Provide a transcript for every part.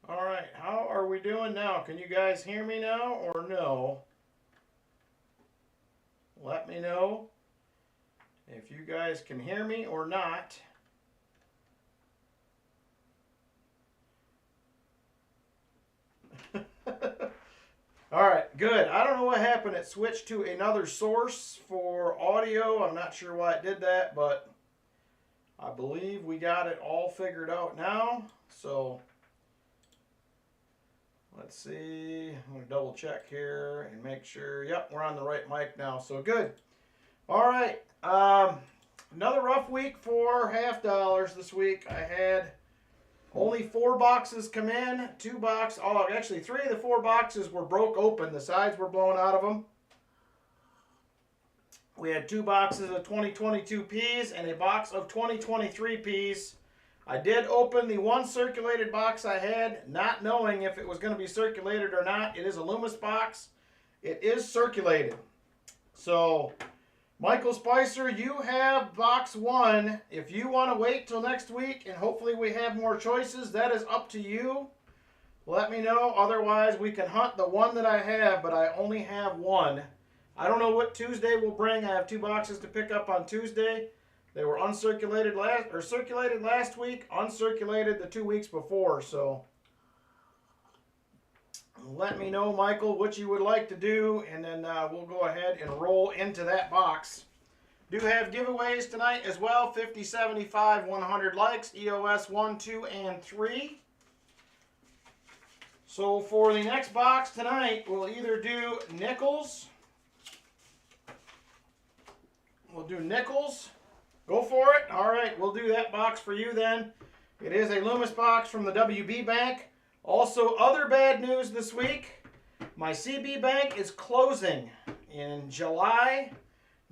All right, how are we doing now? Can you guys hear me now or no? Let me know if you guys can hear me or not. All right, good. I don't know what happened. It switched to another source for audio. I'm not sure why it did that, but I believe we got it all figured out now. So let's see. I'm going to double check here and make sure. Yep, we're on the right mic now. So good. All right. Another rough week for half dollars this week. I had only 4 boxes come in. 2 boxes. Oh, actually, 3 of the 4 boxes were broke open. The sides were blown out of them. We had 2 boxes of 2022 Ps and a box of 2023 Ps. I did open the one circulated box I had, not knowing if it was going to be circulated or not. It is a Loomis box. It is circulated. So, Michael Spicer, you have box 1. If you want to wait till next week and hopefully we have more choices, that is up to you. Let me know. Otherwise, we can hunt the one that I have, but I only have 1. I don't know what Tuesday will bring. I have 2 boxes to pick up on Tuesday. They were circulated last week, uncirculated the 2 weeks before. So let me know, Michael, what you would like to do, and then we'll go ahead and roll into that box. Do have giveaways tonight as well. 50, 75, 100 likes, EOS 1, 2, and 3. So for the next box tonight, we'll either do nickels. We'll do nickels. Go for it. All right, we'll do that box for you then. It is a Loomis box from the WB Bank. Also, other bad news this week. My CB Bank is closing in July.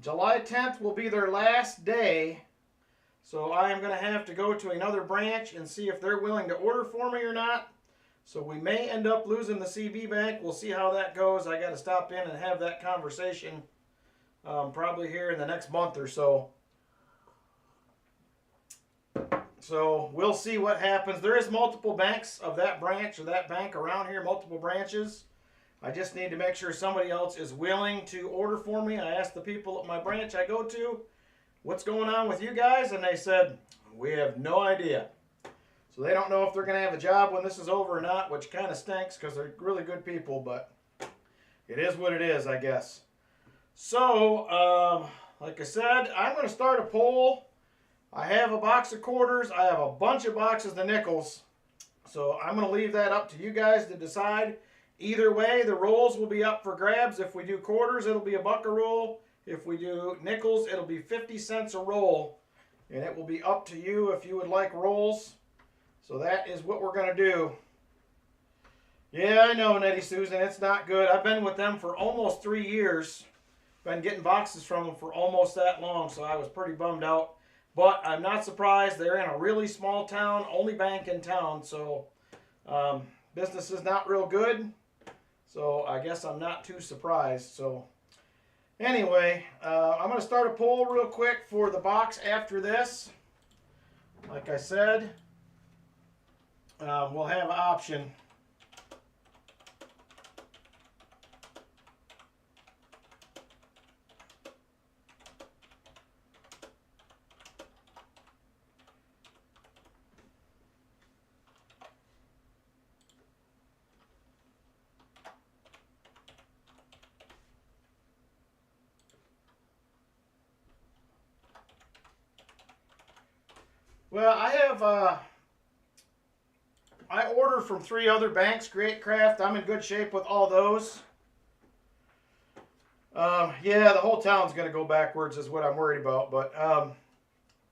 July 10th will be their last day. So I am going to have to go to another branch and see if they're willing to order for me or not. So we may end up losing the CB Bank. We'll see how that goes. I got to stop in and have that conversation probably here in the next month or so. So we'll see what happens. There is multiple banks of that branch or that bank around here, multiple branches. I just need to make sure somebody else is willing to order for me. I asked the people at my branch I go to, what's going on with you guys? And they said, we have no idea. So they don't know if they're going to have a job when this is over or not, which kind of stinks because they're really good people, but it is what it is, I guess. So, like I said, I'm going to start a poll. I have a box of quarters. I have a bunch of boxes of nickels. So I'm going to leave that up to you guys to decide. Either way, the rolls will be up for grabs. If we do quarters, it'll be $1 a roll. If we do nickels, it'll be 50 cents a roll. And it will be up to you if you would like rolls. So that is what we're going to do. Yeah, I know, Nettie Susan. It's not good. I've been with them for almost 3 years. Been getting boxes from them for almost that long. So I was pretty bummed out. But I'm not surprised. They're in a really small town, only bank in town, so business is not real good. So I guess I'm not too surprised. So anyway, I'm going to start a poll real quick for the box after this. Like I said, we'll have an option. Well, I order from 3 other banks, Great Craft. I'm in good shape with all those. Yeah, the whole town's going to go backwards is what I'm worried about, but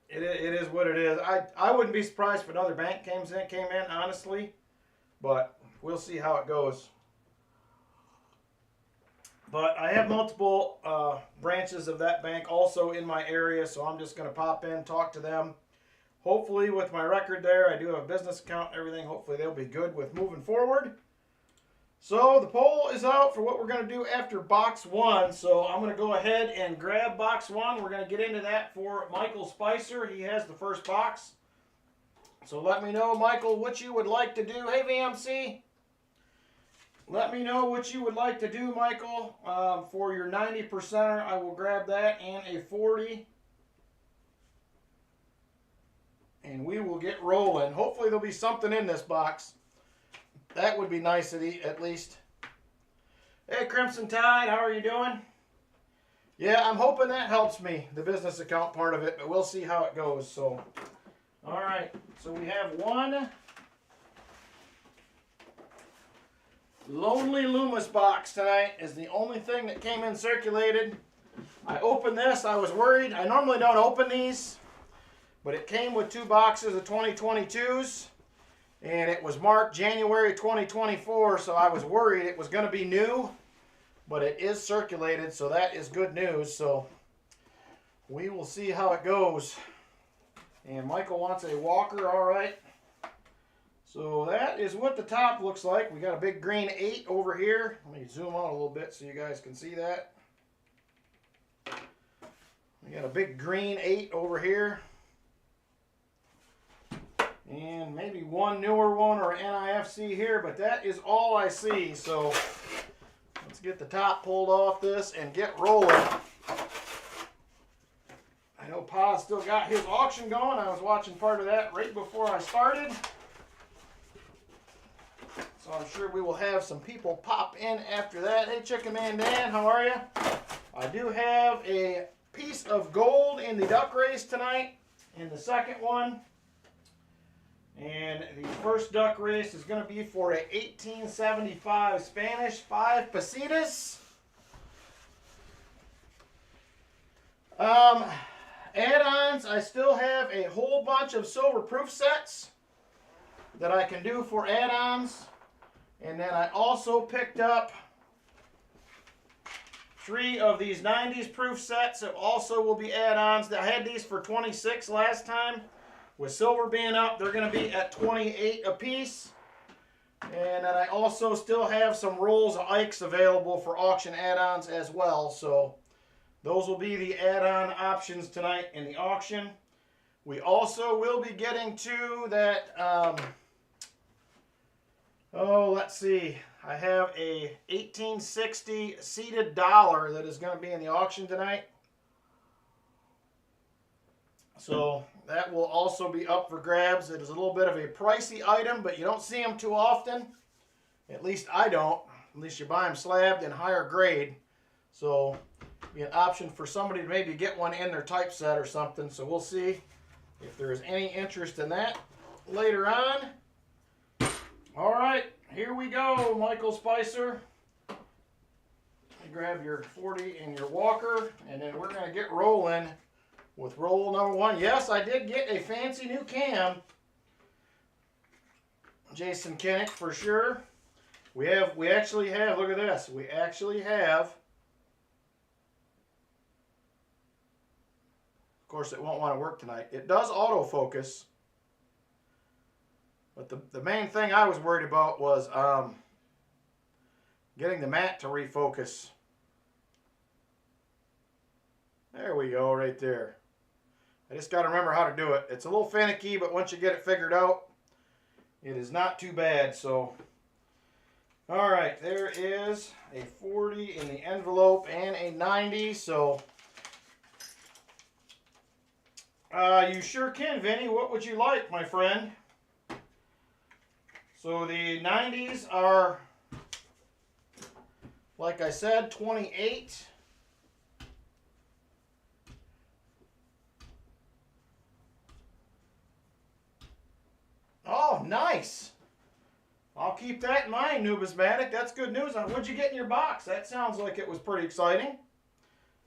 it is what it is. I wouldn't be surprised if another bank came in, honestly, but we'll see how it goes. But I have multiple branches of that bank also in my area, so I'm just going to pop in, talk to them. Hopefully with my record there, I do have a business account and everything. Hopefully they'll be good with moving forward. So the poll is out for what we're going to do after box 1. So I'm going to go ahead and grab box 1. We're going to get into that for Michael Spicer. He has the first box. So let me know, Michael, what you would like to do. Hey, VMC. Let me know what you would like to do, Michael, for your 90%er. I will grab that and a 40. And we will get rolling. Hopefully there'll be something in this box. That would be nice at least. Hey, Crimson Tide, how are you doing? Yeah, I'm hoping that helps me, the business account part of it, but we'll see how it goes. So, all right. So we have one Lonely Loomis box tonight. Is the only thing that came in circulated. I opened this. I was worried. I normally don't open these, but it came with 2 boxes of 2022s, and it was marked January 2024, so I was worried it was going to be new, but it is circulated, so that is good news. So we will see how it goes. And Michael wants a walker. All right. So that is what the top looks like. We got a big green 8 over here. Let me zoom out a little bit so you guys can see that. We got a big green 8 over here. And maybe one newer one or NIFC here, but that is all I see. So let's get the top pulled off this and get rolling. I know Pa's still got his auction going. I was watching part of that right before I started. So I'm sure we will have some people pop in after that. Hey, Chicken Man Dan, how are you? I do have a piece of gold in the duck race tonight, in the second one. And the first duck race is going to be for a 1875 Spanish 5 pesetas. Add-ons, I still have a whole bunch of silver proof sets that I can do for add-ons. And then I also picked up 3 of these 90s proof sets that also will be add-ons. I had these for 26 last time. With silver being up, they're going to be at 28 a piece. And then I also still have some rolls of Ikes available for auction add-ons as well. So those will be the add-on options tonight in the auction. We also will be getting to that, let's see. I have a 1860 seated dollar that is going to be in the auction tonight. So that will also be up for grabs. It is a little bit of a pricey item, but you don't see them too often. At least I don't. At least you buy them slabbed and higher grade. So be an option for somebody to maybe get one in their typeset or something. So we'll see if there is any interest in that later on. All right, here we go, Michael Spicer. Grab your 40 and your walker, and then we're going to get rolling with roll number 1. Yes, I did get a fancy new cam. Jason Kinnick for sure. We actually have, look at this. We actually have, of course it won't want to work tonight. It does autofocus. But the main thing I was worried about was getting the mat to refocus. There we go, right there. I just got to remember how to do it. It's a little finicky, but once you get it figured out, it is not too bad. So, all right, there is a 40 in the envelope and a 90. So, you sure can, Vinny. What would you like, my friend? So the 90s are, like I said, 28. Oh, nice. I'll keep that in mind, Numismatic. That's good news. What'd you get in your box? That sounds like it was pretty exciting.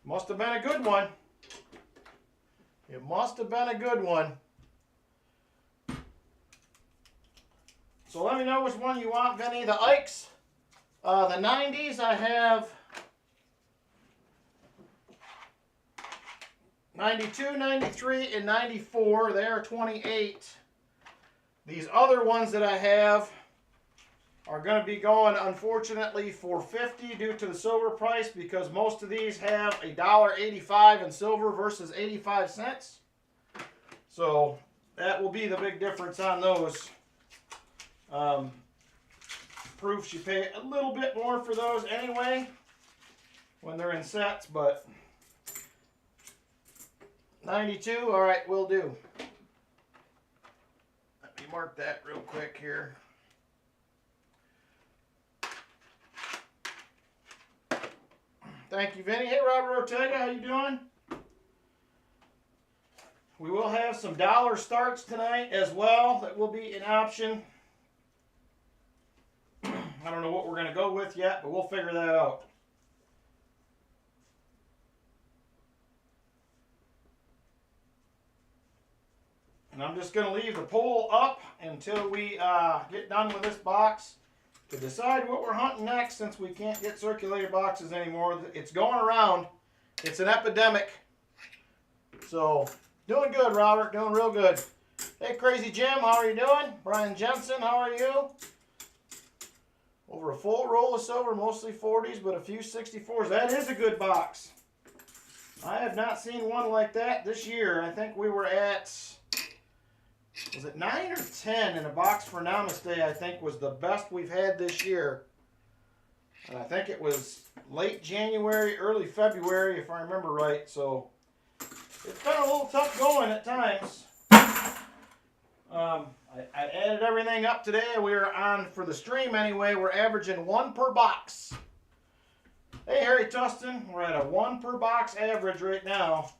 Must have been a good one. It must have been a good one. So let me know which one you want, Vinny. The Ikes, the 90s, I have 92, 93, and 94. They are 28. These other ones that I have are going to be going, unfortunately, for 50 due to the silver price, because most of these have $1.85 in silver versus 85 cents. So that will be the big difference on those. Proofs, you pay a little bit more for those anyway when they're in sets, but 92, all right, will do. Let me mark that real quick here. Thank you, Vinny. Hey, Robert Ortega, how you doing? We will have some dollar starts tonight as well. That will be an option. I don't know what we're going to go with yet, but we'll figure that out. And I'm just going to leave the poll up until we get done with this box to decide what we're hunting next, since we can't get circulator boxes anymore. It's going around. It's an epidemic. So, doing good, Robert. Doing real good. Hey, Crazy Jim, how are you doing? Brian Jensen, how are you? Over a full roll of silver, mostly 40s, but a few 64s. That is a good box. I have not seen one like that this year. I think we were at, was it 9 or 10 in a box for Namaste, I think was the best we've had this year. And I think it was late January, early February, if I remember right. So it's been a little tough going at times. I added everything up today. We are on, for the stream anyway, we're averaging 1 per box. Hey, Harry Tustin, we're at a 1 per box average right now.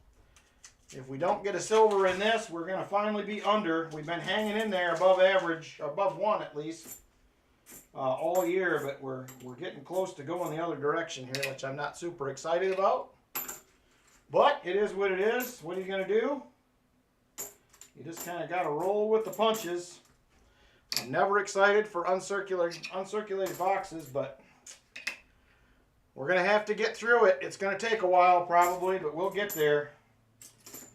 If we don't get a silver in this, we're going to finally be under. We've been hanging in there above average, above 1 at least, all year, but we're getting close to going the other direction here, which I'm not super excited about. But it is what it is. What are you going to do? You just kind of got to roll with the punches. I'm never excited for uncirculated boxes, but we're going to have to get through it. It's going to take a while probably, but we'll get there.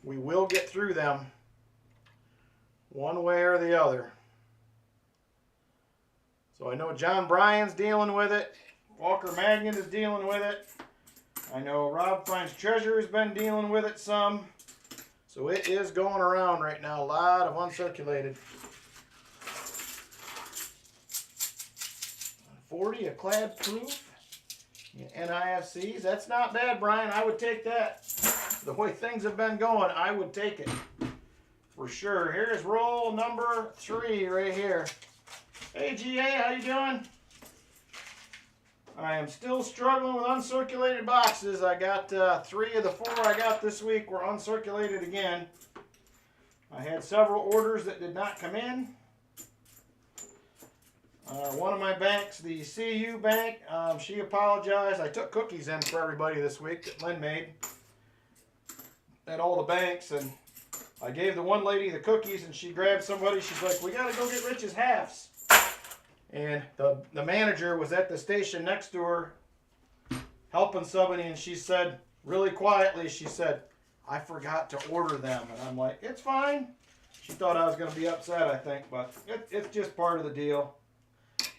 We will get through them one way or the other. So I know John Bryan's dealing with it. Walker Magnet is dealing with it. I know Rob Finds Treasure has been dealing with it some. So it is going around right now. A lot of uncirculated. 40, a clad proof. NIFCs. That's not bad, Brian. I would take that. The way things have been going, I would take it. For sure. Here's roll number 3 right here. Hey, GA, how you doing? I am still struggling with uncirculated boxes. I got 3 of the 4 I got this week were uncirculated again. I had several orders that did not come in. One of my banks, the CU bank, she apologized. I took cookies in for everybody this week that Lynn made at all the banks, and I gave the one lady the cookies, and she grabbed somebody. She's like, we got to go get Rich's halves. And the manager was at the station next to her helping somebody, and she said, really quietly, she said, I forgot to order them. And I'm like, it's fine. She thought I was going to be upset, I think, but it's just part of the deal.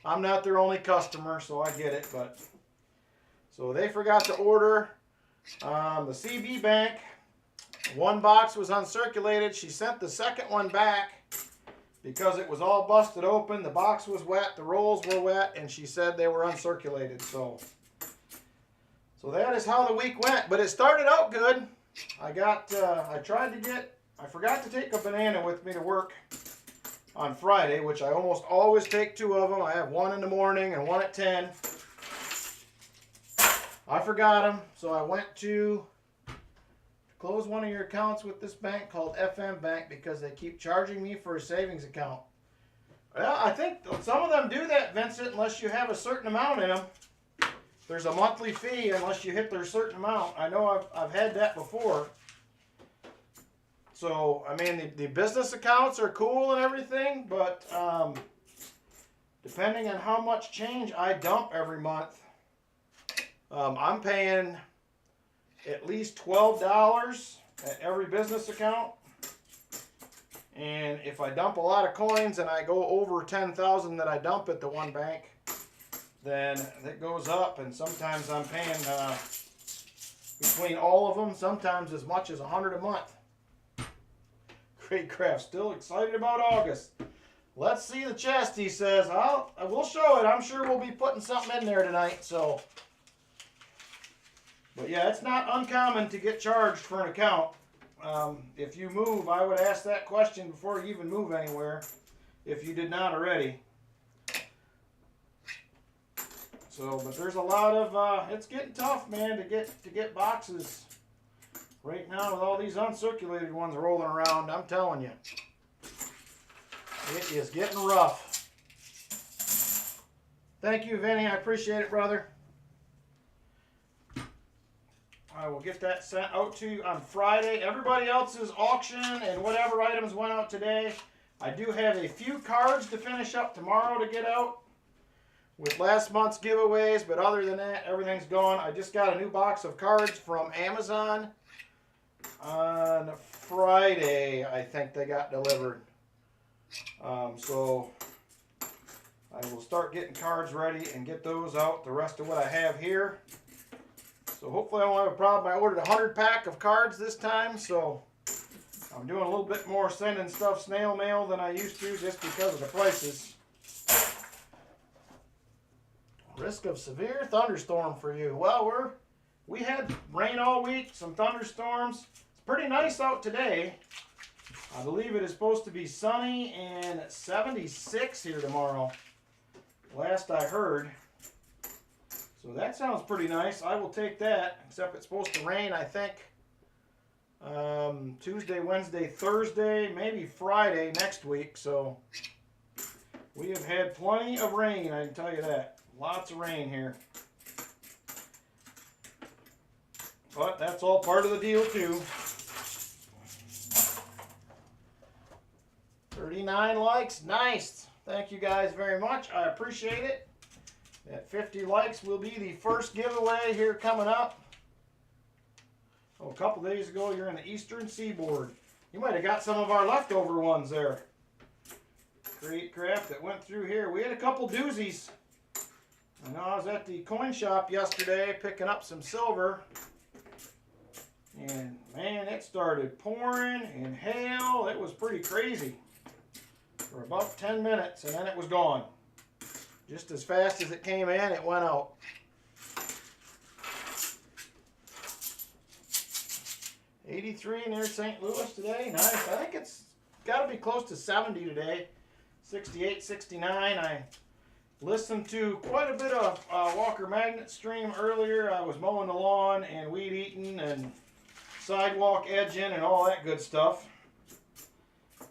I'm not their only customer, so I get it. But so they forgot to order. The CB Bank, 1 box was uncirculated. She sent the second one back because it was all busted open. The box was wet, the rolls were wet, and she said they were uncirculated. So that is how the week went. But it started out good. I forgot to take a banana with me to work on Friday, which I almost always take 2 of them. I have 1 in the morning and 1 at 10. I forgot them, so I went to close one of your accounts with this bank called FM Bank because they keep charging me for a savings account. Well, I think some of them do that, Vincent, unless you have a certain amount in them. There's a monthly fee unless you hit their certain amount. I know I've had that before. So, I mean, the business accounts are cool and everything, but depending on how much change I dump every month, I'm paying at least $12 at every business account. And if I dump a lot of coins and I go over 10,000 that I dump at the one bank, then it goes up, and sometimes I'm paying between all of them, sometimes as much as $100 a month. Great Craft, still excited about August. Let's see the chest, he says. We'll show it. I'm sure we'll be putting something in there tonight, so. But yeah, it's not uncommon to get charged for an account. If you move, I would ask that question before you even move anywhere, if you did not already. So, but there's a lot of, it's getting tough, man, to get boxes right now with all these uncirculated ones rolling around. I'm telling you, it is getting rough. Thank you, Vinny. I appreciate it, brother. I will get that sent out to you on Friday. Everybody else's auction and whatever items went out today. I do have a few cards to finish up tomorrow to get out with last month's giveaways, but other than that, everything's gone. I just got a new box of cards from Amazon on Friday. I think they got delivered. So I will start getting cards ready and get those out. The rest of what I have here. So hopefully I won't have a problem. I ordered a 100-pack of cards this time, so I'm doing a little bit more sending stuff snail mail than I used to just because of the prices. Risk of severe thunderstorm for you. Well, we had rain all week, some thunderstorms. It's pretty nice out today. I believe it is supposed to be sunny and 76 here tomorrow, last I heard. So that sounds pretty nice. I will take that, except it's supposed to rain, I think, Tuesday, Wednesday, Thursday, maybe Friday next week. So we have had plenty of rain, I can tell you that. Lots of rain here. But that's all part of the deal, too. 39 likes. Nice. Thank you guys very much. I appreciate it. At 50 likes will be the first giveaway here coming up. Oh, a couple days ago, you're in the Eastern Seaboard. You might have got some of our leftover ones there. Great Craft that went through here. We had a couple doozies. I know I was at the coin shop yesterday picking up some silver. And man, it started pouring and hail. It was pretty crazy for about 10 minutes, and then it was gone. Just as fast as it came in, it went out. $83 near St. Louis today. Nice. I think it's got to be close to 70 today. 68, 69. I listened to quite a bit of Walker Magnet stream earlier. I was mowing the lawn and weed eating and sidewalk edging and all that good stuff.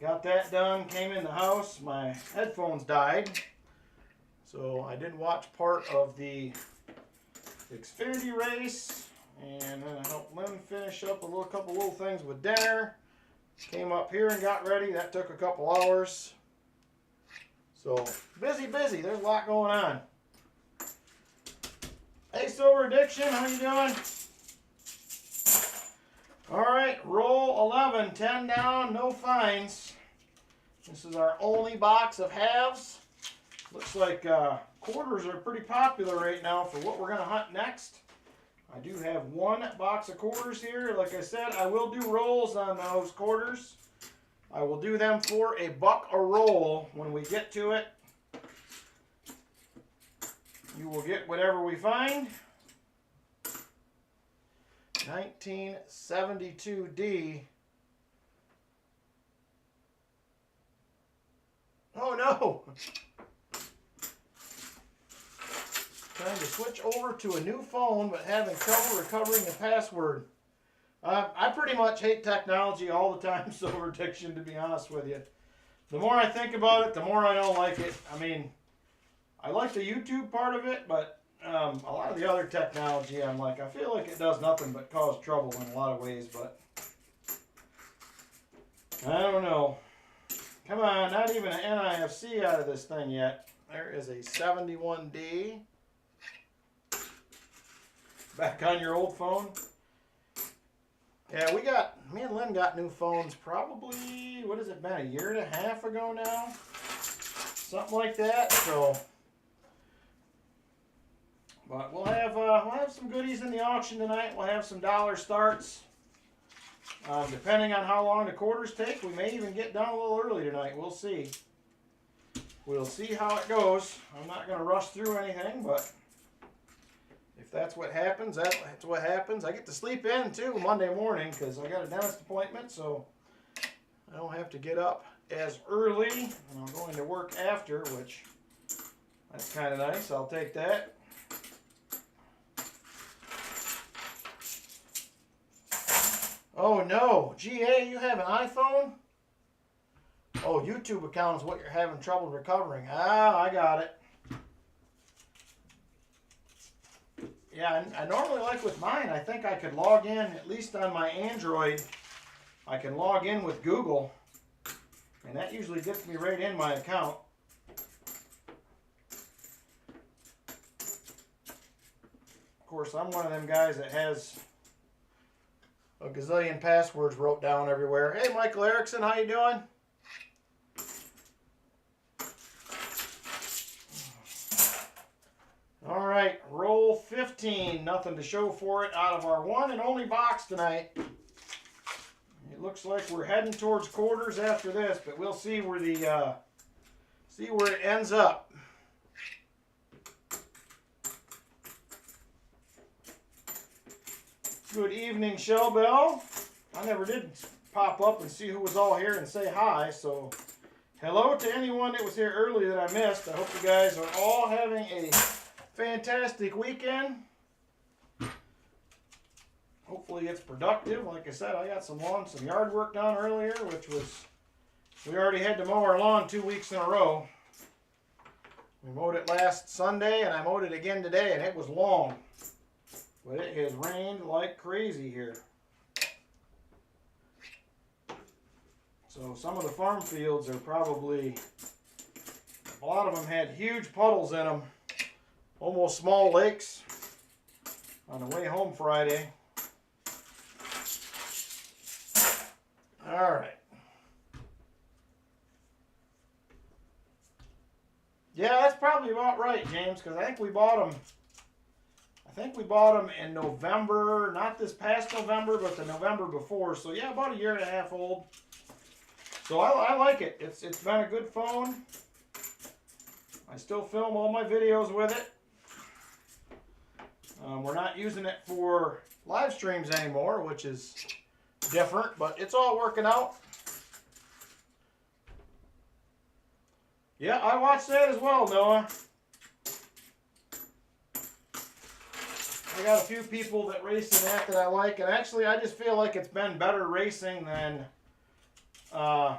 Got that done, came in the house. My headphones died, so I did watch part of the Xfinity race, and then I helped Lynn finish up a couple little things with dinner. Came up here and got ready. That took a couple hours. So busy. There's a lot going on. Hey, Silver Addiction, how you doing? All right, roll 11, 10 down, no fines. This is our only box of halves. Looks like quarters are pretty popular right now for what we're going to hunt next. I do have one box of quarters here. Like I said, I will do rolls on those quarters. I will do them for $1 a roll when we get to it. You will get whatever we find. 1972D. Oh no! Trying to switch over to a new phone, but having trouble recovering the password. I pretty much hate technology all the time, Silver Addiction, to be honest with you. The more I think about it, the more I don't like it. I mean, I like the YouTube part of it, but a lot of the other technology, I'm like, I feel like it does nothing but cause trouble in a lot of ways, but I don't know. Come on, not even an NIFC out of this thing yet. There is a 71D. Back on your old phone. Yeah, me and Lynn got new phones probably, what has it been, a year and a half ago now? Something like that, so. But we'll have some goodies in the auction tonight. We'll have some dollar starts. Depending on how long the quarters take, we may even get done a little early tonight. We'll see. We'll see how it goes. I'm not going to rush through anything, but if that's what happens, that's what happens. I get to sleep in too Monday morning because I got a dentist appointment, so I don't have to get up as early. And I'm going to work after, which that's kind of nice. I'll take that. Oh no, GA, you have an iPhone? Oh, YouTube account is what you're having trouble recovering. Ah, I got it. Yeah, I normally, like with mine, I think I could log in, at least on my Android, I can log in with Google, and that usually gets me right in my account. Of course, I'm one of them guys that has a gazillion passwords wrote down everywhere. Hey, Michael Erickson, how you doing? All right, roll 15. Nothing to show for it out of our one and only box tonight. It looks like we're heading towards quarters after this, but we'll see where the see where it ends up. Good evening, Shell Bell. I never did pop up and see who was all here and say hi, so hello to anyone that was here early that I missed. I hope you guys are all having a fantastic weekend. Hopefully it's productive. Like I said, I got some yard work done earlier, which was, we already had to mow our lawn 2 weeks in a row. We mowed it last Sunday and I mowed it again today, and it was long. But it has rained like crazy here. So some of the farm fields are probably, a lot of them had huge puddles in them. Almost small lakes on the way home Friday. All right. Yeah, that's probably about right, James, because I think we bought them. I think we bought them in November, not this past November, but the November before. So yeah, about a year and a half old. So I like it. It's been a good phone. I still film all my videos with it. We're not using it for live streams anymore, which is different, but it's all working out. Yeah, I watched that as well, Noah. I got a few people that race in that I like, and actually I just feel like it's been better racing than the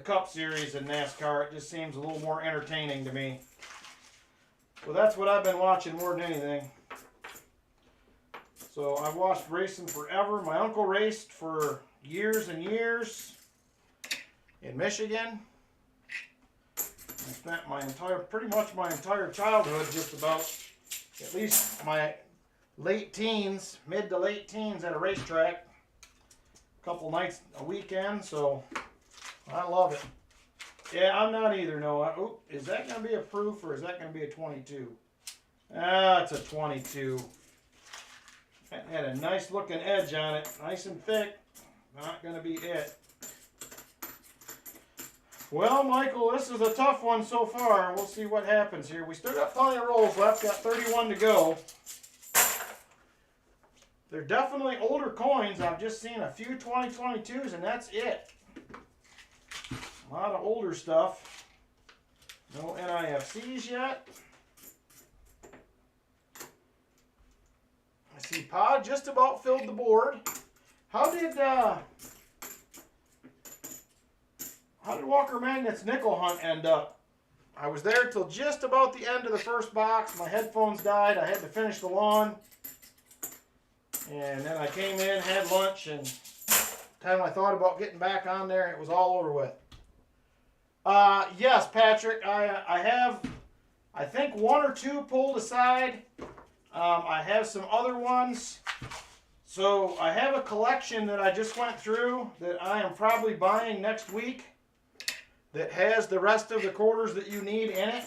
Cup Series in NASCAR. It just seems a little more entertaining to me. So that's what I've been watching more than anything. So I've watched racing forever. My uncle raced for years and years in Michigan. I spent pretty much my entire childhood, just about, at least my late teens, mid to late teens at a racetrack. A couple nights a weekend, so I love it. Yeah, I'm not either, Noah. Oh, is that going to be a proof or is that going to be a 22? Ah, it's a 22. That had a nice looking edge on it. Nice and thick. Not going to be it. Well, Michael, this is a tough one so far. We'll see what happens here. We still got plenty of rolls left. Got 31 to go. They're definitely older coins. I've just seen a few 2022s, and that's it. A lot of older stuff. No NIFCs yet. I see Pod just about filled the board. How did Walker Magnet's nickel hunt end up? I was there till just about the end of the first box. My headphones died. I had to finish the lawn. And then I came in, had lunch, and by the time I thought about getting back on there, it was all over with. Yes, Patrick, I have, I think, one or two pulled aside. I have some other ones. So I have a collection that I just went through that I am probably buying next week that has the rest of the quarters that you need in it.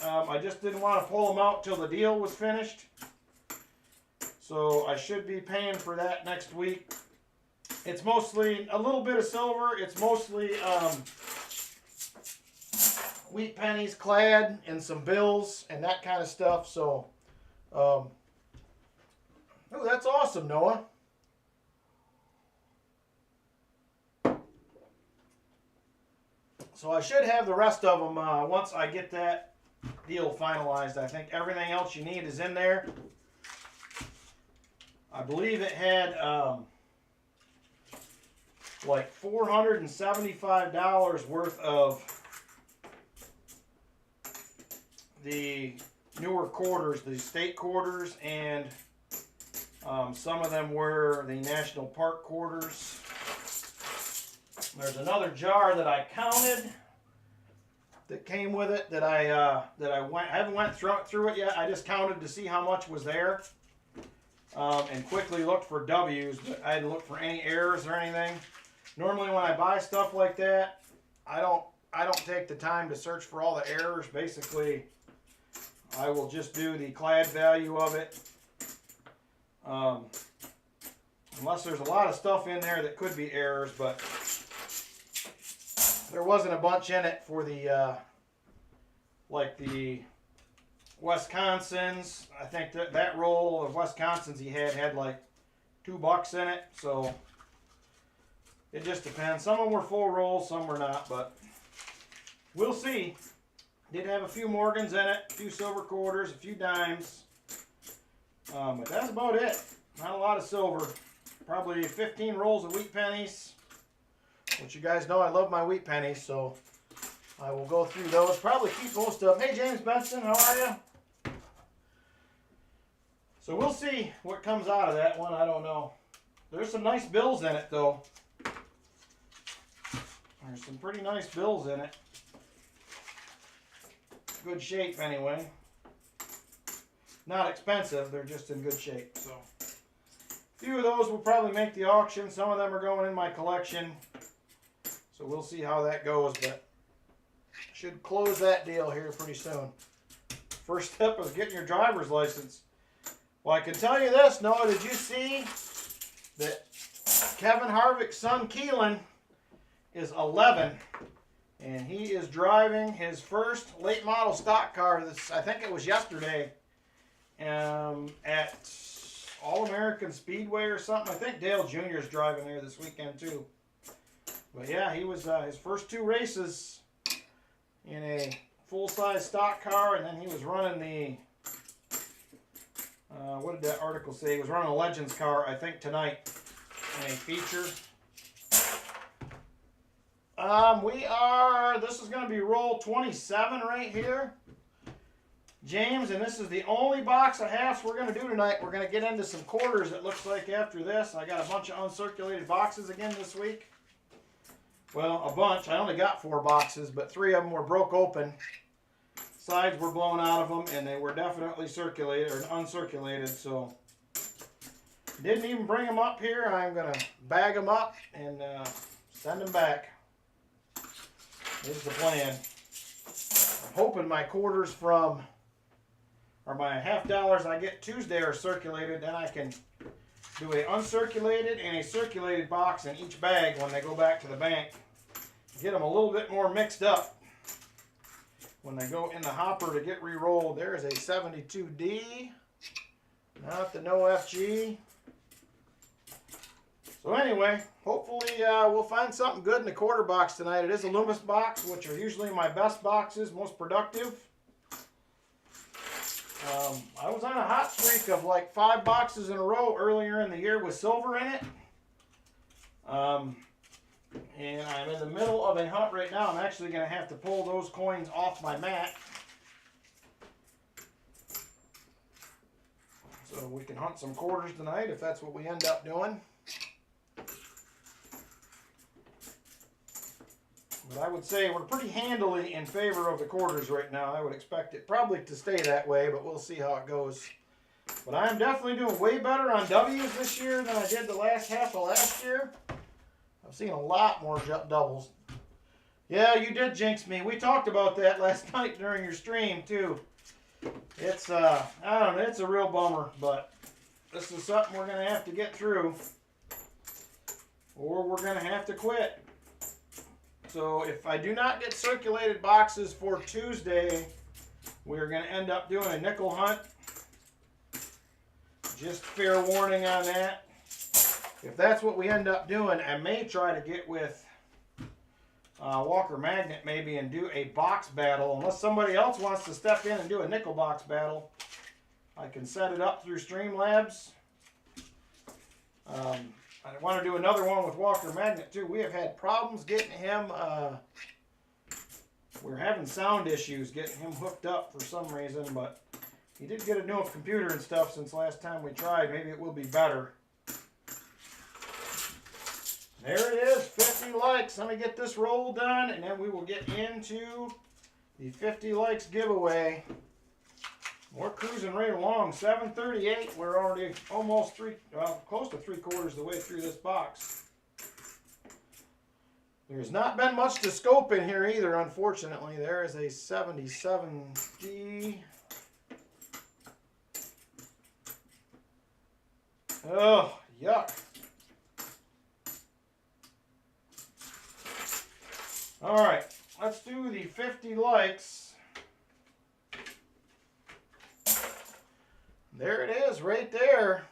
I just didn't want to pull them out till the deal was finished. So I should be paying for that next week. It's mostly a little bit of silver. It's mostly wheat pennies clad and some bills and that kind of stuff. So, oh, that's awesome, Noah. So I should have the rest of them once I get that deal finalized. I think everything else you need is in there. I believe it had like $475 worth of the newer quarters, the state quarters, and some of them were the national park quarters. There's another jar that I counted that came with it that I haven't went through it yet. I just counted to see how much was there, and quickly looked for W's, but I didn't look for any errors or anything. Normally, when I buy stuff like that, I don't take the time to search for all the errors. Basically, I will just do the clad value of it. Unless there's a lot of stuff in there that could be errors, but there wasn't a bunch in it for the like the Wisconsins. I think that roll of Wisconsins he had like $2 in it, so it just depends. Some of them were full rolls, some were not, but we'll see. Did have a few Morgans in it, a few silver quarters, a few dimes, but that's about it. Not a lot of silver. Probably 15 rolls of wheat pennies, which you guys know I love my wheat pennies, so I will go through those. Probably keep most of them. Hey, James Benson, how are you? So we'll see what comes out of that one. I don't know. There's some nice bills in it, though. There's some pretty nice bills in it. Good shape, anyway. Not expensive. They're just in good shape. So a few of those will probably make the auction. Some of them are going in my collection. So we'll see how that goes, but should close that deal here pretty soon. First step is getting your driver's license. Well, I can tell you this, Noah, did you see that Kevin Harvick's son, Keelan, is 11, and he is driving his first late model stock car. I think it was yesterday, at All-American Speedway or something. I think Dale Jr. is driving there this weekend, too. But yeah, he was his first 2 races in a full-size stock car, and then he was running the, what did that article say? He was running a Legends car, I think, tonight in a feature. This is going to be roll 27 right here, James, and this is the only box of halves we're going to do tonight. We're going to get into some quarters, it looks like, after this. I got a bunch of uncirculated boxes again this week. Well, a bunch. I only got 4 boxes, but 3 of them were broke open. Sides were blown out of them, and they were definitely circulated or uncirculated, so didn't even bring them up here. I'm going to bag them up and send them back. This is the plan. I'm hoping my quarters from, or my $50 I get Tuesday are circulated, then I can do a uncirculated and a circulated box in each bag when they go back to the bank. Get them a little bit more mixed up when they go in the hopper to get re-rolled. There is a 72D, not the no FG. So anyway, hopefully we'll find something good in the quarter box tonight. It is a Loomis box, which are usually my best boxes, most productive. I was on a hot streak of like 5 boxes in a row earlier in the year with silver in it. And I'm in the middle of a hunt right now. I'm actually going to have to pull those coins off my mat, so we can hunt some quarters tonight if that's what we end up doing. But I would say we're pretty handily in favor of the quarters right now. I would expect it probably to stay that way, but we'll see how it goes. But I'm definitely doing way better on W's this year than I did the last half of last year. I've seen a lot more doubles. Yeah, you did jinx me. We talked about that last night during your stream, too. It's, I don't know, it's a real bummer, but This is something we're going to have to get through, or we're going to have to quit. So if I do not get circulated boxes for Tuesday, we're going to end up doing a nickel hunt. Just fair warning on that. If that's what we end up doing, I may try to get with Walker Magnet maybe and do a box battle. Unless somebody else wants to step in and do a nickel box battle, I can set it up through Streamlabs. I want to do another one with Walker Magnet too. We have had problems getting him, we're having sound issues getting him hooked up for some reason, but he did get a new computer and stuff since last time we tried. Maybe it will be better. There it is, 50 likes. Let me get this roll done, and then we will get into the 50 likes giveaway. We're cruising right along. 7:38. We're already almost close to 3/4 of the way through this box. There's not been much to scope in here either, unfortunately. There is a 77D. Oh, yuck. All right, let's do the 50 likes. There it is, right there.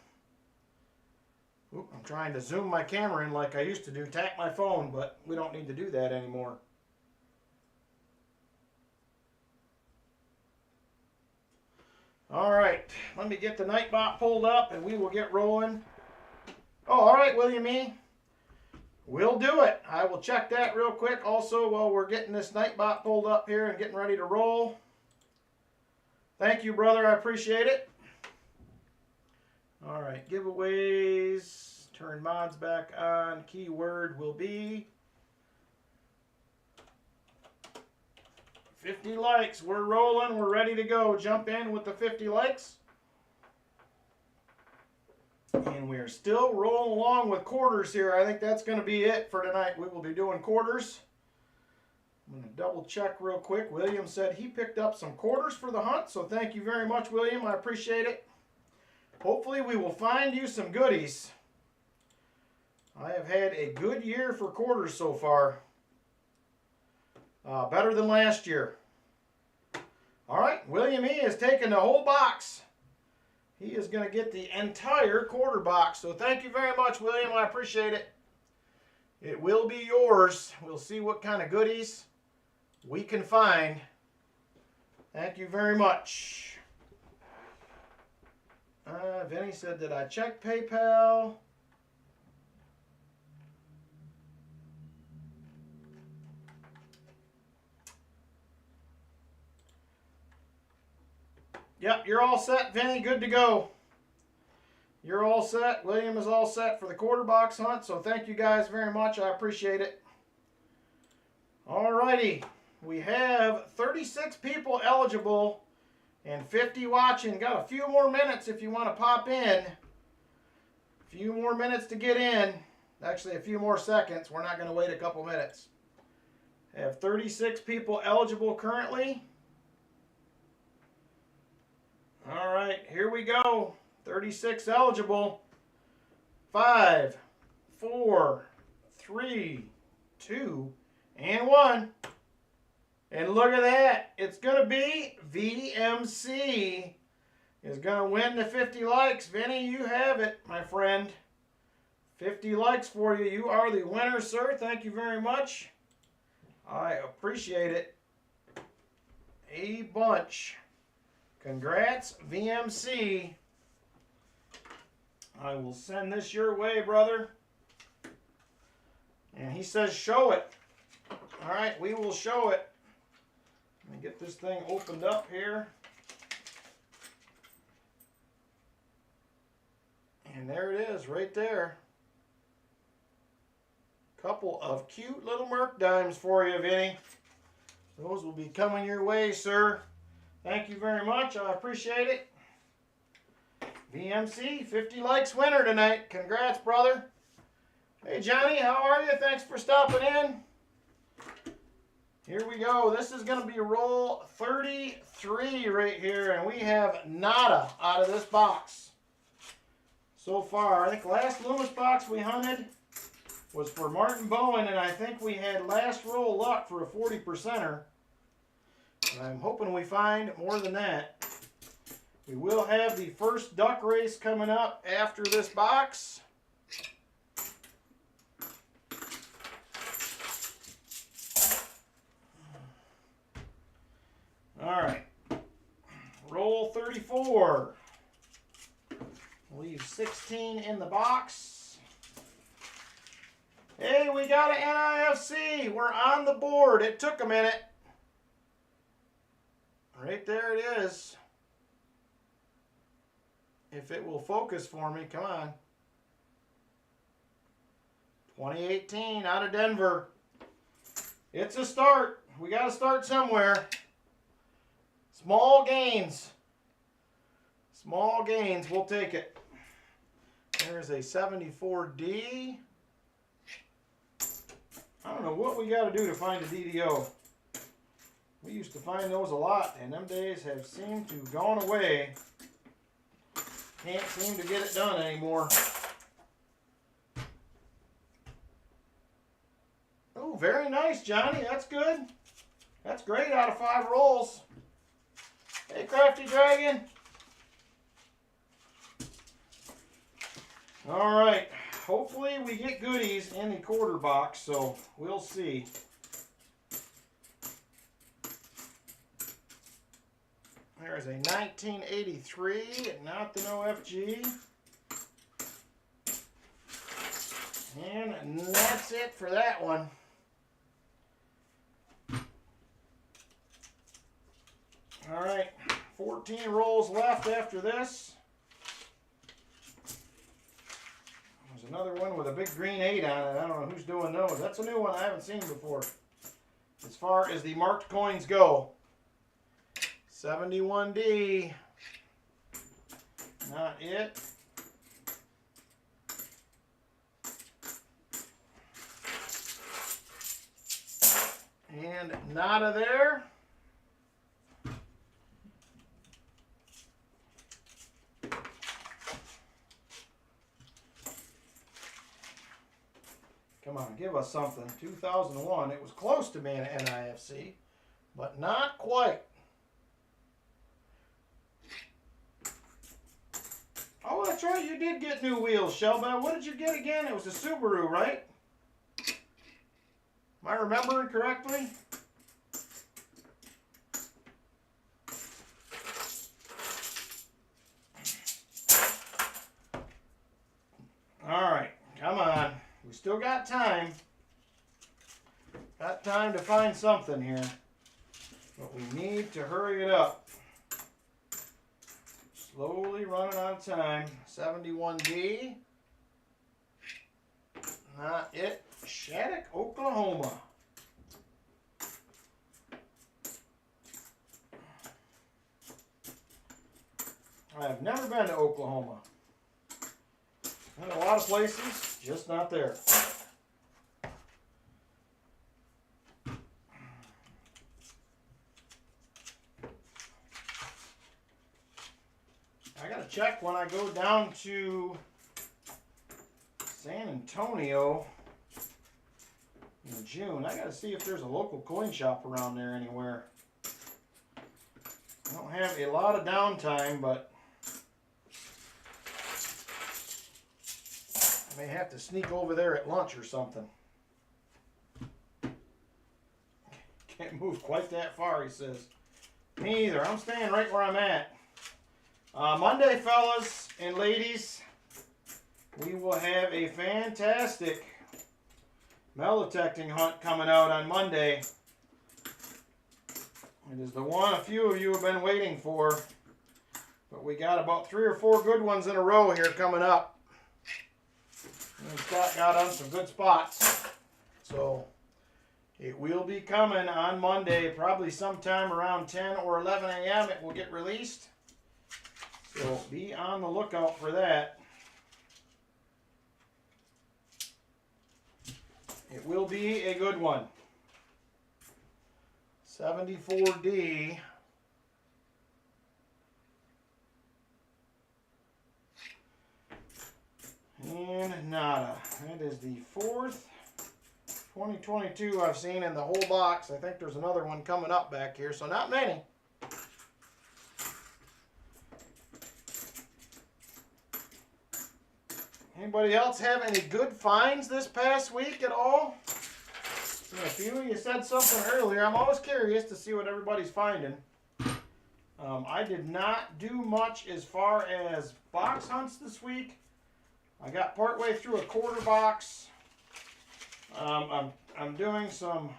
Oop, I'm trying to zoom my camera in like I used to do, tap my phone, but we don't need to do that anymore. All right, let me get the Nightbot pulled up and we will get rolling. Oh, all right, William E. We'll do it. I will check that real quick also while we're getting this Nightbot pulled up here and getting ready to roll. Thank you, brother. I appreciate it. All right, giveaways. Turn mods back on. Keyword will be 50 likes. We're rolling. We're ready to go. Jump in with the 50 likes. And we're still rolling along with quarters here. I think that's going to be it for tonight. We will be doing quarters. I'm going to double check real quick. William said he picked up some quarters for the hunt, so thank you very much, William. I appreciate it. Hopefully we will find you some goodies. I have had a good year for quarters so far. Better than last year. All right, William E. has taken the whole box. He is going to get the entire quarter box. So thank you very much, William. I appreciate it. It will be yours. We'll see what kind of goodies we can find. Thank you very much. Vinny said, did I check PayPal? Yep, you're all set, Vinny. Good to go. You're all set. William is all set for the quarter box hunt, so thank you guys very much. I appreciate it. Alrighty. We have 36 people eligible and 50 watching. Got a few more minutes if you want to pop in. A few more minutes to get in. Actually, a few more seconds. We're not going to wait a couple minutes. Have 36 people eligible currently. All right, here we go. 36 eligible. 5, 4, 3, 2, and 1. And look at that. It's going to be VMC is going to win the 50 likes. Vinny, you have it, my friend. 50 likes for you. You are the winner, sir. Thank you very much. I appreciate it a bunch. Congrats, VMC. I will send this your way, brother. And he says show it. All right, we will show it. Let me get this thing opened up here. And there it is, right there. Couple of cute little Merc dimes for you, Vinny. Those will be coming your way, sir. Thank you very much. I appreciate it. VMC, 50 likes winner tonight. Congrats, brother. Hey, Johnny, how are you? Thanks for stopping in. Here we go. This is going to be roll 33 right here, and we have nada out of this box. so far. I think last Loomis box we hunted was for Martin Bowen, and I think we had last roll luck for a 40%er. I'm hoping we find more than that. We will have the first duck race coming up after this box. All right, roll 34. Leave 16 in the box. Hey, we got an NIFC. We're on the board. It took a minute. Right there it is. If it will focus for me, come on. 2018 out of Denver. It's a start. We got to start somewhere. Small gains. Small gains. We'll take it. There's a 74D. I don't know what we got to do to find a DDO. We used to find those a lot, and them days have seemed to have gone away. Can't seem to get it done anymore. Oh, very nice, Johnny. That's good. That's great out of 5 rolls. Hey, Crafty Dragon. All right. Hopefully we get goodies in the quarter box, so we'll see. There's a 1983, not the OFG. And that's it for that one. All right, 14 rolls left after this. There's another one with a big green 8 on it. I don't know who's doing those. That's a new one I haven't seen before. As far as the marked coins go. 71D. Not it. And nada there. Come on, give us something. 2001. It was close to being an NIFC, but not quite. Oh, that's right. You did get new wheels, Shelby. What did you get again? It was a Subaru, right? Am I remembering correctly? All right. Come on. We still got time. Got time to find something here. But we need to hurry it up. Slowly running out of time. 71D. Not it. Shattuck, Oklahoma. I have never been to Oklahoma. Been a lot of places, just not there. I gotta check when I go down to San Antonio in June. I gotta see if there's a local coin shop around there anywhere. I don't have a lot of downtime, but I may have to sneak over there at lunch or something. Can't move quite that far, he says. Me either. I'm staying right where I'm at. Monday, fellas and ladies, we will have a fantastic metal detecting hunt coming out on Monday. It is the one a few of you have been waiting for. But we got about 3 or 4 good ones in a row here coming up. And Scott got on some good spots. So it will be coming on Monday, probably sometime around 10 or 11 a.m. It will get released. So be on the lookout for that. It will be a good one. 74D. And nada. That is the 4th 2022 I've seen in the whole box. I think there's another one coming up back here, so not many. Anybody else have any good finds this past week at all? A few of you said something earlier. I'm always curious to see what everybody's finding. I did not do much as far as box hunts this week. I got partway through a quarter box. I'm doing some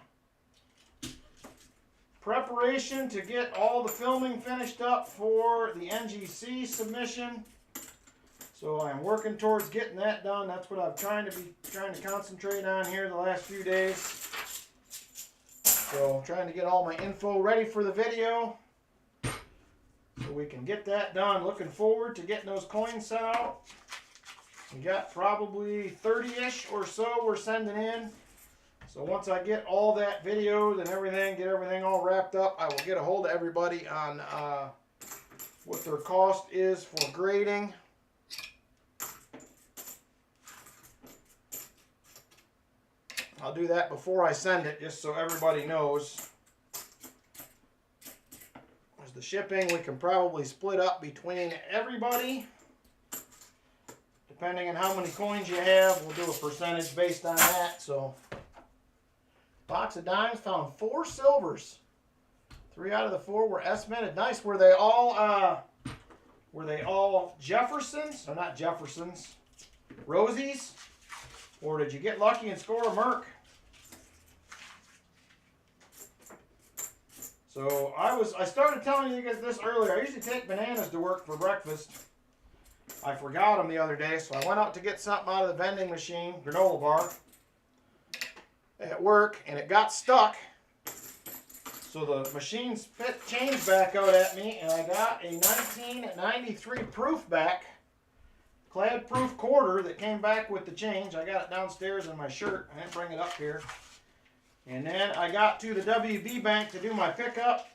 preparation to get all the filming finished up for the NGC submission. So I'm working towards getting that done. That's what I'm trying to concentrate on here the last few days. So I'm trying to get all my info ready for the video so we can get that done. Looking forward to getting those coins sent out. We got probably 30-ish or so we're sending in. So once I get all that videoed and everything, get everything all wrapped up, I will get a hold of everybody on what their cost is for grading. I'll do that before I send it, just so everybody knows. As the shipping, we can probably split up between everybody. Depending on how many coins you have, we'll do a percentage based on that. So, box of dimes, found 4 silvers. 3 out of the 4 were estimated. Nice. Were they all Jeffersons? Or not Jeffersons. Rosies? Or did you get lucky and score a Merc? So I started telling you guys this earlier. I usually take bananas to work for breakfast. I forgot them the other day, so I went out to get something out of the vending machine, granola bar, at work, and it got stuck. So the machine spit change back out at me, and I got a 1993 proof back, clad proof quarter that came back with the change. I got it downstairs in my shirt. I didn't bring it up here. And then I got to the WB bank to do my pickup.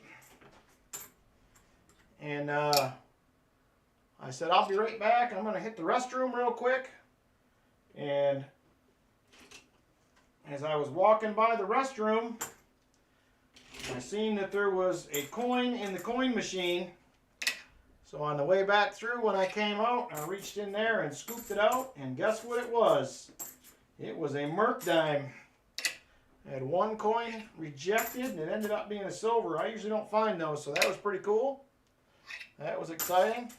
And I said, I'll be right back. I'm going to hit the restroom real quick. And as I was walking by the restroom, I seen that there was a coin in the coin machine. So on the way back through, when I came out, I reached in there and scooped it out. And guess what it was? It was a Merc dime. I had 1 coin rejected, and it ended up being a silver. I usually don't find those, so that was pretty cool. That was exciting.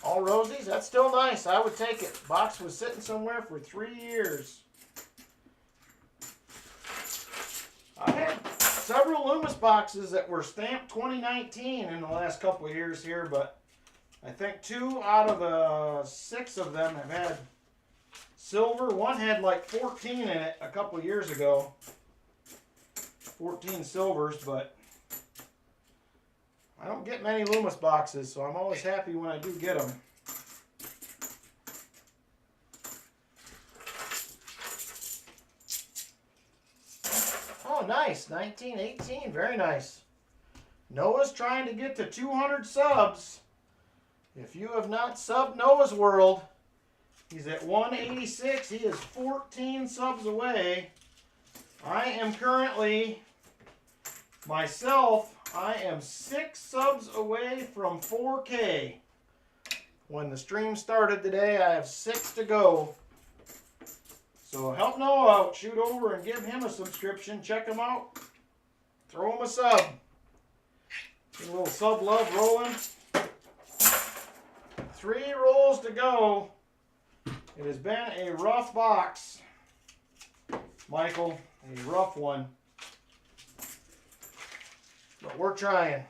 All rosies, that's still nice. I would take it. Box was sitting somewhere for 3 years. I had several Loomis boxes that were stamped 2019 in the last couple of years here, but I think 2 out of the 6 of them have had silver. One had like 14 in it a couple of years ago. 14 silvers, but I don't get many Loomis boxes, so I'm always happy when I do get them. Oh, nice. 1918. Very nice. Noah's trying to get to 200 subs. If you have not subbed Noah's World, he's at 186. He is 14 subs away. I am currently, myself, I am 6 subs away from 4K. When the stream started today, I have 6 to go. So help Noah out. Shoot over and give him a subscription. Check him out. Throw him a sub. Get a little sub love rolling. 3 rolls to go. It has been a rough box, Michael. A rough one. But we're trying.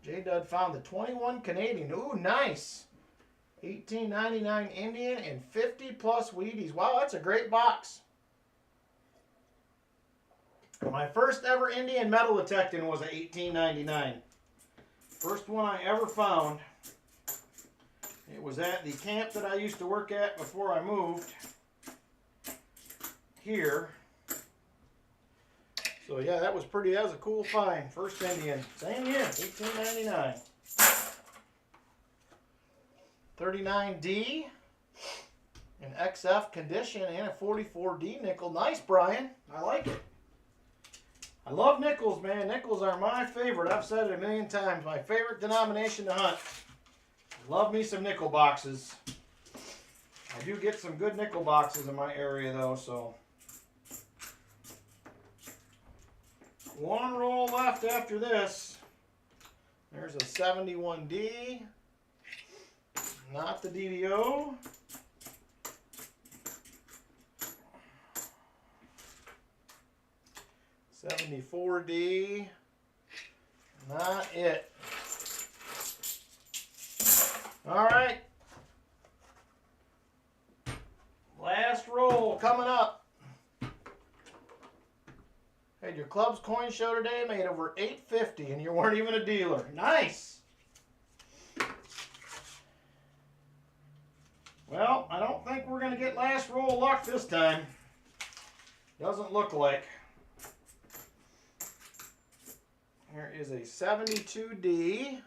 J-Dud found the 21 Canadian. Ooh, nice. 1899 Indian and 50 plus Wheaties. Wow, that's a great box. My first ever Indian metal detecting was a 1899. First one I ever found. It was at the camp that I used to work at before I moved here. So yeah, that was a cool find. First Indian. Same year, 1899. 39D in XF condition and a 44D nickel. Nice, Brian. I like it. I love nickels, man. Nickels are my favorite. I've said it a million times. My favorite denomination to hunt. Love me some nickel boxes. I do get some good nickel boxes in my area, though, so. One roll left after this. There's a 71D. Not the DDO. $74D. Not it. All right. Last roll coming up. Had your club's coin show today, made over $850, and you weren't even a dealer. Nice. Well, I don't think we're going to get last roll luck this time. Doesn't look like. Here is a 72D.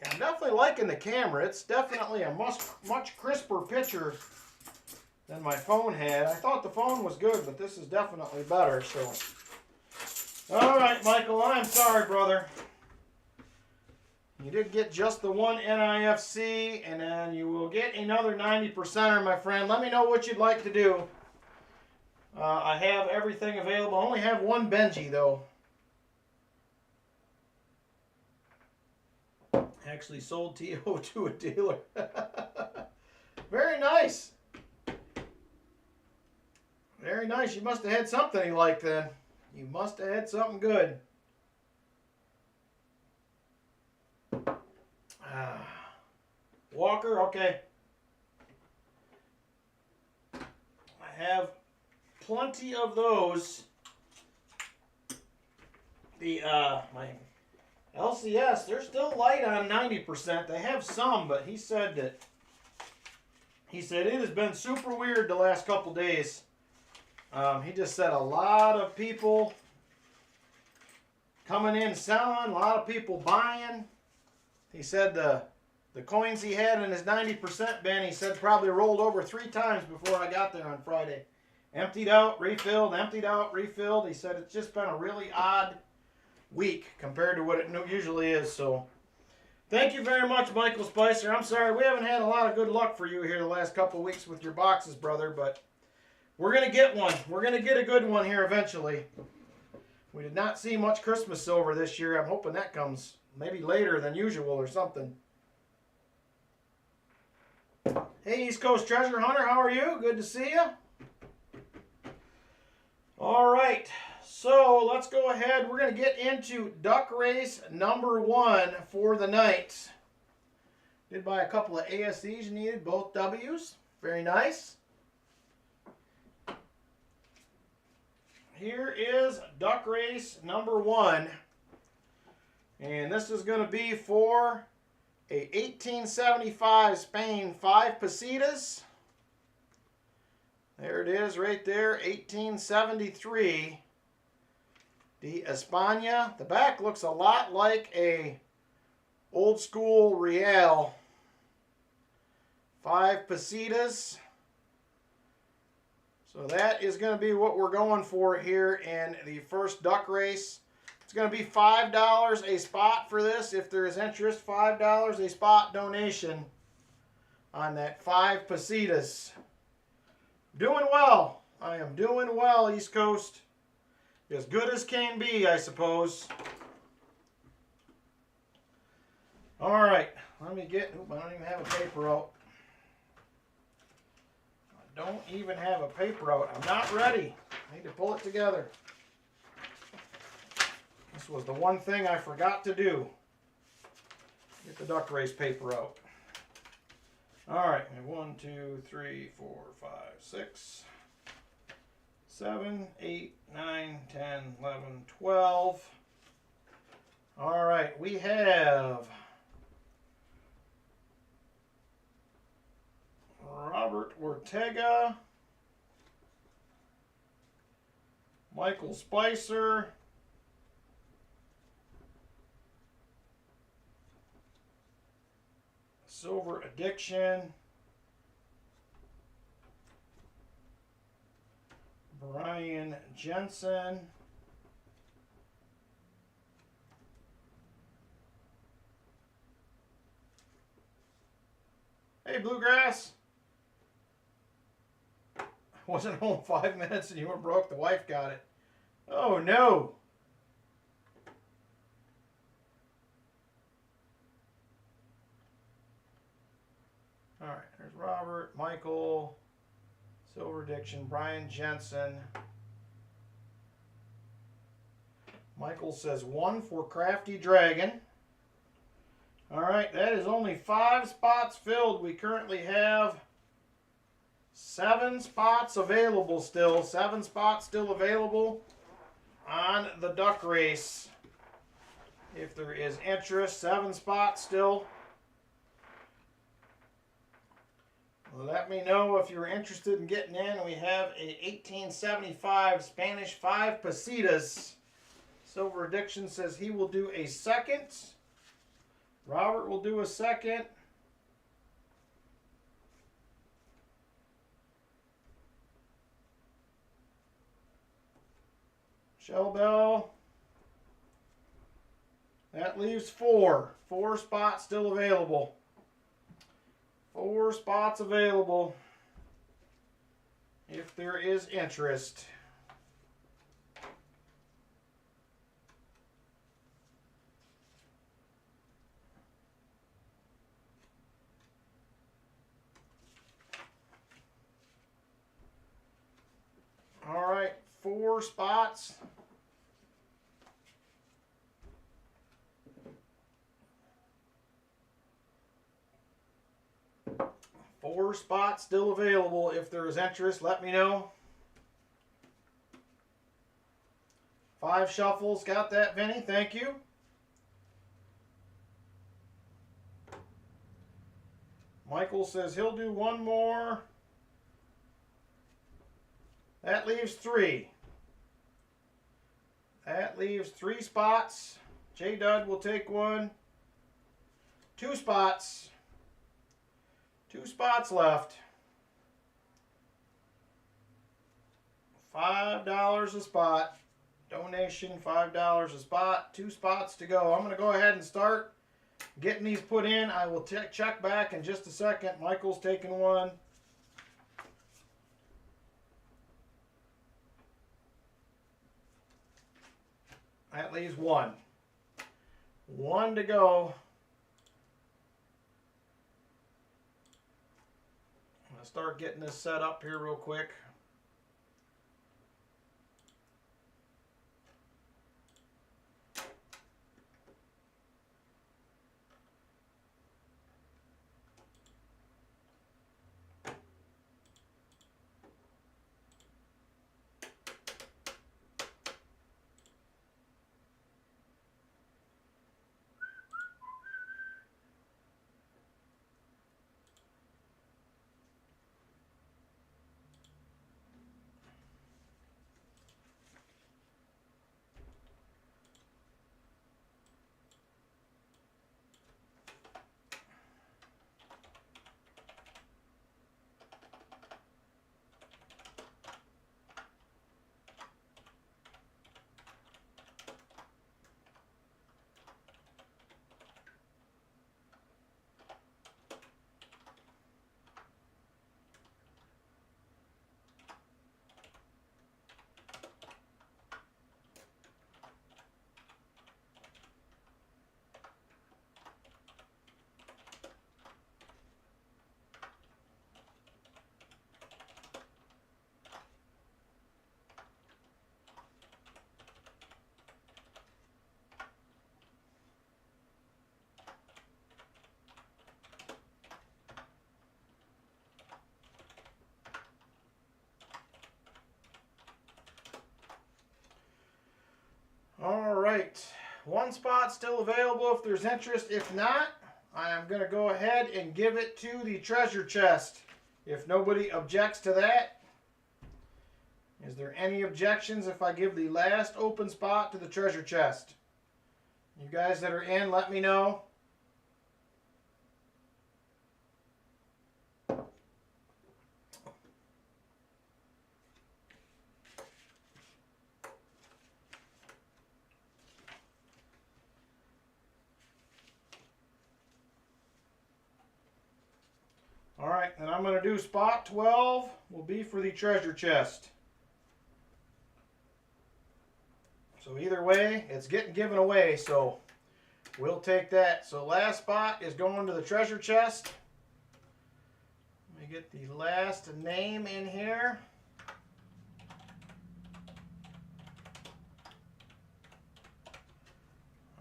Yeah, I'm definitely liking the camera. It's definitely a much crisper picture than my phone had. I thought the phone was good, but this is definitely better. So, all right, Michael, I'm sorry, brother. You did get just the one NIFC, and then you will get another 90%er, my friend. Let me know what you'd like to do. I have everything available. I only have one Benji, though. Actually sold TO to a dealer. Very nice. Very nice. You must have had something he liked then. You must have had something good. Walker, okay. I have plenty of those. The my LCS, they're still light on 90%. They have some, but he said it has been super weird the last couple days. He just said a lot of people coming in selling, a lot of people buying. He said the coins he had in his 90% bin, he said probably rolled over 3 times before I got there on Friday. Emptied out, refilled, emptied out, refilled. He said it's just been a really odd week compared to what it usually is. So thank you very much, Michael Spicer. I'm sorry we haven't had a lot of good luck for you here the last couple of weeks with your boxes, brother, but we're going to get one. We're going to get a good one here eventually. We did not see much Christmas silver this year. I'm hoping that comes maybe later than usual or something. Hey, East Coast Treasure Hunter, how are you? Good to see you. All right, so let's go ahead. We're going to get into duck race number 1 for the night. Did buy a couple of ASCs you needed, both W's. Very nice. Here is duck race number 1. And this is going to be for a 1875 Spain 5 pesetas. There it is right there, 1873. De España. The back looks a lot like a old school Real. 5 pesetas. So that is going to be what we're going for here in the first duck race. It's going to be $5 a spot for this. If there is interest, $5 a spot donation on that 5 pesetas. Doing well. I am doing well, East Coast. As good as can be, I suppose. All right. Let me get... I don't even have a paper out. I don't even have a paper out. I'm not ready. I need to pull it together. This was the one thing I forgot to do. Get the duck race paper out. All right, 1, 2, 3, 4, 5, 6, 7, 8, 9, 10, 11, 12. All right, we have Robert Ortega, Michael Spicer, Silver Addiction. Brian Jensen. Hey, Bluegrass. Wasn't home 5 minutes and you were broke. The wife got it. Oh, no. All right, there's Robert, Michael, Silver Addiction, Brian Jensen. Michael says 1 for Crafty Dragon. All right, that is only 5 spots filled. We currently have 7 spots available still. 7 spots still available on the duck race. If there is interest, 7 spots still. Let me know if you're interested in getting in. We have a 1875 Spanish 5 pesetas. Silver Addiction says he will do a second. Robert will do a second. Shell Bell. That leaves 4. 4 spots still available. 4 spots available if there is interest. All right, 4 spots. Four spots still available. If there is interest, let me know. 5 shuffles. Got that, Vinny? Thank you. Michael says he'll do 1 more. That leaves 3. That leaves 3 spots. J Dud will take 1. 2 spots. 2 spots left. $5 a spot. Donation, $5 a spot. 2 spots to go. I'm going to go ahead and start getting these put in. I will check back in just a second. Michael's taking 1. That leaves 1. 1 to go. I'm going to start getting this set up here real quick. All right, 1 spot still available if there's interest. If not, I am going to go ahead and give it to the treasure chest. If nobody objects to that. Is there any objections if I give the last open spot to the treasure chest? You guys that are in, let me know. right, and I'm going to do spot 12 will be for the treasure chest. So either way, it's getting given away, so we'll take that. So last spot is going to the treasure chest. Let me get the last name in here.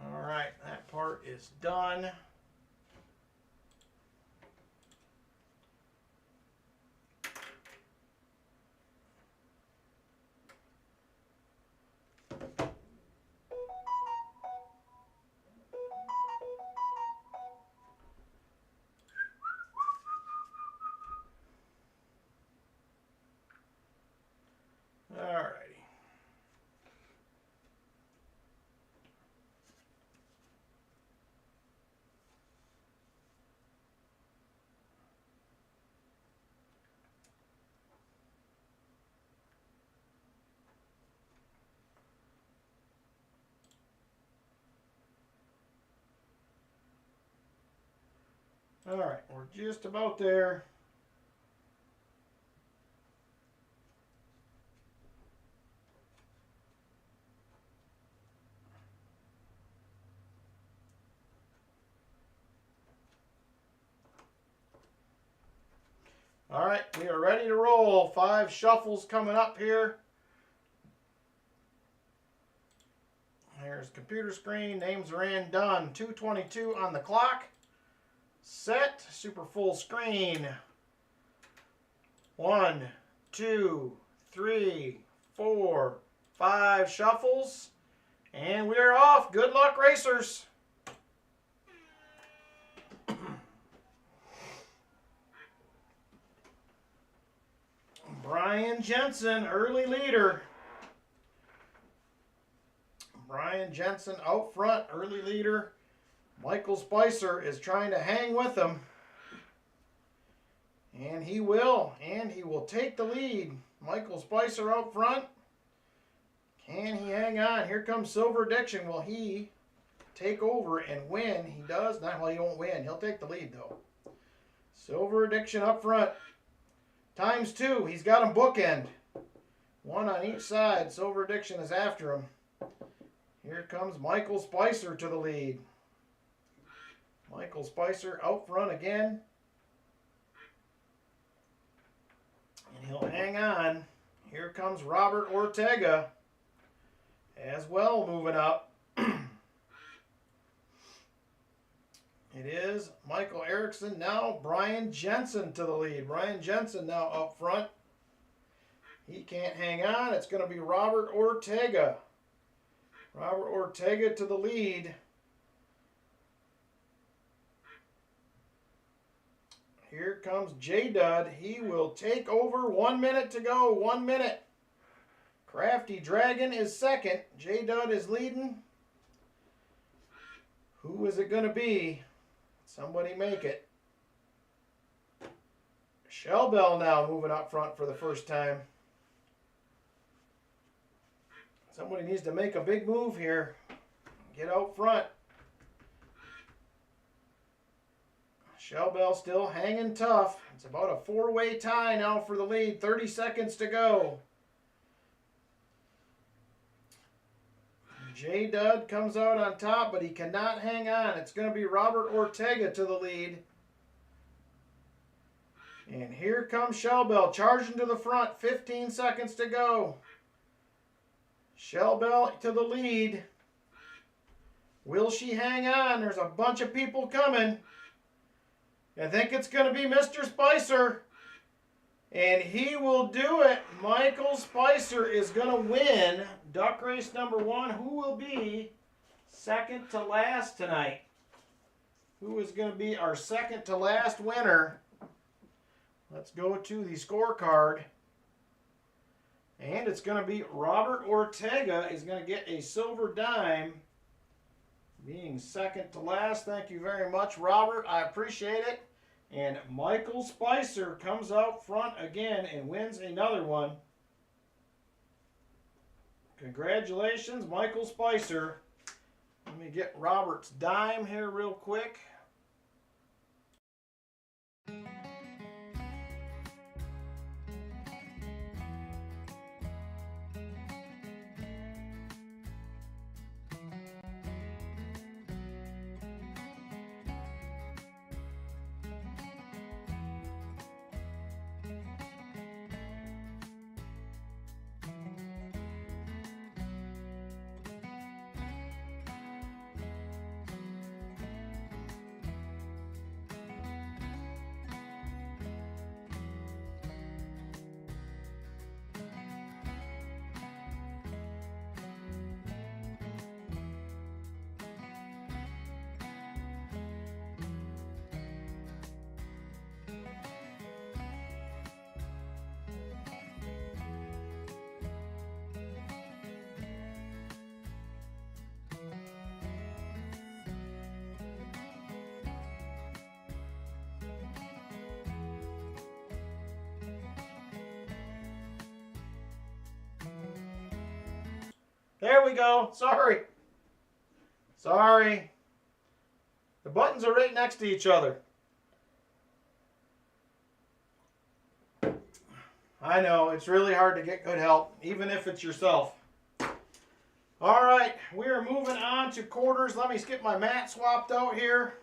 All right, that part is done. Alrighty. Alright, we're just about there. All right, we are ready to roll. 5 shuffles coming up here. There's the computer screen. Names are in. Done. 2:22 on the clock. Set. Super full screen. 1, 2, 3, 4, 5 shuffles. And we are off. Good luck, racers. Brian Jensen, early leader. Brian Jensen out front, early leader. Michael Spicer is trying to hang with him. And he will take the lead. Michael Spicer out front. Can he hang on? Here comes Silver Addiction. Will he take over and win? He does. Not, well, he won't win. He'll take the lead, though. Silver Addiction up front. ×2. He's got him bookend. 1 on each side. Silver Addiction is after him. Here comes Michael Spicer to the lead. Michael Spicer out front again. And he'll hang on. Here comes Robert Ortega as well, moving up. It is Michael Erickson, now Brian Jensen to the lead. Brian Jensen now up front. He can't hang on. It's going to be Robert Ortega. Robert Ortega to the lead. Here comes J-Dud. He will take over. 1 minute to go. 1 minute. Crafty Dragon is second. J-Dud is leading. Who is it going to be? Somebody make it. Shellbell now moving up front for the first time. Somebody needs to make a big move here. Get out front. Shellbell still hanging tough. It's about a 4-way tie now for the lead. 30 seconds to go. J-Dud comes out on top, but he cannot hang on. It's going to be Robert Ortega to the lead. And here comes Shellbell charging to the front. 15 seconds to go. Shellbell to the lead. Will she hang on? There's a bunch of people coming. I think it's going to be Mr. Spicer. And he will do it. Michael Spicer is going to win duck race number 1. Who will be second to last tonight? Who is going to be our second to last winner? Let's go to the scorecard. And it's going to be Robert Ortega is going to get a silver dime. Being second to last. Thank you very much, Robert. I appreciate it. And Michael Spicer comes out front again and wins another one. Congratulations, Michael Spicer. Let me get Robert's dime here real quick. There we go. Sorry. Sorry. The buttons are right next to each other. I know, it's really hard to get good help, even if it's yourself. All right, we are moving on to quarters. Let me get my mat swapped out here.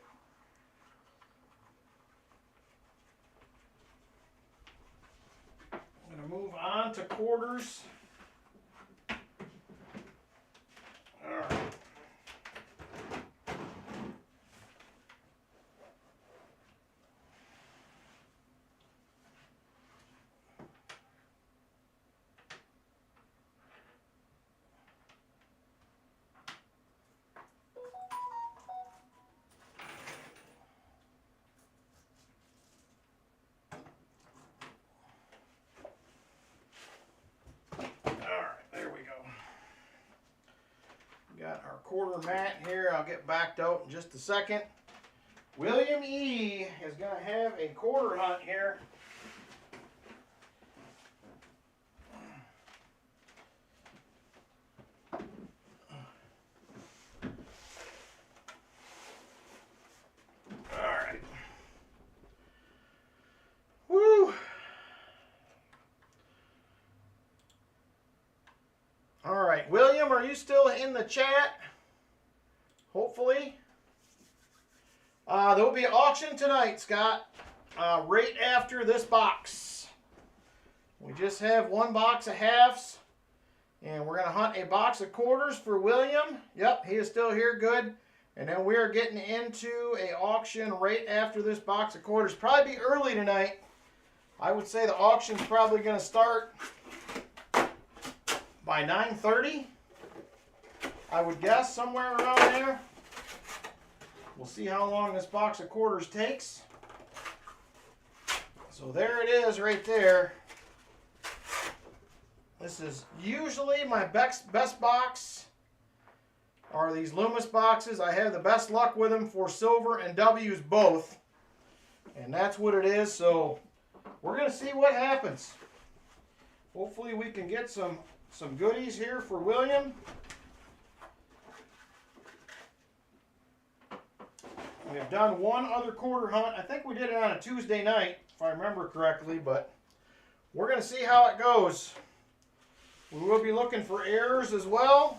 I'm going to move on to quarters. All right. Got our quarter mat here. I'll get backed out in just a second. William E. is going to have a quarter hunt here. All right. Woo! All right, William, are you still in the chat? Hopefully. There will be an auction tonight, Scott, right after this box. We just have one box of halves, and we're going to hunt a box of quarters for William. Yep, he is still here, good. And then we are getting into an auction right after this box of quarters. Probably be early tonight. I would say the auction's probably going to start by 9:30, I would guess, somewhere around there. We'll see how long this box of quarters takes. So there it is right there. This is usually my best box, are these Loomis boxes. I have the best luck with them for silver and W's both. And that's what it is. So we're going to see what happens. Hopefully we can get some goodies here for William. We have done one other quarter hunt. I think we did it on a Tuesday night, if I remember correctly, but we're going to see how it goes. We will be looking for errors as well.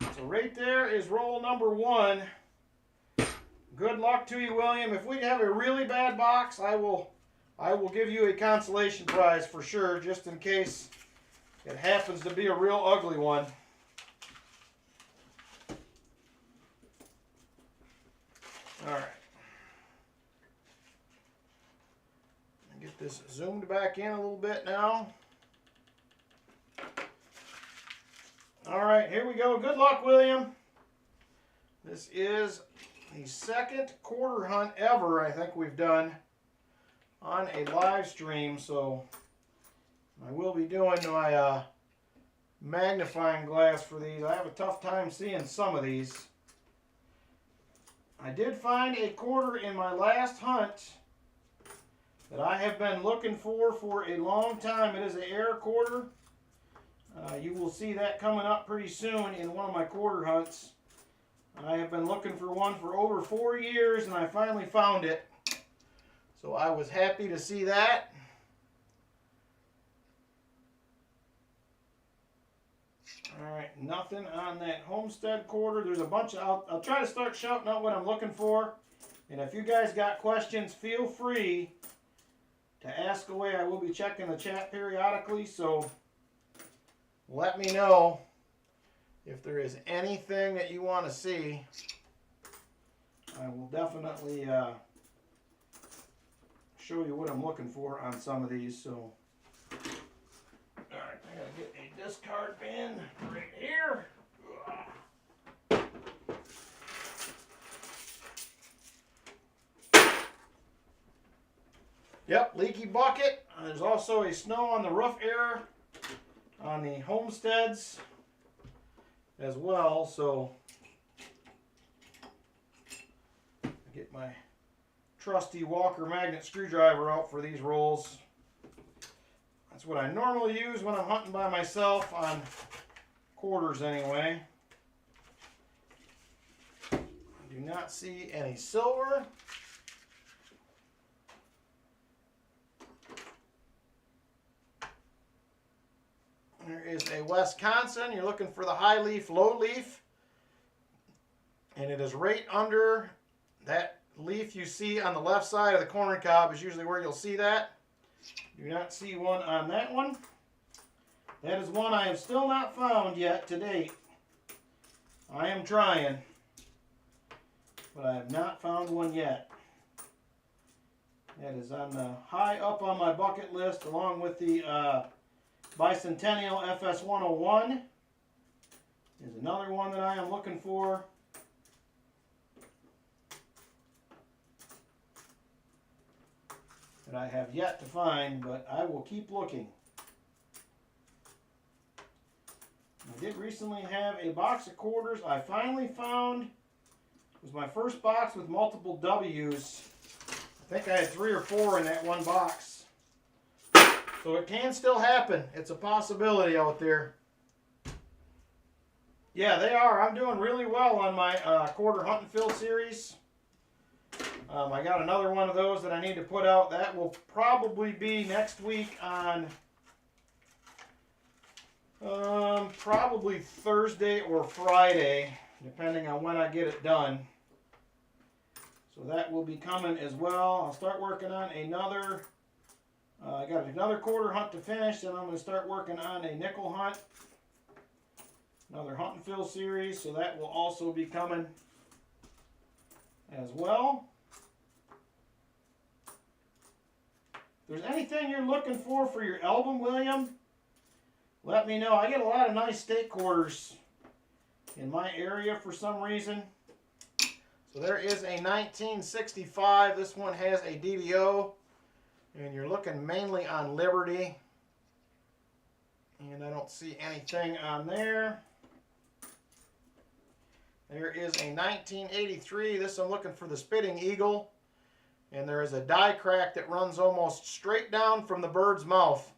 So right there is roll number 1. Good luck to you, William. If we have a really bad box, I will give you a consolation prize for sure, just in case it happens to be a real ugly one. All right. Get this zoomed back in a little bit now. All right, here we go. Good luck, William. This is the second quarter hunt ever I think we've done on a live stream, so I will be doing my magnifying glass for these. I have a tough time seeing some of these. I did find a quarter in my last hunt that I have been looking for a long time. It is an air quarter. You will see that coming up pretty soon in one of my quarter hunts. I have been looking for one for over 4 years, and I finally found it. So I was happy to see that. All right, nothing on that Homestead quarter. There's a bunch of, I'll try to start shouting out what I'm looking for. And if you guys got questions, feel free to ask away. I will be checking the chat periodically, so let me know if there is anything that you want to see. I will definitely show you what I'm looking for on some of these. So, all right, I gotta get a discard bin right here. Yep, leaky bucket. There's also a snow on the roof error on the Homesteads as well. So get my trusty Walker magnet screwdriver out for these rolls. That's what I normally use when I'm hunting by myself on quarters anyway. I do not see any silver. There is a Wisconsin. You're looking for the high leaf, low leaf. And it is right under that leaf you see on the left side of the corn cob is usually where you'll see that. Do not see one on that one. That is one I have still not found yet to date. I am trying, but I have not found one yet. That is on the high up on my bucket list, along with the Bicentennial FS101. Is another one that I am looking for. That I have yet to find, but I will keep looking. I did recently have a box of quarters I finally found. It was my first box with multiple W's. I think I had 3 or 4 in that one box. So it can still happen. It's a possibility out there. Yeah, they are. I'm doing really well on my quarter hunt and fill series. I got another one of those that I need to put out. That will probably be next week on probably Thursday or Friday, depending on when I get it done. So that will be coming as well. I'll start working on another. I got another quarter hunt to finish, and I'm going to start working on a nickel hunt. Another hunt and fill series, so that will also be coming as well. If there's anything you're looking for your album, William, let me know. I get a lot of nice steak quarters in my area for some reason. So there is a 1965. This one has a DDO, and you're looking mainly on Liberty. And I don't see anything on there. There is a 1983. This I'm looking for the Spitting Eagle. And there is a die crack that runs almost straight down from the bird's mouth.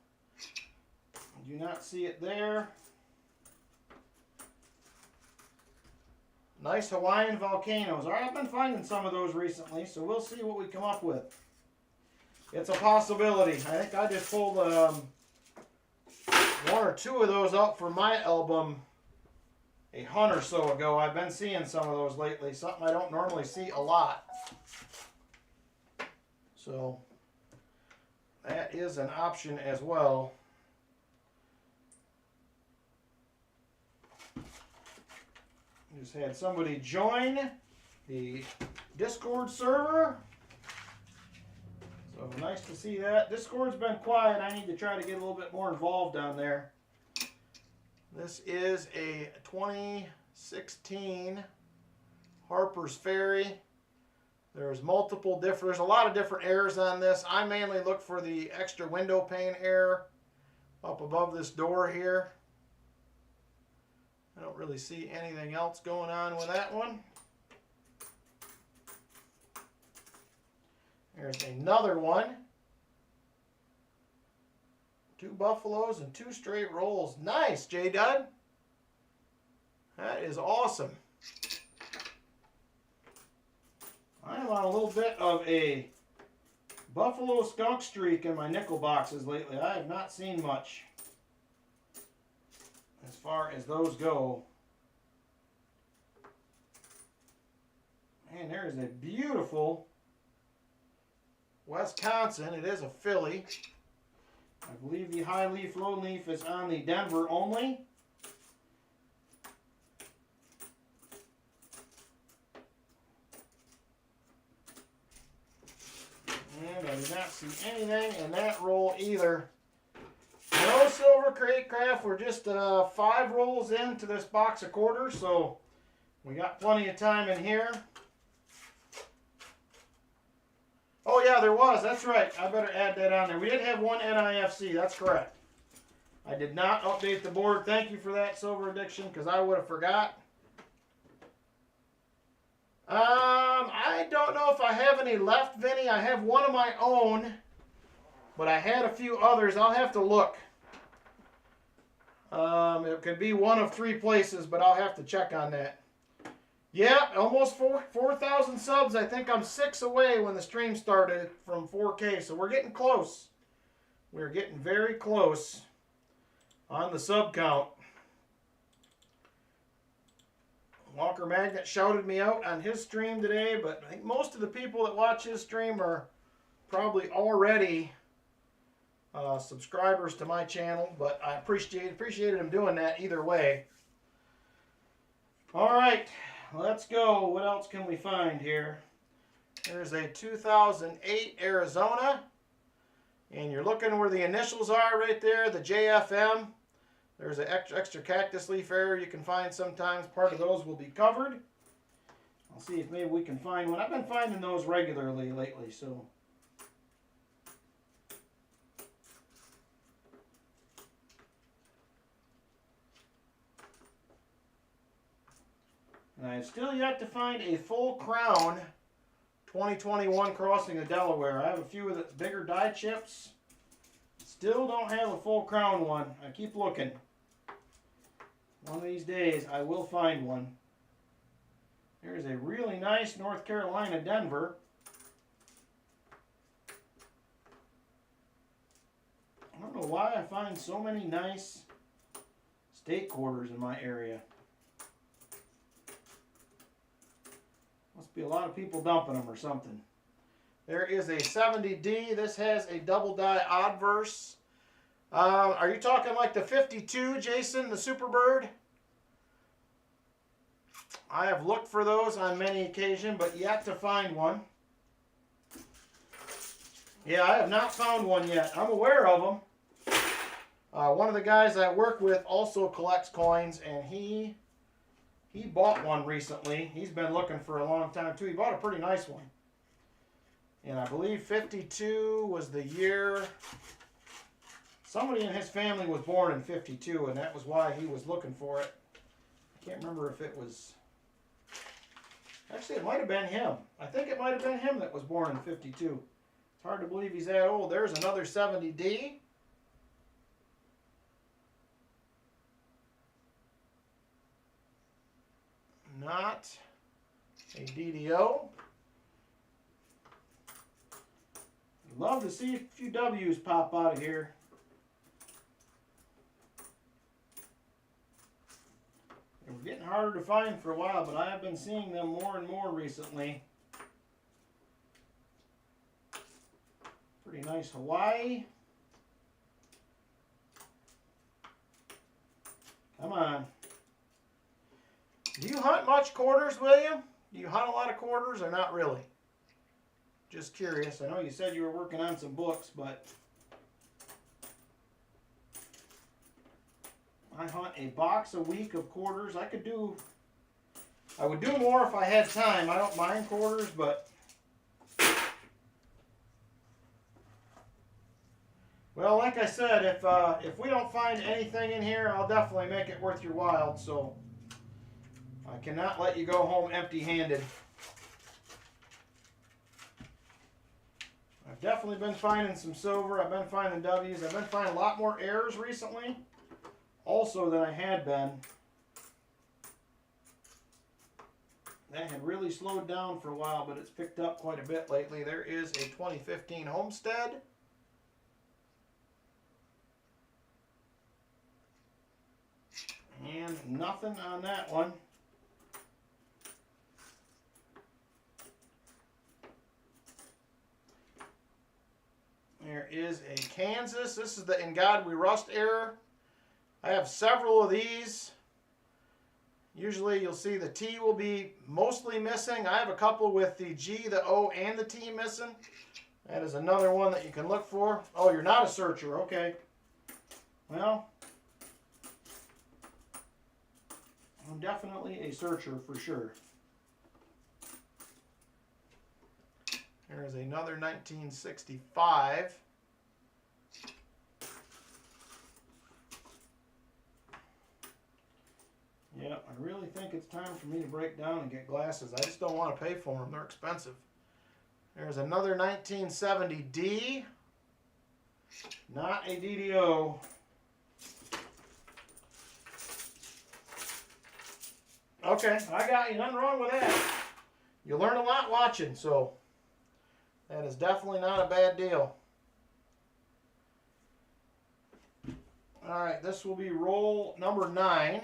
I do not see it there. Nice Hawaiian volcanoes. All right, I've been finding some of those recently, so we'll see what we come up with. It's a possibility. I think I just pulled 1 or 2 of those up for my album a hunt or so ago. I've been seeing some of those lately, something I don't normally see a lot. So that is an option as well. Just had somebody join the Discord server. So nice to see that. Discord's been quiet. I need to try to get a little bit more involved down there. This is a 2016 Harper's Ferry. There's a lot of different airs on this. I mainly look for the extra window pane air up above this door here. I don't really see anything else going on with that one. There's another one. 2 buffaloes and 2 straight rolls. Nice, J-Dud. That is awesome. I am on a little bit of a buffalo skunk streak in my nickel boxes lately. I have not seen much as far as those go. Man, there is a beautiful Wisconsin. It is a filly. I believe the high leaf, low leaf is on the Denver only. And I do not see anything in that roll either. No silver crate craft. We're just 5 rolls into this box of quarters, so we got plenty of time in here. Oh yeah, there was. That's right. I better add that on there. We did have 1 NIFC. That's correct. I did not update the board. Thank you for that, Silver Addiction, because I would have forgot. I don't know if I have any left, Vinny. I have one of my own. But I had a few others. I'll have to look. It could be one of 3 places, but I'll have to check on that. Yeah, almost 4,000 subs. I think I'm 6 away when the stream started from 4K. So we're getting close. We're getting very close on the sub count. Walker Magnet shouted me out on his stream today, but I think most of the people that watch his stream are probably already subscribers to my channel, but I appreciated him doing that either way. All right, let's go. What else can we find here? There's a 2008 Arizona, and you're looking where the initials are right there, the JFM. There's an extra cactus leaf area you can find sometimes. Part of those will be covered. I'll see if maybe we can find one. I've been finding those regularly lately, so. And I have still yet to find a full crown 2021 crossing of Delaware. I have a few of the bigger die chips. Still don't have a full crown one. I keep looking. One of these days I will find one. There's a really nice North Carolina Denver. I don't know why I find so many nice state quarters in my area. Must be a lot of people dumping them or something. There is a 70D. This has a double die oddverse. Are you talking like the 52, Jason, the Superbird? I have looked for those on many occasions, but yet to find one. Yeah, I have not found one yet. I'm aware of them. One of the guys I work with also collects coins, and he bought one recently. He's been looking for a long time too. He bought a pretty nice one. And I believe 52 was the year somebody in his family was born in 52, and that was why he was looking for it. I can't remember if it was... Actually, it might have been him. I think it might have been him that was born in 52. It's hard to believe he's that old. There's another 70D. Not a DDO. Love to see a few W's pop out of here. They were getting harder to find for a while, but I have been seeing them more and more recently. Pretty nice Hawaii. Come on. Do you hunt much quarters, William? Do you hunt a lot of quarters or not really? Just curious. I know you said you were working on some books, but I hunt a box a week of quarters. I would do more if I had time. I don't mind quarters, but well, like I said, if we don't find anything in here, I'll definitely make it worth your while. So I cannot let you go home empty-handed. I've definitely been finding some silver. I've been finding W's. I've been finding a lot more errors recently, also than I had been. That had really slowed down for a while, but it's picked up quite a bit lately. There is a 2015 Homestead. And nothing on that one. There is a Kansas. This is the In God We Rust error. I have several of these. Usually you'll see the T will be mostly missing. I have a couple with the G, the O, and the T missing. That is another one that you can look for. Oh, you're not a searcher. Okay. Well, I'm definitely a searcher for sure. There's another 1965. Yeah, I really think it's time for me to break down and get glasses. I just don't want to pay for them. They're expensive. There's another 1970D. Not a DDO. Okay, I got you. Nothing wrong with that. You learn a lot watching, so that is definitely not a bad deal. All right, this will be roll number 9.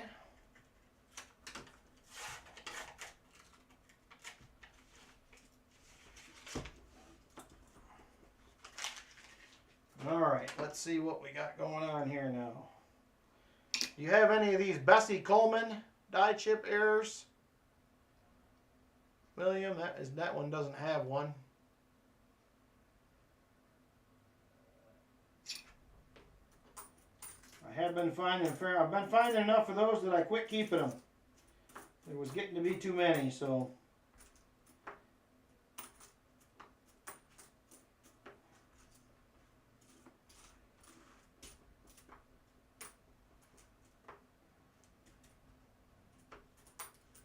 All right, let's see what we got going on here now. Do you have any of these Bessie Coleman die chip errors? William, that one doesn't have one. I've been finding enough of those that I quit keeping them. There was getting to be too many, so.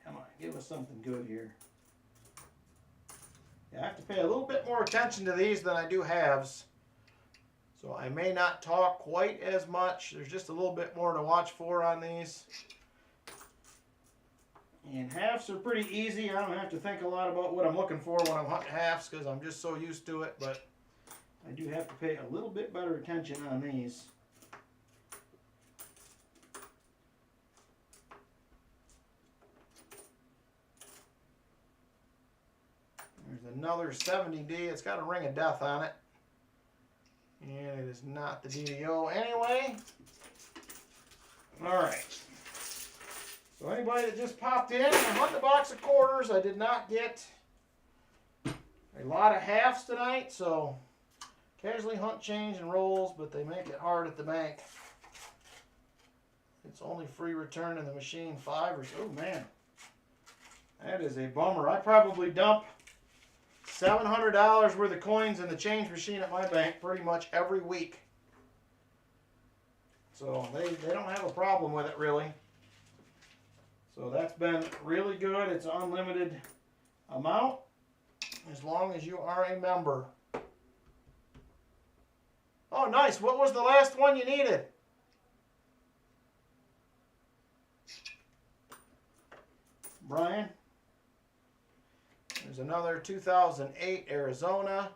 Come on, give us something good here. Yeah, I have to pay a little bit more attention to these than I do halves. So I may not talk quite as much. There's just a little bit more to watch for on these. And halves are pretty easy. I don't have to think a lot about what I'm looking for when I'm hunting halves because I'm just so used to it. But I do have to pay a little bit better attention on these. There's another 70D. It's got a ring of death on it. And it is not the DDO anyway. Alright. So anybody that just popped in, I'm hunting a box of quarters. I did not get a lot of halves tonight, so casually hunt change and rolls, but they make it hard at the bank. It's only free return in the machine 5 or so. Oh man, that is a bummer. I probably dump $700 worth of coins in the change machine at my bank pretty much every week. So they don't have a problem with it really. So that's been really good. It's an unlimited amount as long as you are a member. Oh nice, what was the last one you needed? Brian? There's another 2008 Arizona.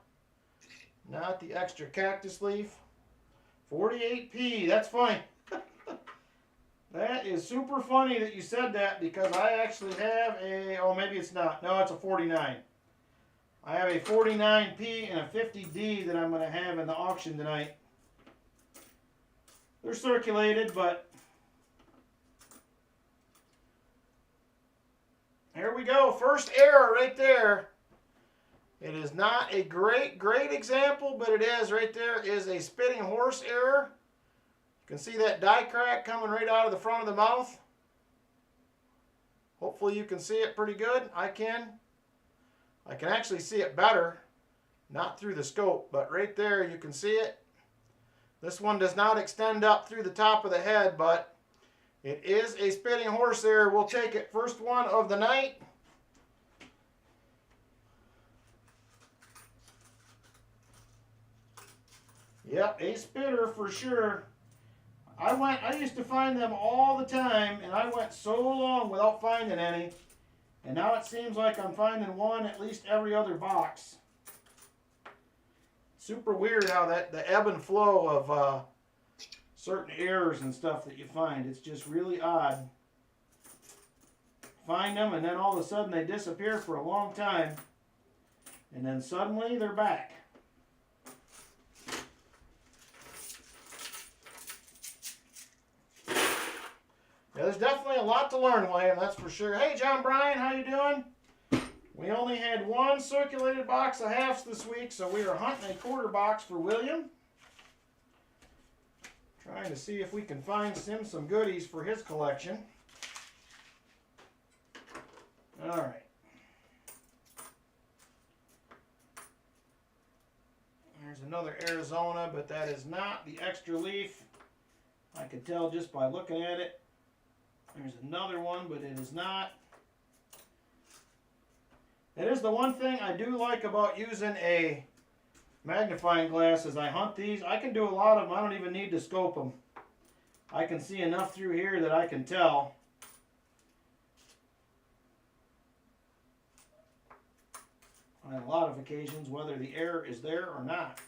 Not the extra cactus leaf. 48p, that's funny. That is super funny that you said that because I actually have a, oh maybe it's not. No, it's a 49. I have a 49p and a 50D that I'm going to have in the auction tonight. They're circulated, but here we go. First error right there. It is not a great example, but it is right there is a spitting horse error. You can see that die crack coming right out of the front of the mouth. Hopefully you can see it pretty good. I can actually see it better. Not through the scope, but right there you can see it. This one does not extend up through the top of the head, but it is a spitting horse error. We'll take it. First one of the night. Yep, a spitter for sure. I used to find them all the time, and I went so long without finding any. And now it seems like I'm finding one at least every other box. Super weird how the ebb and flow of certain errors and stuff that you find. It's just really odd. Find them, and then all of a sudden they disappear for a long time. And then suddenly they're back. Yeah, there's definitely a lot to learn, William, that's for sure. Hey, John Bryan, how you doing? We only had one circulated box of halves this week, so we are hunting a quarter box for William. Trying to see if we can find him some goodies for his collection. All right. There's another Arizona, but that is not the extra leaf. I could tell just by looking at it. There's another one, but it is not. That is the one thing I do like about using a magnifying glass as I hunt these. I can do a lot of them. I don't even need to scope them. I can see enough through here that I can tell. On a lot of occasions, whether the air is there or not.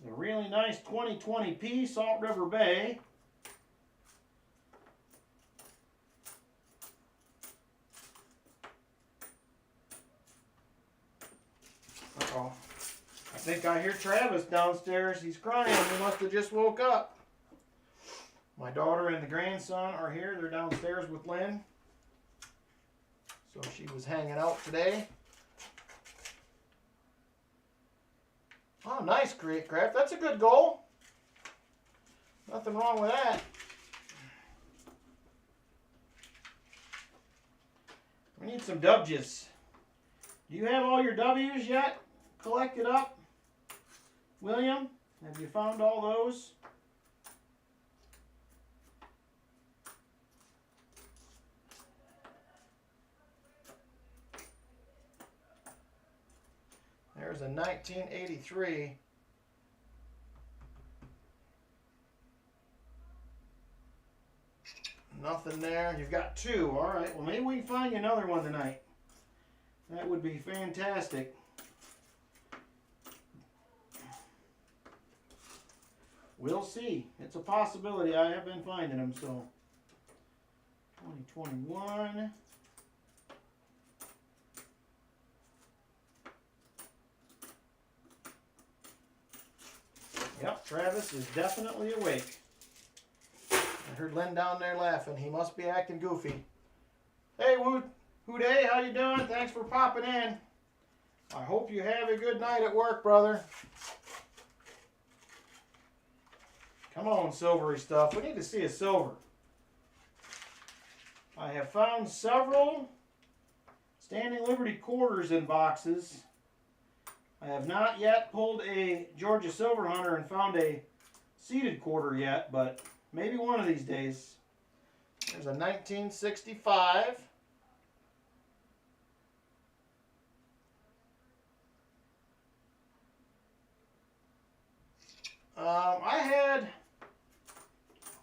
A really nice 2020P Salt River Bay. Uh-oh. I think I hear Travis downstairs. He's crying. He must have just woke up. My daughter and the grandson are here. They're downstairs with Lynn. So she was hanging out today. Oh, nice, Craft. That's a good goal. Nothing wrong with that. We need some W's. Do you have all your W's yet collected up? William, have you found all those? There's a 1983. Nothing there. You've got two. All right. Well, maybe we can find you another one tonight. That would be fantastic. We'll see. It's a possibility. I have been finding them, so 2021. Yep, Travis is definitely awake. I heard Len down there laughing. He must be acting goofy. Hey, Hooday, how you doing? Thanks for popping in. I hope you have a good night at work, brother. Come on, silvery stuff. We need to see a silver. I have found several Standing Liberty quarters in boxes. I have not yet pulled a Georgia Silver Hunter and found a seeded quarter yet, but maybe one of these days. There's a 1965.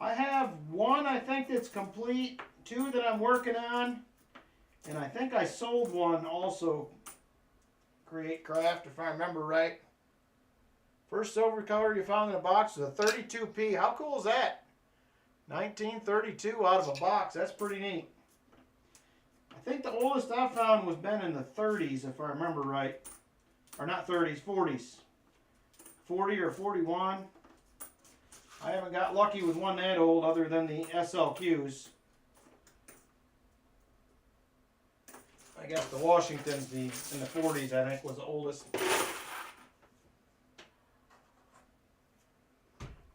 I have one I think that's complete, two that I'm working on, and I think I sold one also. Create Craft, if I remember right. First silver color you found in a box was a 32P. How cool is that? 1932 out of a box. That's pretty neat. I think the oldest I found was been in the 30s, if I remember right. Or not 30s, 40s. 40 or 41. I haven't got lucky with one that old other than the SLQs. I guess the Washington's in the 40s, I think, was the oldest.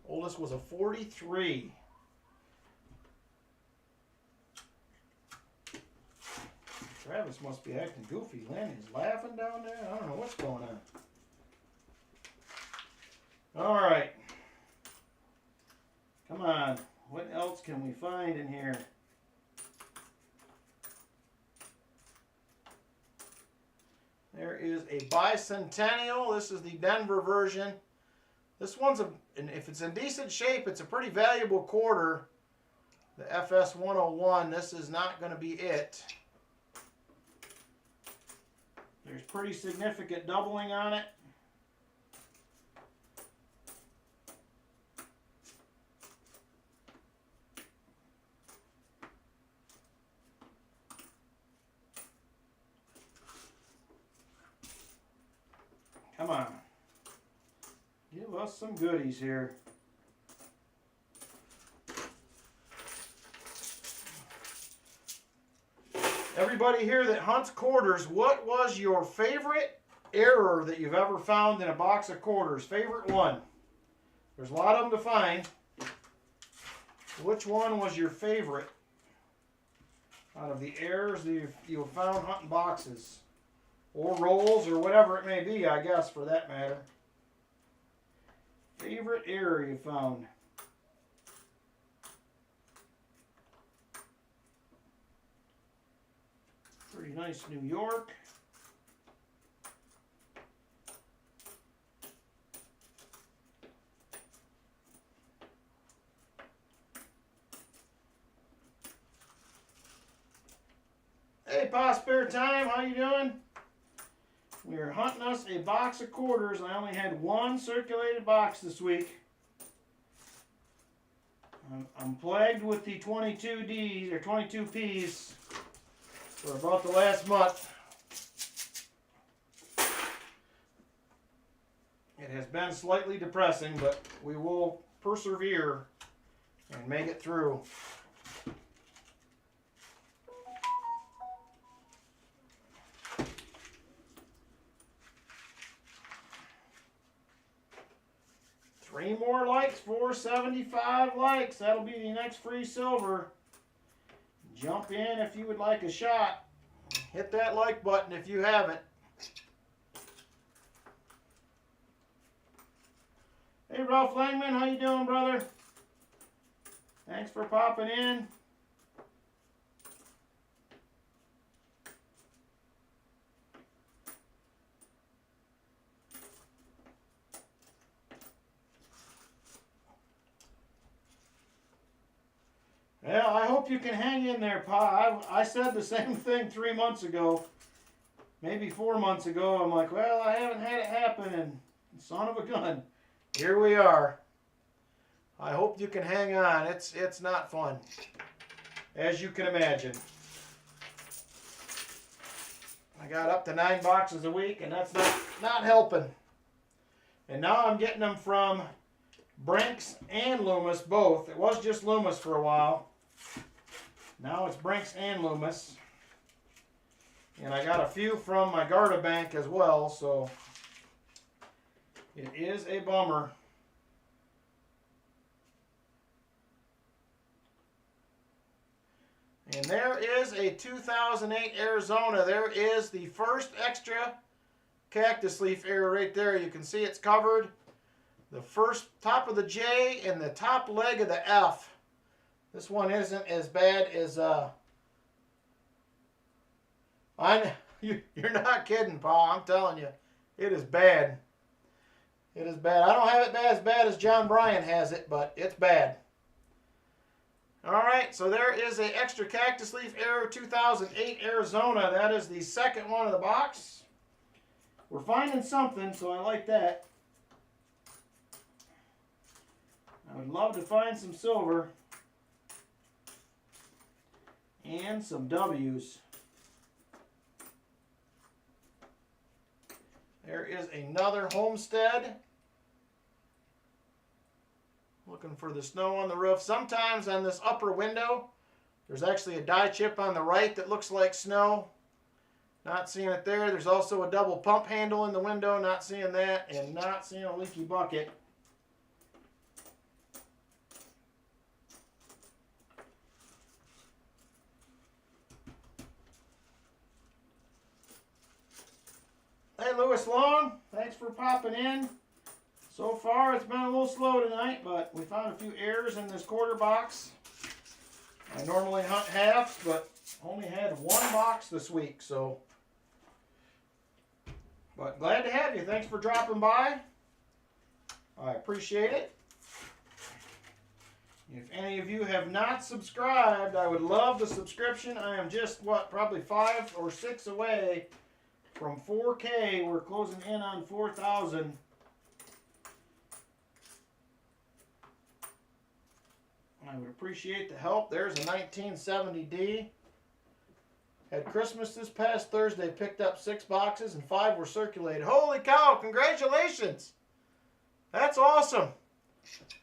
Oldest was a 43. Travis must be acting goofy. Lynn is laughing down there. I don't know what's going on. All right. Come on. What else can we find in here? There is a Bicentennial. This is the Denver version. This one's, if it's in decent shape, it's a pretty valuable quarter. The FS 101. This is not going to be it. There's pretty significant doubling on it. Come on. Give us some goodies here. Everybody here that hunts quarters, what was your favorite error that you've ever found in a box of quarters? Favorite one? There's a lot of them to find. Which one was your favorite out of the errors that you've found hunting boxes? Or rolls, or whatever it may be, I guess, for that matter. Favorite error you found? Pretty nice New York. spare time. How you doing? We are hunting us a box of quarters. I only had one circulated box this week. I'm plagued with the 22Ds or 22Ps for about the last month. It has been slightly depressing, but we will persevere and make it through. Three more likes for 75 likes. That'll be the next free silver. Jump in if you would like a shot. Hit that like button if you haven't. Hey Ralph Langman, how you doing, brother? Thanks for popping in. Well, I hope you can hang in there, Pa. I said the same thing 3 months ago, maybe 4 months ago. I'm like, well, I haven't had it happen, and son of a gun, here we are. I hope you can hang on. It's not fun, as you can imagine. I got up to 9 boxes a week, and that's not helping. And now I'm getting them from Brinks and Loomis both. It was just Loomis for a while. Now it's Brinks and Loomis. And I got a few from my Garda bank as well, so it is a bummer. And there is a 2008 Arizona. There is the first extra cactus leaf error right there. You can see it's covered. The first top of the J and the top leg of the F. This one isn't as bad as you're not kidding, Pa. I'm telling you, it is bad. It is bad. I don't have it as bad as John Bryan has it, but it's bad. All right, so there is a extra cactus leaf error 2008 Arizona. That is the second one of the box. We're finding something, so I like that. I would love to find some silver and some W's. There is another Homestead. Looking for the snow on the roof. Sometimes on this upper window, there's actually a die chip on the right that looks like snow. Not seeing it there. There's also a double pump handle in the window. Not seeing that. And not seeing a leaky bucket. Hey, Lewis Long. Thanks for popping in. So far, it's been a little slow tonight, but we found a few errors in this quarter box. I normally hunt halves, but only had one box this week, so. But glad to have you. Thanks for dropping by. I appreciate it. If any of you have not subscribed, I would love the subscription. I am just, probably 5 or 6 away from 4K. We're closing in on 4,000. I would appreciate the help. There's a 1970D. Had Christmas this past Thursday. Picked up 6 boxes and 5 were circulated. Holy cow, congratulations. That's awesome.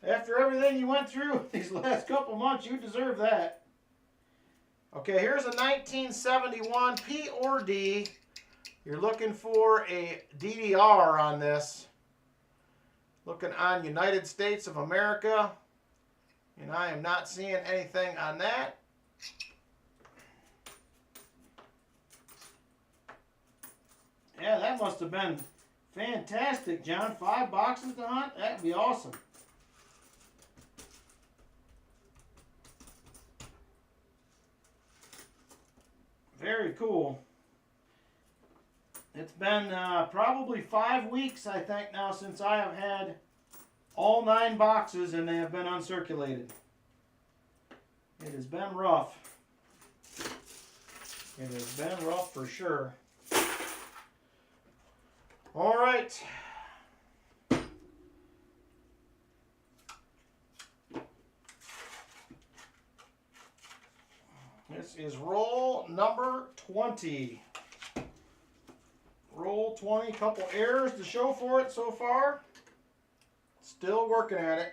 After everything you went through these last couple months, you deserve that. Okay, here's a 1971 P or D. You're looking for a DDR on this. Looking on United States of America. And I am not seeing anything on that. Yeah, that must have been fantastic, John. 5 boxes to hunt? That'd be awesome. Very cool. It's been probably 5 weeks, I think, now since I have had all 9 boxes and they have been uncirculated. It has been rough. It has been rough for sure. All right. This is roll number 20. Roll 20, couple errors to show for it so far. Still working at it.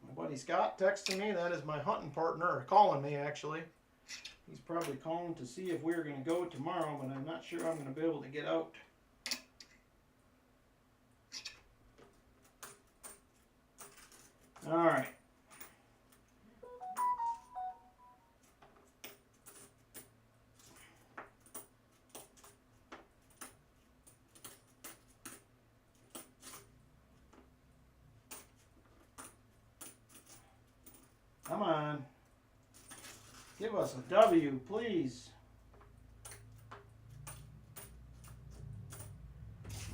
My buddy Scott texting me. That is my hunting partner, or calling me actually. He's probably calling to see if we're going to go tomorrow, but I'm not sure I'm going to be able to get out. All right. Come on. Give us a W, please.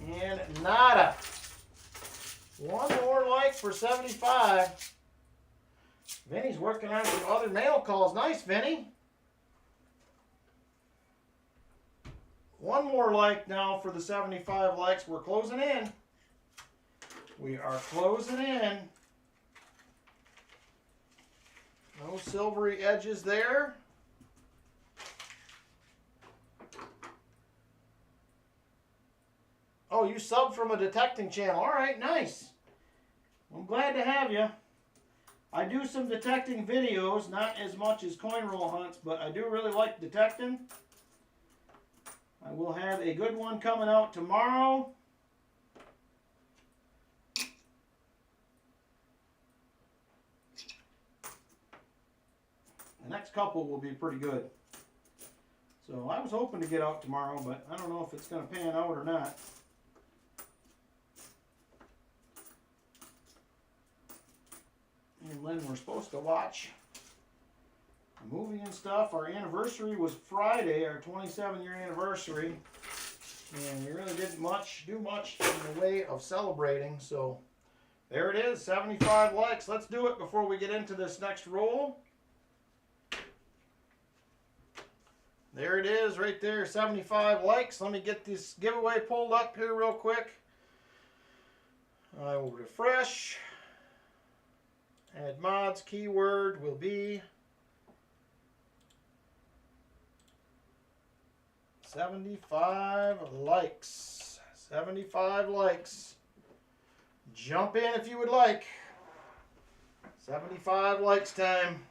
And nada. One more like for 75. Vinny's working on some other mail calls. Nice, Vinny. One more like now for the 75 likes. We're closing in. We are closing in. No silvery edges there. Oh, you subbed from a detecting channel. All right, nice. I'm glad to have you. I do some detecting videos, not as much as coin roll hunts, but I do really like detecting. I will have a good one coming out tomorrow. The next couple will be pretty good. So I was hoping to get out tomorrow, but I don't know if it's going to pan out or not. And Lynn, we're supposed to watch a movie and stuff. Our anniversary was Friday, our 27-year anniversary. And we really didn't do much in the way of celebrating. So there it is, 75 likes. Let's do it before we get into this next roll. There it is right there, 75 likes. Let me get this giveaway pulled up here real quick. I will refresh. Add mods, keyword will be 75 likes. 75 likes. Jump in if you would like. 75 likes time.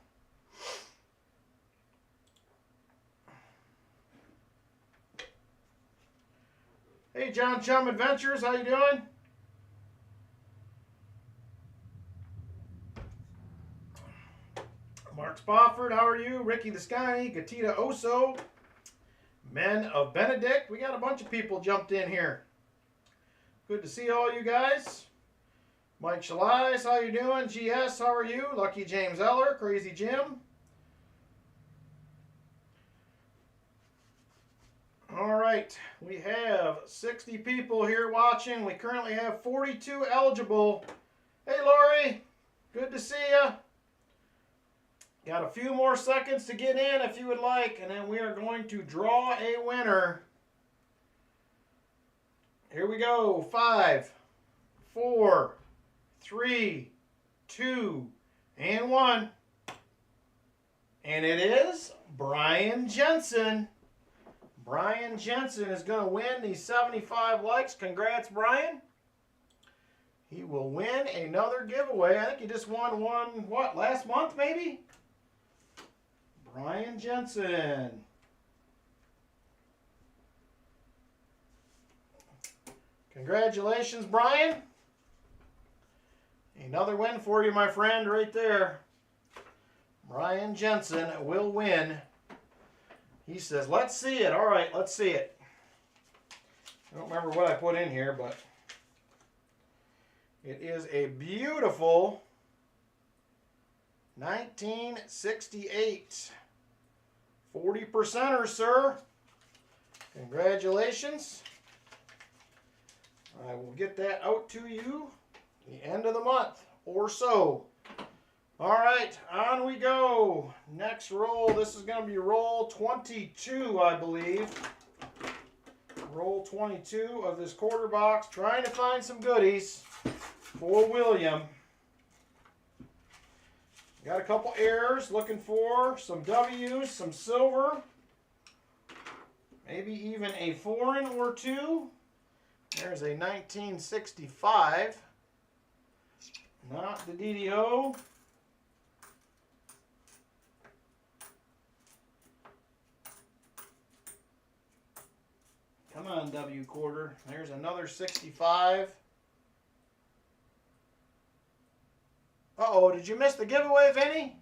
Hey, John Chum Adventures, how you doing? Mark Spofford, how are you? Ricky the Sky, Gatita Oso, Men of Benedict. We got a bunch of people jumped in here. Good to see all you guys. Mike Shalais, how you doing? GS, how are you? Lucky James Eller, Crazy Jim. All right, we have 60 people here watching. We currently have 42 eligible. Hey, Lori, good to see you. Got a few more seconds to get in if you would like, and then we are going to draw a winner. Here we go. 5, 4, 3, 2, and 1. And it is Brian Jensen. Brian Jensen is going to win these 75 likes. Congrats, Brian. He will win another giveaway. I think he just won one, what, last month maybe? Brian Jensen. Congratulations, Brian. Another win for you, my friend, right there. Brian Jensen will win. He says, let's see it. All right, let's see it. I don't remember what I put in here, but it is a beautiful 1968. 40%er, sir. Congratulations. I will get that out to you the end of the month or so. All right, on we go. Next roll, this is going to be roll 22, I believe. Roll 22 of this quarter box. Trying to find some goodies for William. Got a couple errors. Looking for some W's, some silver. Maybe even a foreign or two. There's a 1965. Not the DDO. Come on, W quarter. There's another 65. Uh-oh, did you miss the giveaway, Vinny?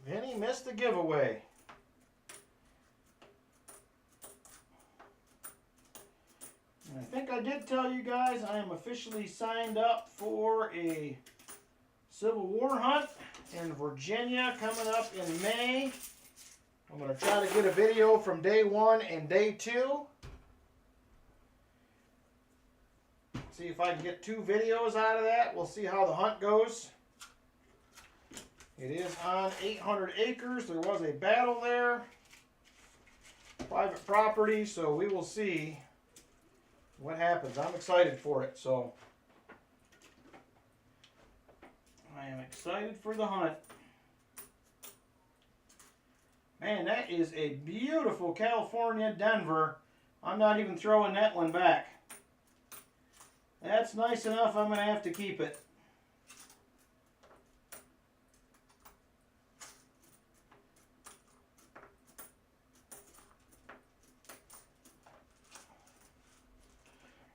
Vinny missed the giveaway. I think I did tell you guys I am officially signed up for a Civil War hunt in Virginia coming up in May. I'm going to try to get a video from day 1 and day 2. See if I can get 2 videos out of that. We'll see how the hunt goes. It is on 800 acres. There was a battle there. Private property, so we will see what happens. I'm excited for it, so I am excited for the hunt. Man, that is a beautiful California Denver. I'm not even throwing that one back. That's nice enough. I'm going to have to keep it.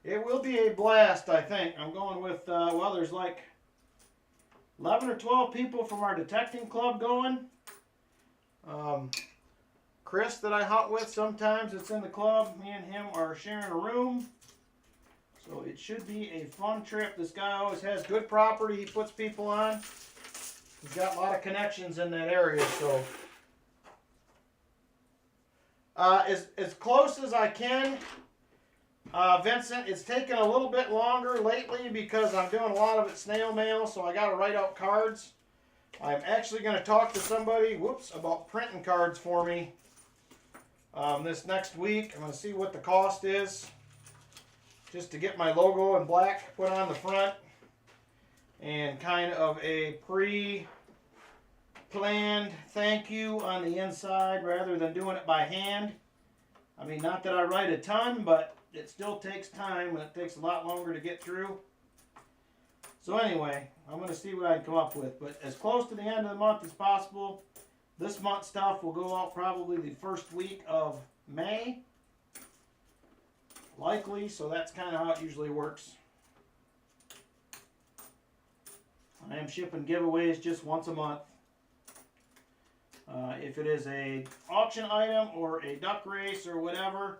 It will be a blast, I think. I'm going with, well, there's like 11 or 12 people from our detecting club going. Chris that I hunt with sometimes, it's in the club. Me and him are sharing a room. So it should be a fun trip. This guy always has good property he puts people on. He's got a lot of connections in that area, so. As close as I can. Vincent, it's taken a little bit longer lately because I'm doing a lot of it snail mail, so I got to write out cards. I'm actually going to talk to somebody, about printing cards for me this next week. I'm going to see what the cost is, just to get my logo in black put on the front, and kind of a pre-planned thank you on the inside rather than doing it by hand. I mean, not that I write a ton, but it still takes time, and it takes a lot longer to get through. So anyway, I'm going to see what I can come up with. But as close to the end of the month as possible. This month's stuff will go out probably the first week of May. Likely, so that's kind of how it usually works. I am shipping giveaways just once a month. If it is a auction item or a duck race or whatever,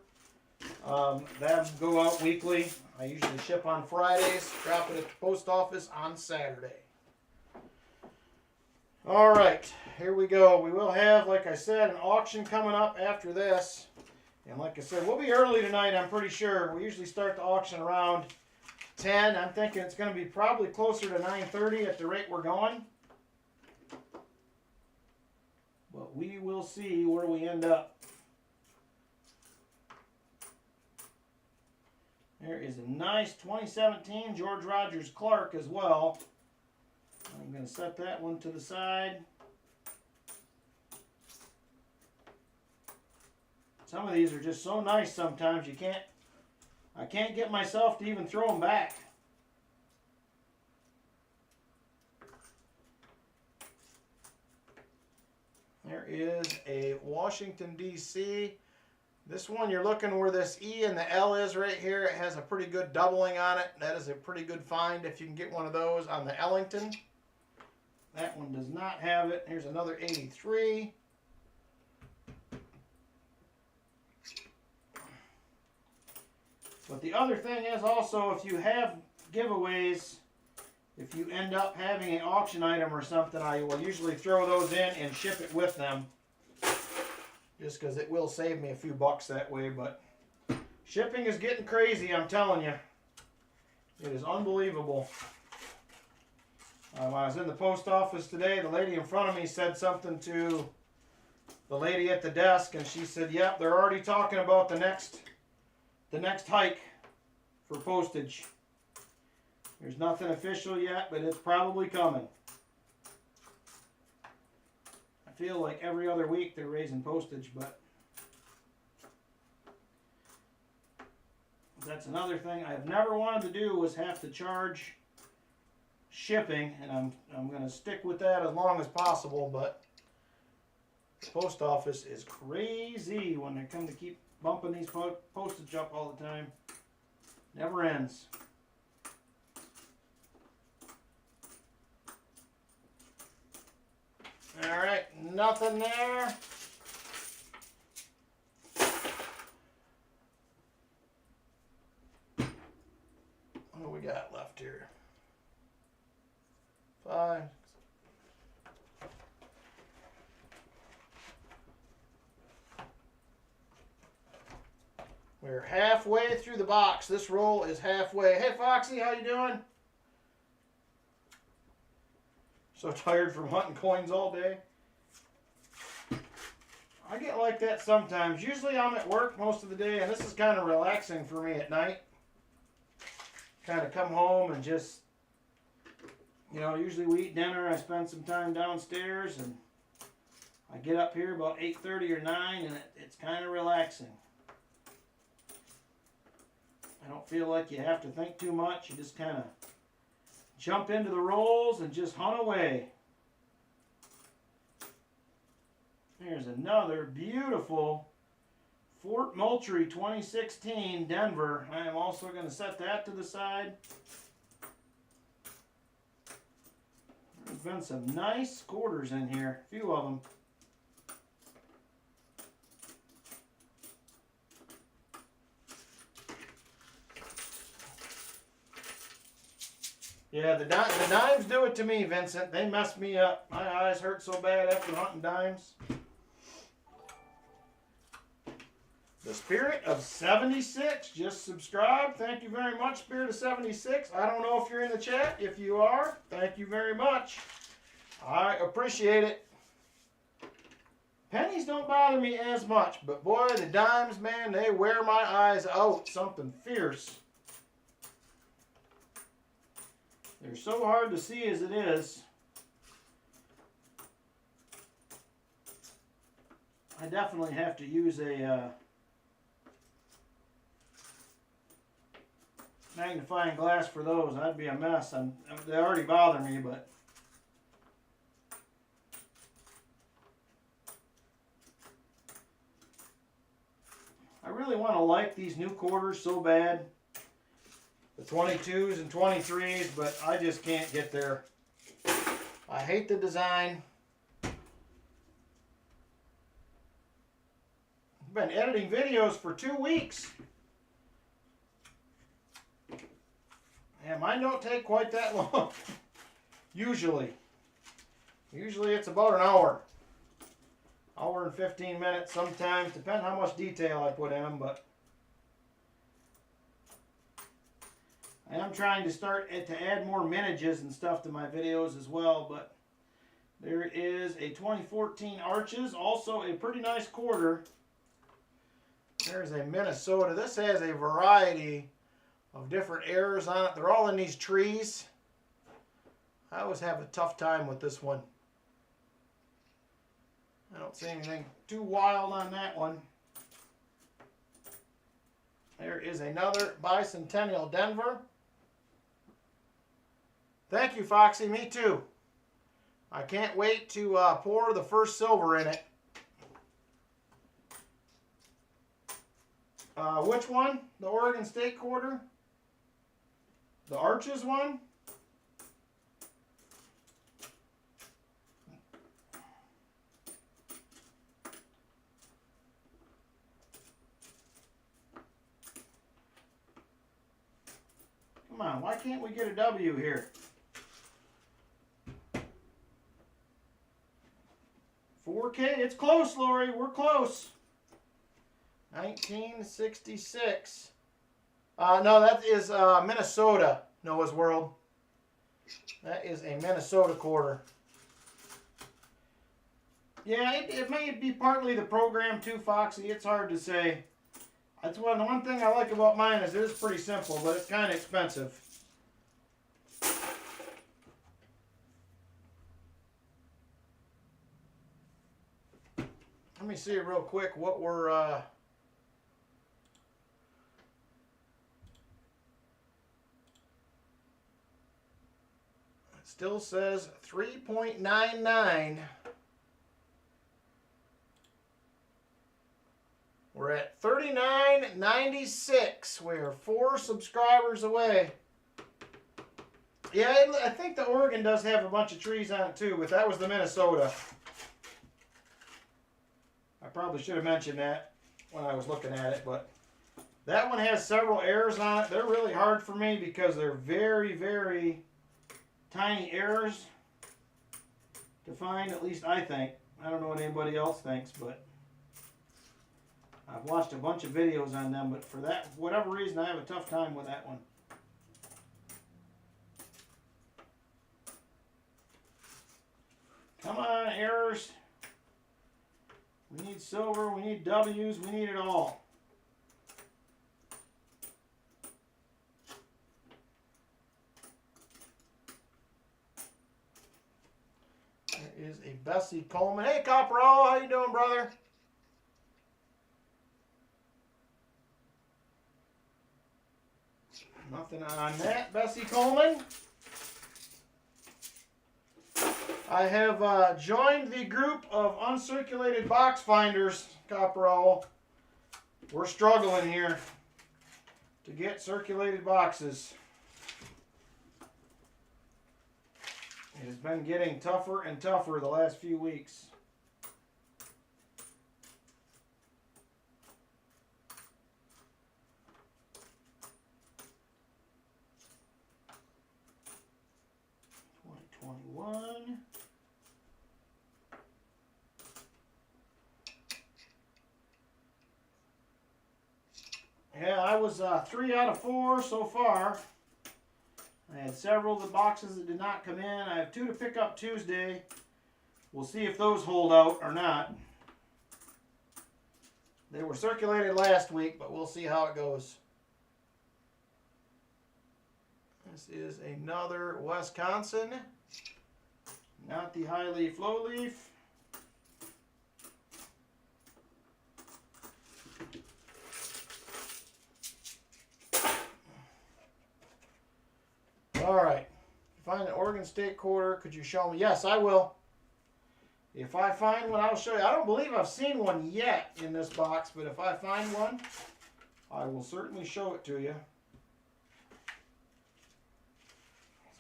that go out weekly. I usually ship on Fridays, drop it at the post office on Saturday. All right, here we go. We will have, like I said, an auction coming up after this. And like I said, we'll be early tonight, I'm pretty sure. We usually start the auction around 10. I'm thinking it's going to be probably closer to 9:30 at the rate we're going. But we will see where we end up. There is a nice 2017 George Rogers Clark as well. I'm going to set that one to the side. Some of these are just so nice sometimes I can't get myself to even throw them back. There is a Washington, D.C. This one, you're looking where this E and the L is right here. It has a pretty good doubling on it. That is a pretty good find if you can get one of those on the Ellington. That one does not have it. Here's another 83. But the other thing is also, if you have giveaways if you end up having an auction item or something, I will usually throw those in and ship it with them. Just because it will save me a few bucks that way, but shipping is getting crazy, I'm telling you. It is unbelievable. When I was in the post office today, the lady in front of me said something to the lady at the desk, and she said, yep, they're already talking about the next hike for postage. There's nothing official yet, but it's probably coming. I feel like every other week they're raising postage, but that's another thing I've never wanted to do, was have to charge shipping, and I'm going to stick with that as long as possible, but the post office is crazy when they come to keep bumping these postage up all the time. Never ends. Alright, nothing there. What do we got left here? 5. We're halfway through the box. This roll is halfway. Hey Foxy, how you doing? So tired from hunting coins all day. I get like that sometimes. Usually I'm at work most of the day, and this is kind of relaxing for me at night. Kind of come home and just, you know, usually we eat dinner, I spend some time downstairs, and I get up here about 8:30 or 9, and it's kind of relaxing. I don't feel like you have to think too much. You just kind of jump into the rolls and just hunt away. Here's another beautiful Fort Moultrie 2016 Denver. I am also going to set that to the side. There's been some nice quarters in here, a few of them. Yeah, the dimes do it to me, Vincent. They mess me up. My eyes hurt so bad after hunting dimes. The Spirit of 76 just subscribed. Thank you very much, Spirit of 76. I don't know if you're in the chat. If you are, thank you very much. I appreciate it. Pennies don't bother me as much, but boy, the dimes, man, they wear my eyes out. Something fierce. They're so hard to see as it is. I definitely have to use a magnifying glass for those. That'd be a mess. They already bother me, but I really want to like these new quarters so bad. The 22s and 23s, but I just can't get there. I hate the design. I've been editing videos for 2 weeks. And mine don't take quite that long. Usually. Usually it's about an hour. Hour and 15 minutes sometimes. Depends how much detail I put in them, but I am trying to start to add more miniatures and stuff to my videos as well, but there is a 2014 Arches, also a pretty nice quarter. There's a Minnesota. This has a variety of different errors on it. They're all in these trees. I always have a tough time with this one. I don't see anything too wild on that one. There is another Bicentennial Denver. Thank you, Foxy. Me too. I can't wait to pour the first silver in it. Which one? The Oregon State quarter? The Arches one? Come on, why can't we get a W here? 4K. It's close, Lori. We're close. 1966. No, that is Minnesota, Noah's World. That is a Minnesota quarter. Yeah, it may be partly the program too, Foxy. It's hard to say. That's one thing I like about mine is it's pretty simple, but it's kind of expensive. Let me see real quick what we're... it still says 3.99. We're at $39.96. We're 4 subscribers away. Yeah, I think the Oregon does have a bunch of trees on it too, but that was the Minnesota. I probably should have mentioned that when I was looking at it, but that one has several errors on it. They're really hard for me because they're very, very tiny errors to find, at least I think. I don't know what anybody else thinks, but I've watched a bunch of videos on them, but for that, whatever reason, I have a tough time with that one. Come on, errors. We need silver, we need W's, we need it all. There is a Bessie Coleman. Hey, Copperall, how you doing, brother? Nothing on that, Bessie Coleman. I have joined the group of uncirculated box finders, Copperall. We're struggling here to get circulated boxes. It has been getting tougher and tougher the last few weeks. $20.21. Yeah, I was 3 out of 4 so far. I had several of the boxes that did not come in. I have 2 to pick up Tuesday. We'll see if those hold out or not. They were circulated last week, but we'll see how it goes. This is another Wisconsin. Not the high leaf, low leaf. All right. If you find an Oregon State quarter, could you show me? Yes, I will. If I find one, I'll show you. I don't believe I've seen one yet in this box, but if I find one, I will certainly show it to you.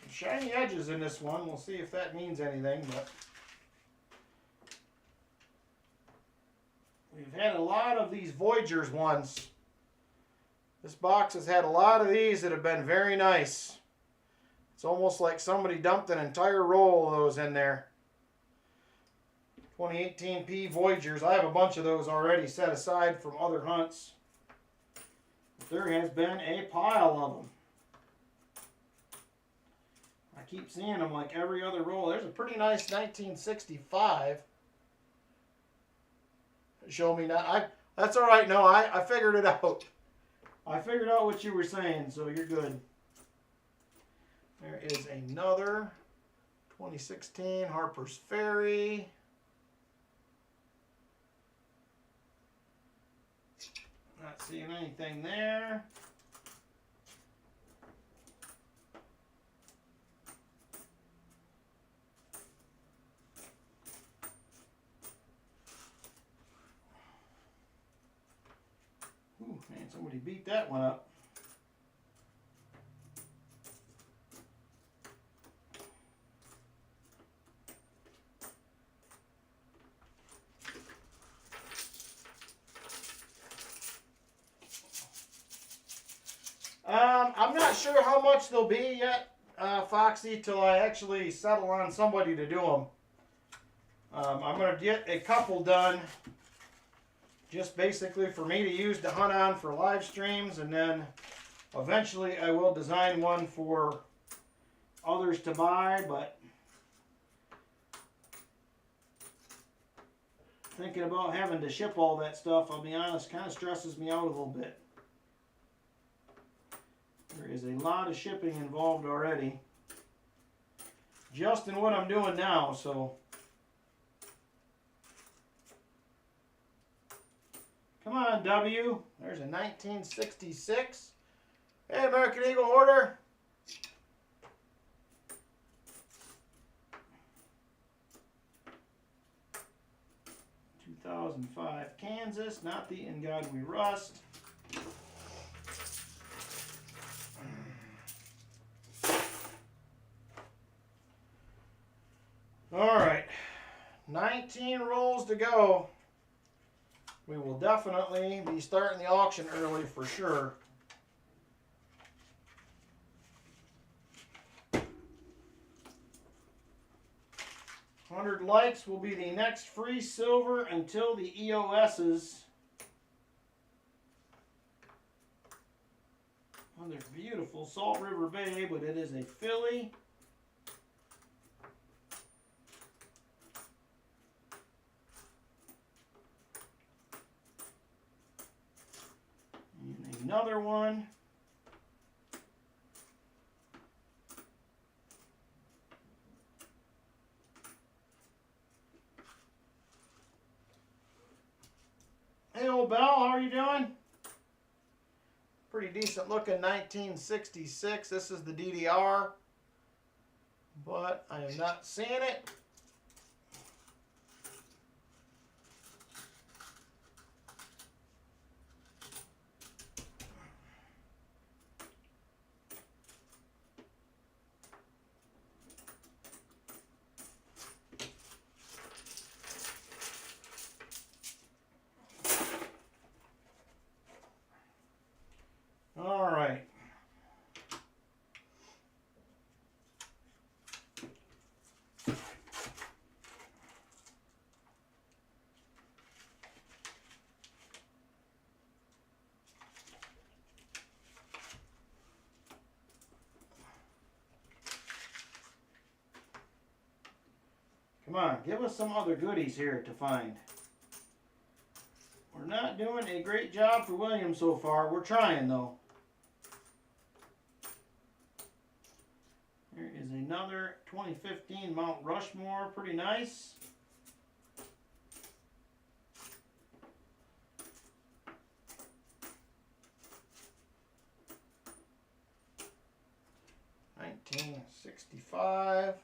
Some shiny edges in this one. We'll see if that means anything, but we've had a lot of these Voyagers ones. This box has had a lot of these that have been very nice. It's almost like somebody dumped an entire roll of those in there. 2018 P Voyagers. I have a bunch of those already set aside from other hunts. But there has been a pile of them. I keep seeing them like every other roll. There's a pretty nice 1965. Show me now. That's all right. No, I figured it out. I figured out what you were saying, so you're good. There is another 2016 Harper's Ferry. Not seeing anything there. Ooh, man, somebody beat that one up. I'm not sure how much they'll be yet, Foxy, till I actually settle on somebody to do them. I'm going to get a couple done just basically for me to use to hunt on for live streams, and then eventually I will design one for others to buy, but thinking about having to ship all that stuff, I'll be honest, kind of stresses me out a little bit. There is a lot of shipping involved already, just in what I'm doing now, so. Come on, W. There's a 1966. Hey, American Eagle Hoarder. (2005) Kansas, not the In God We Rust. All right, 19 rolls to go. We will definitely be starting the auction early for sure. $100 likes will be the next free silver until the EOS's. Another beautiful Salt River Bay, but it is a filly. And another one. Hey, old Bell, how are you doing? Pretty decent looking 1966. This is the DDR, but I am not seeing it. All right. Come on, give us some other goodies here to find. We're not doing a great job for William so far. We're trying though. There is another 2015 Mount Rushmore, pretty nice. $1965.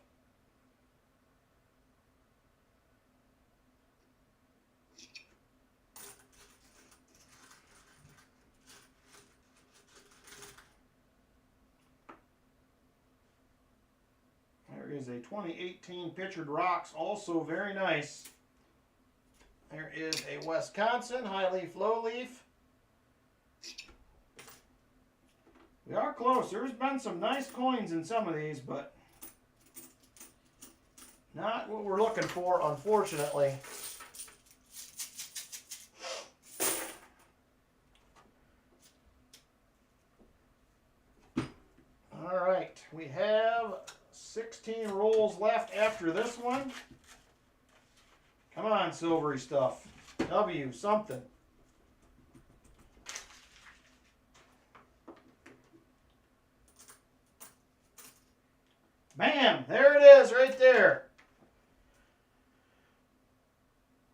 There is a 2018 Pictured Rocks, also very nice. There is a Wisconsin High Leaf, Low Leaf. We are close. There's been some nice coins in some of these, but not what we're looking for, unfortunately. All right, we have 16 rolls left after this one. Come on, silvery stuff. W, something. Bam! There it is, right there.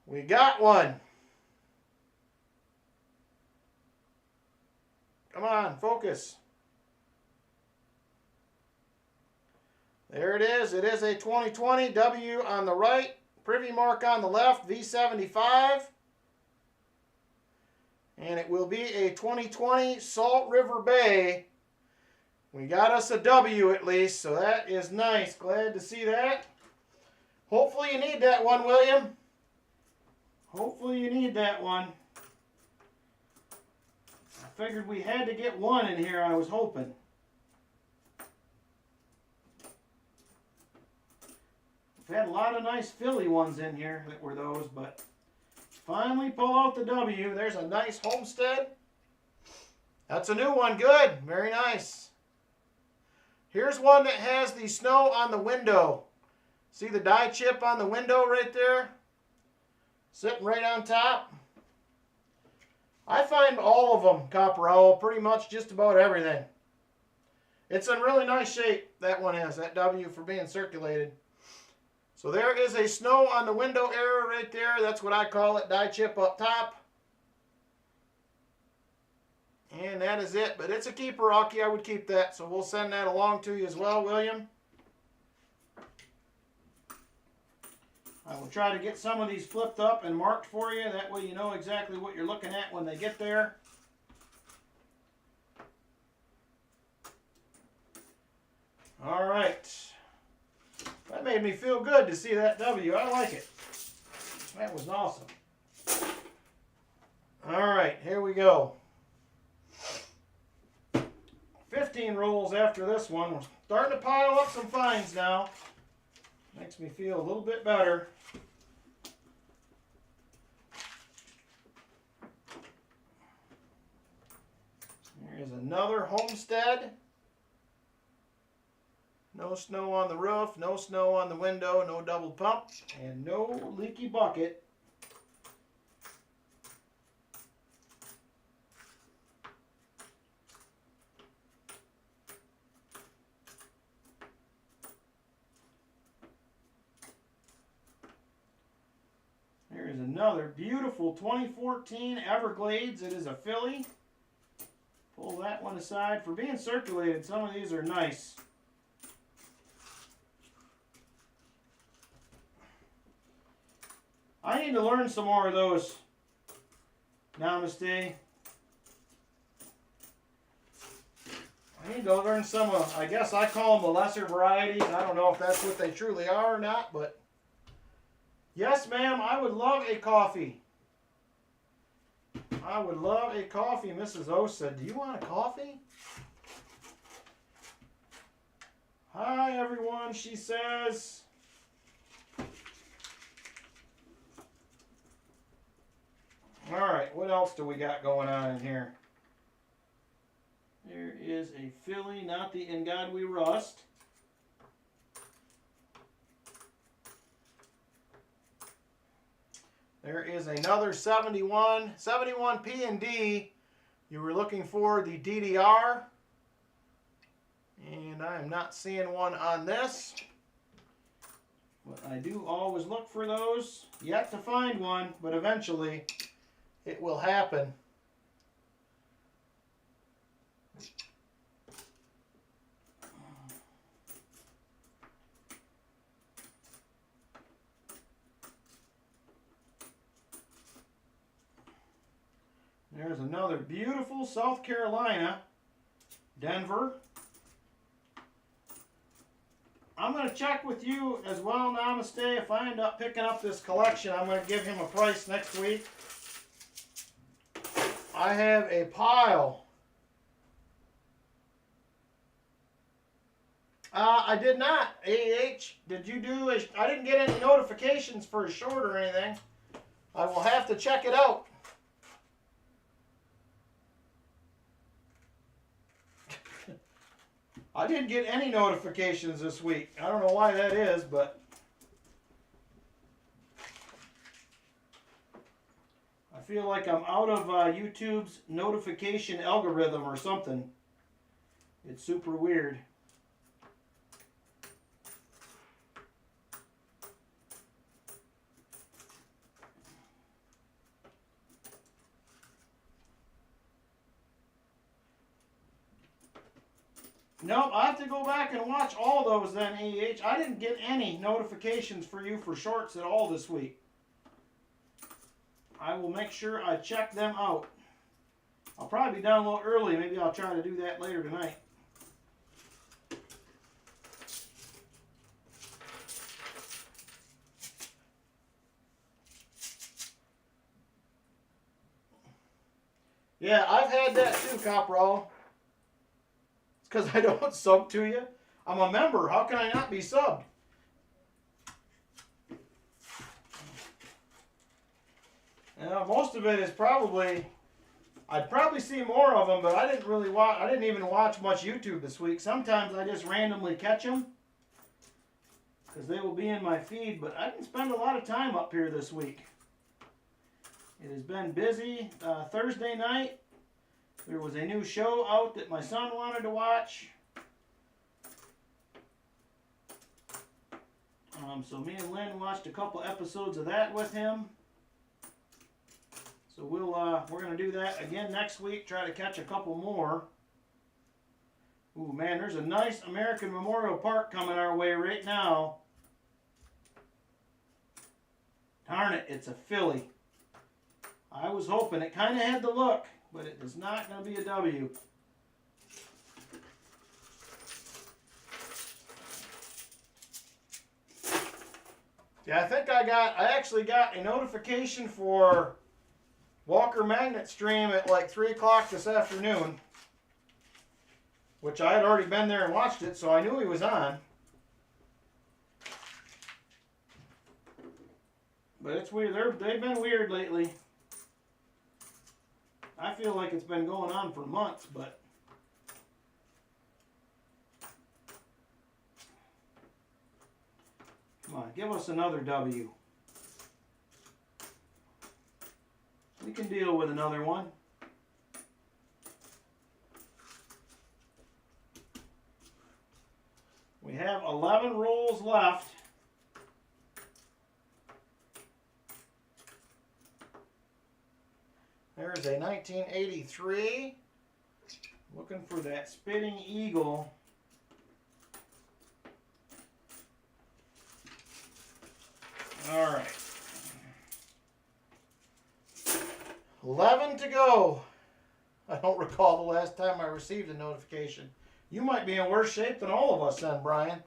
We got one. Come on, focus. There it is. It is a 2020 W on the right, privy mark on the left, V75. And it will be a 2020 Salt River Bay. We got us a W at least, so that is nice. Glad to see that. Hopefully you need that one, William. Hopefully you need that one. I figured we had to get one in here, I was hoping. I've had a lot of nice Philly ones in here that were those, but finally pull out the W. There's a nice Homestead. That's a new one. Good. Very nice. Here's one that has the snow on the window. See the die chip on the window right there? Sitting right on top. I find all of them, Copper Owl, pretty much just about everything. It's in really nice shape, that one is, that W for being circulated. So there is a snow on the window error right there. That's what I call it, die chip up top. And that is it. But it's a keeper, Rocky. I would keep that. So we'll send that along to you as well, William. I will try to get some of these flipped up and marked for you. That way you know exactly what you're looking at when they get there. All right. That made me feel good to see that W. I like it. That was awesome. All right, here we go. 15 rolls after this one. We're starting to pile up some finds now. Makes me feel a little bit better. Here's another Homestead. No snow on the roof, no snow on the window, no double pump, and no leaky bucket. Here's another beautiful 2014 Everglades. It is a Philly. Pull that one aside. For being circulated, some of these are nice. I need to learn some more of those. Namaste. I need to learn some of, I guess I call them the lesser varieties. I don't know if that's what they truly are or not, but yes, ma'am, I would love a coffee. I would love a coffee, Mrs. O said. Do you want a coffee? Hi, everyone, she says. All right, what else do we got going on in here? There is a Philly, not the In God We Rust. There is another 71 P&D. You were looking for the DDR. And I am not seeing one on this. But I do always look for those. Yet to find one, but eventually it will happen. There's another beautiful South Carolina, Denver. I'm going to check with you as well, Namaste. If I end up picking up this collection, I'm going to give him a price next week. I have a pile. I did not. AH, did you do a... I didn't get any notifications for a short or anything. I will have to check it out. I didn't get any notifications this week. I don't know why that is, but I feel like I'm out of YouTube's notification algorithm or something. It's super weird. Nope, I have to go back and watch all those then, AH. I didn't get any notifications for you for shorts at all this week. I will make sure I check them out. I'll probably be down a little early. Maybe I'll try to do that later tonight. Yeah, I've had that too, Copperall. Because I don't sub to you. I'm a member. How can I not be subbed? Most of it is probably, I'd probably see more of them, but I didn't really watch, I didn't even watch much YouTube this week. Sometimes I just randomly catch them because they will be in my feed, but I didn't spend a lot of time up here this week. It has been busy. Thursday night, there was a new show out that my son wanted to watch. So me and Lynn watched a couple episodes of that with him. So we're gonna do that again next week. Try to catch a couple more. Ooh man, there's a nice American Memorial Park coming our way right now. Darn it, it's a filly. I was hoping it kind of had the look, but it is not going to be a W. Yeah, I think I actually got a notification for Walker Magnet Stream at like 3 o'clock this afternoon, which I had already been there and watched it, so I knew he was on. But it's weird. They've been weird lately. I feel like it's been going on for months, but come on, give us another W. We can deal with another one. We have 11 rolls left. There's a 1983. Looking for that Spitting Eagle. All right. 11 to go. I don't recall the last time I received a notification. You might be in worse shape than all of us then, Brian.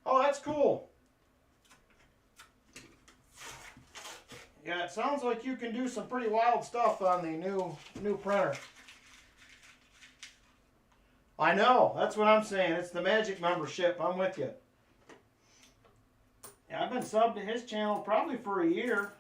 Oh, that's cool. Yeah, it sounds like you can do some pretty wild stuff on the new printer. I know, that's what I'm saying. It's the Magic membership. I'm with you. Yeah, I've been subbed to his channel probably for a year.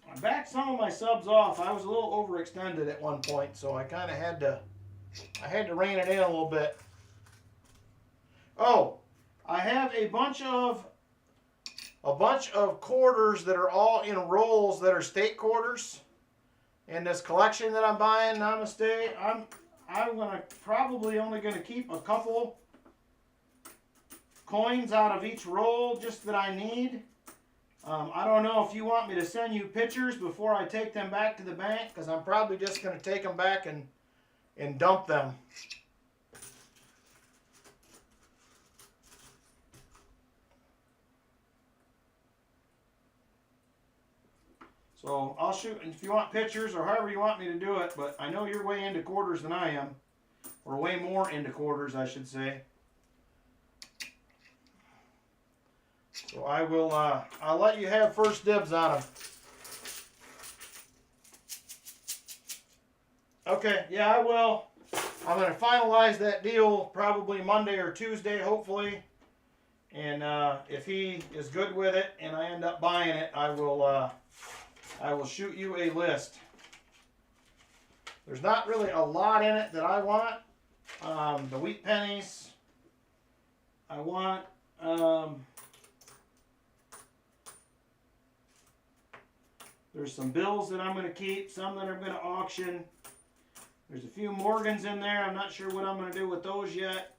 I backed some of my subs off. I was a little overextended at one point, so I kind of had to rein it in a little bit. Oh, I have a bunch of quarters that are all in rolls that are state quarters in this collection that I'm buying. Namaste. I'm probably only gonna keep a couple coins out of each roll just that I need. I don't know if you want me to send you pictures before I take them back to the bank, because I'm probably just going to take them back and dump them. So I'll shoot if you want pictures or however you want me to do it, but I know you're way into quarters than I am, or way more into quarters, I should say. So I will, I'll let you have first dibs on them. Okay, yeah, I will. I'm going to finalize that deal probably Monday or Tuesday, hopefully. And if he is good with it and I end up buying it, I will shoot you a list. There's not really a lot in it that I want. The wheat pennies. I want... there's some bills that I'm going to keep, some that I'm going to auction. There's a few Morgans in there. I'm not sure what I'm going to do with those yet.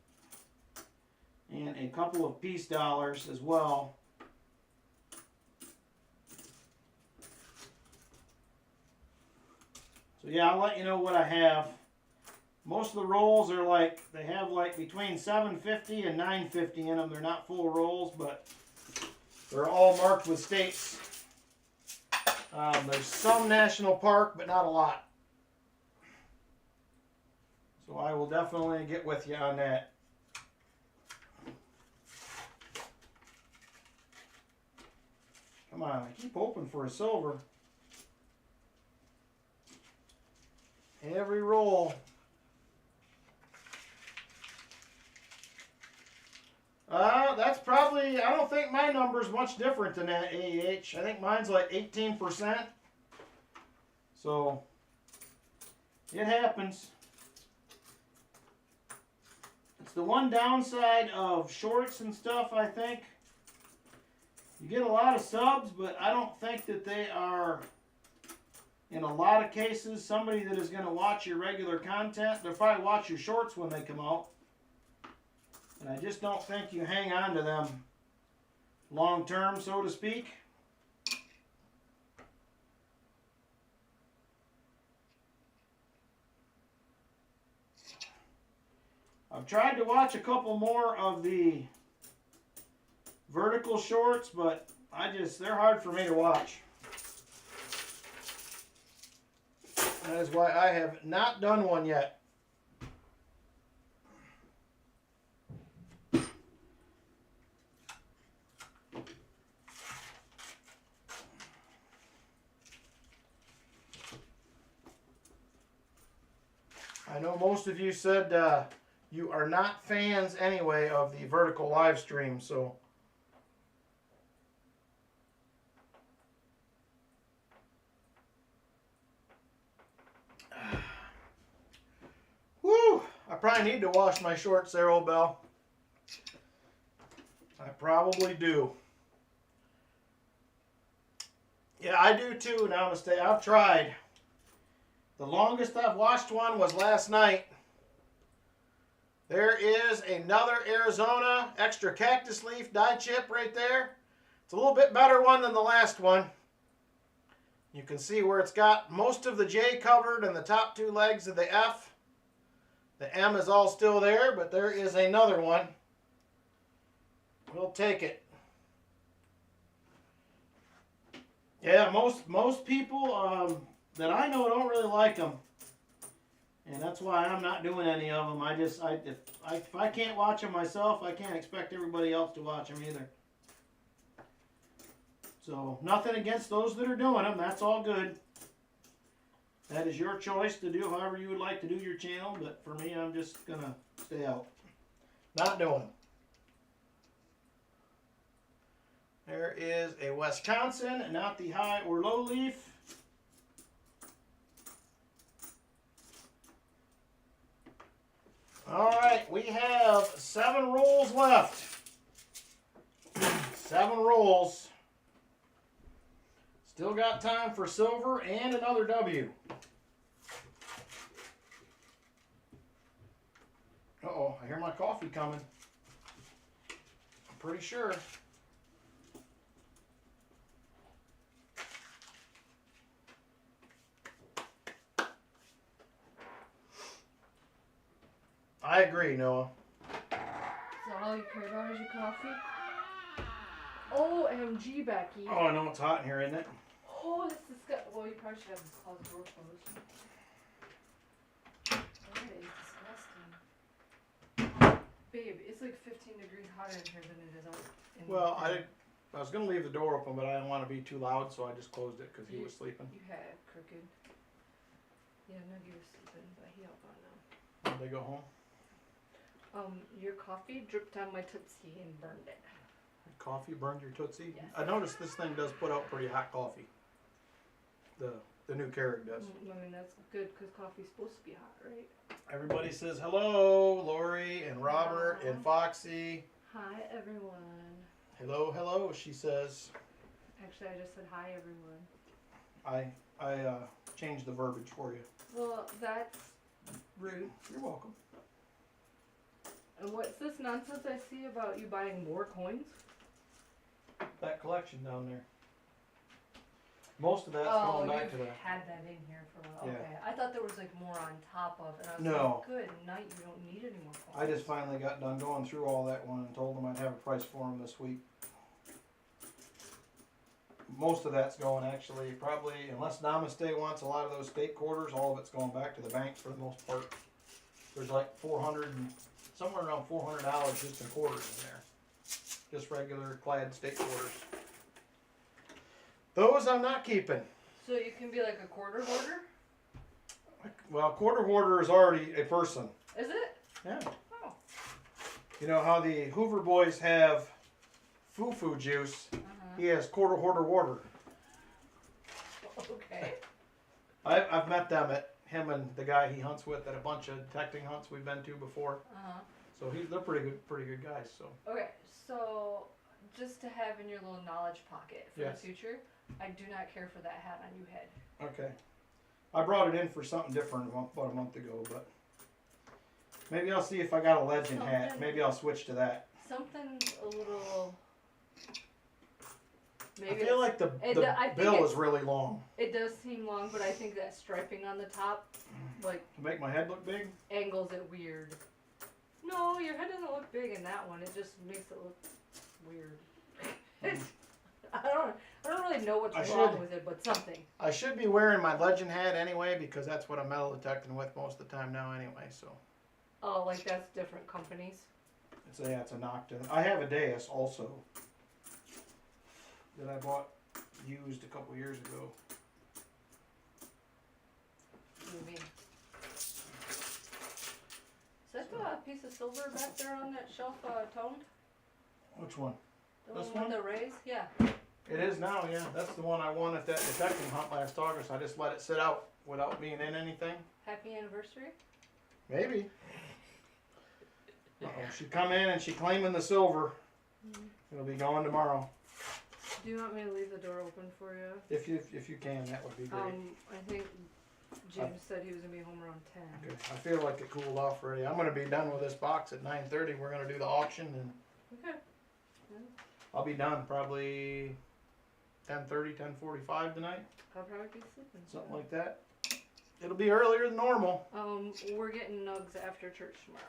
And a couple of peace dollars as well. So yeah, I'll let you know what I have. Most of the rolls are like, they have like between 750 and 950 in them. They're not full rolls, but they're all marked with states. There's some national park, but not a lot. So I will definitely get with you on that. Come on, I keep hoping for a silver. Every roll. That's probably, I don't think my number's much different than that, AEH. I think mine's like 18%. So, it happens. It's the one downside of shorts and stuff, I think. You get a lot of subs, but I don't think that they are, in a lot of cases, somebody that is going to watch your regular content. They'll probably watch your shorts when they come out. And I just don't think you hang on to them long term, so to speak. I've tried to watch a couple more of the vertical shorts, but they're hard for me to watch. That is why I have not done one yet. I know most of you said you are not fans anyway of the vertical live stream, so whew, I probably need to wash my shorts there, old Bell. I probably do. Yeah, I do too, Namaste. I've tried. The longest I've washed one was last night. There is another Arizona extra cactus leaf dye chip right there. It's a little bit better one than the last one. You can see where it's got most of the J covered and the top two legs of the F. The M is all still there, but there is another one. We'll take it. Yeah, most people that I know don't really like them. And that's why I'm not doing any of them. If I can't watch them myself, I can't expect everybody else to watch them either. So, nothing against those that are doing them. That's all good. That is your choice to do however you would like to do your channel. But for me, I'm just going to stay out. Not doing them. There is a Wisconsin, not the high or low leaf. All right, we have 7 rolls left. 7 rolls. Still got time for silver and another W. Uh-oh, I hear my coffee coming. I'm pretty sure. I agree, Noah. Is that all you care about is your coffee? OMG, Becky. Oh, I know it's hot in here, isn't it? Oh, this is disgusting. Well, you probably should have this closet door closed. That is disgusting. Babe, it's like 15 degrees hotter in here than it is out in Well, I was going to leave the door open, but I didn't want to be too loud, so I just closed it because he was sleeping. You had crooked. Yeah, Nuggy was sleeping, but he out gone now. Did they go home? Your coffee dripped on my Tootsie and burned it. Coffee burned your Tootsie? Yes. I noticed this thing does put out pretty hot coffee. The new Keurig does. I mean, that's good because coffee's supposed to be hot, right? Everybody says hello, Lori and Robert and Foxy. Hi, everyone. Hello, hello, she says. Actually, I just said hi, everyone. I changed the verbiage for you. Well, that's rude. You're welcome. And what's this nonsense I see about you buying more coins? That collection down there. Most of that's going back to that. Had that in here for a while. Yeah. Okay. I thought there was like more on top of it. I was No. like, good night, you don't need any more coins. I just finally got done going through all that one and told them I'd have a price for them this week. Most of that's going actually probably, unless Namaste wants a lot of those state quarters, all of it's going back to the banks for the most part. There's like somewhere around $400 just in quarters in there. Just regular clad state quarters. Those I'm not keeping. So you can be like a quarter hoarder? Well, quarter hoarder is already a person. Is it? Yeah. Oh. You know how the Hoover boys have foo-foo juice? He has quarter hoarder water. Okay. I've met them him and the guy he hunts with at a bunch of detecting hunts we've been to before. So they're pretty good guys. So. Okay, so just to have in your little knowledge pocket for the future, I do not care for that hat on your head. Okay. I brought it in for something different about a month ago, but maybe I'll see if I got a legend hat. Maybe I'll switch to that. Something's a little. Maybe I feel like the bill is really long. It does seem long, but I think that striping on the top, like, to make my head look big, angles it weird. No, your head doesn't look big in that one. It just makes it look weird. I don't really know what's wrong with it, but something. I should be wearing my legend hat anyway because that's what I'm metal detecting with most of the time now anyway. So. Oh, like that's different companies. It's a Nocton. I have a Deus also that I bought used a couple years ago. What do you mean? Is that the piece of silver back there on that shelf toned? Which one? The This one one? with the rays? Yeah. It is now, yeah. That's the one I won at that detecting hunt last August. I just let it sit out without being in anything. Happy anniversary? Maybe. Uh-oh, she come in and she claiming the silver. It'll be gone tomorrow. Do you want me to leave the door open for you? If you can, that would be great. I think James said he was gonna be home around 10. Okay. I feel like it cooled off already. I'm gonna be done with this box at 9:30. We're gonna do the auction and Okay. I'll be done probably 10:30, 10:45 tonight. I'll probably be sleeping. Something like that. It'll be earlier than normal. We're getting nugs after church tomorrow.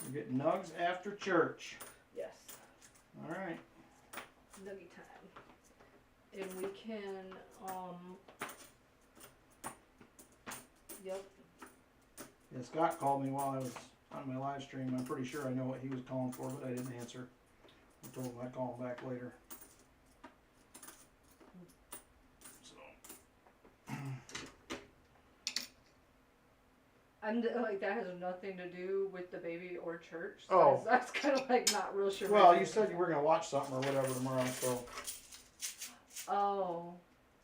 We're getting nugs after church. Yes. All right. Nuggy time. And we can, yep. Yeah, Scott called me while I was on my live stream. I'm pretty sure I know what he was calling for, but I didn't answer. I told him I'd call him back later. So. And like that has nothing to do with the baby or church. So Oh. that's kind of like not real sure. Well, you said you were going to watch something or whatever tomorrow, so. Oh.